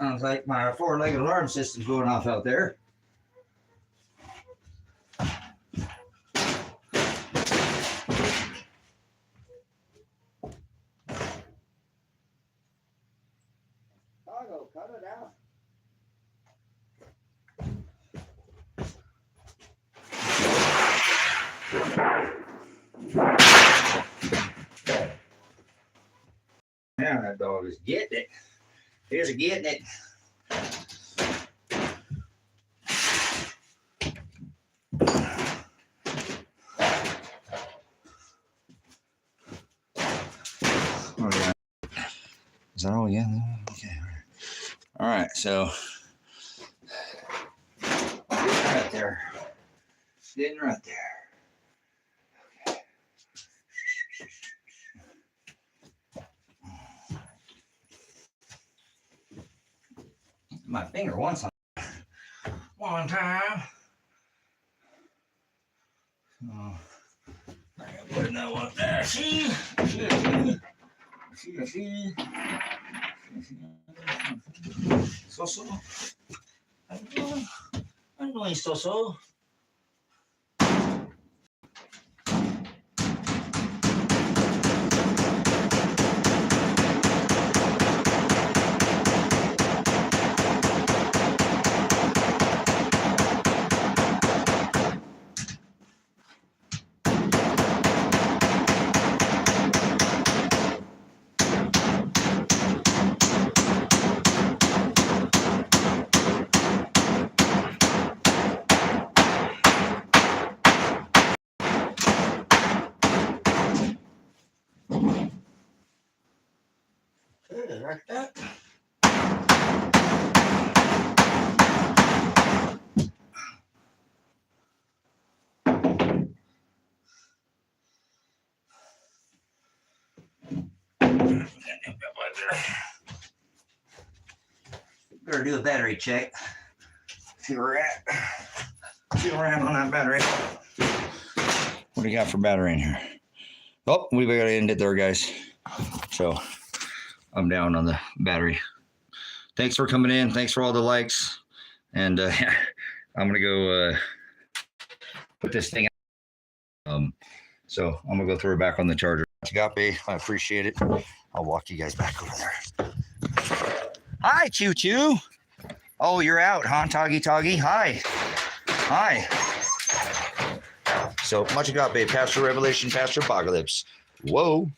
Sounds like my four-legged alarm system's going off out there. Chicago, cut it out. Man, that dog is getting it. Here's a getting it. Is that all? Yeah. Okay. All right. So right there. Sitting right there. My finger once on one time. Oh, I gotta put another one there. See? See? So. I'm doing so. Like that. Better do a battery check. See where we're at. See where we're at on that battery. What do you got for battery in here? Oh, we got to end it there, guys. So I'm down on the battery. Thanks for coming in. Thanks for all the likes. And I'm going to go put this thing out. So I'm going to go throw it back on the charger. Agape, I appreciate it. I'll walk you guys back over there. Hi, Choo Choo. Oh, you're out, huh? Toggy. Hi. So much agape, Pastor Revelation, Pastor Apocalypse. Whoa.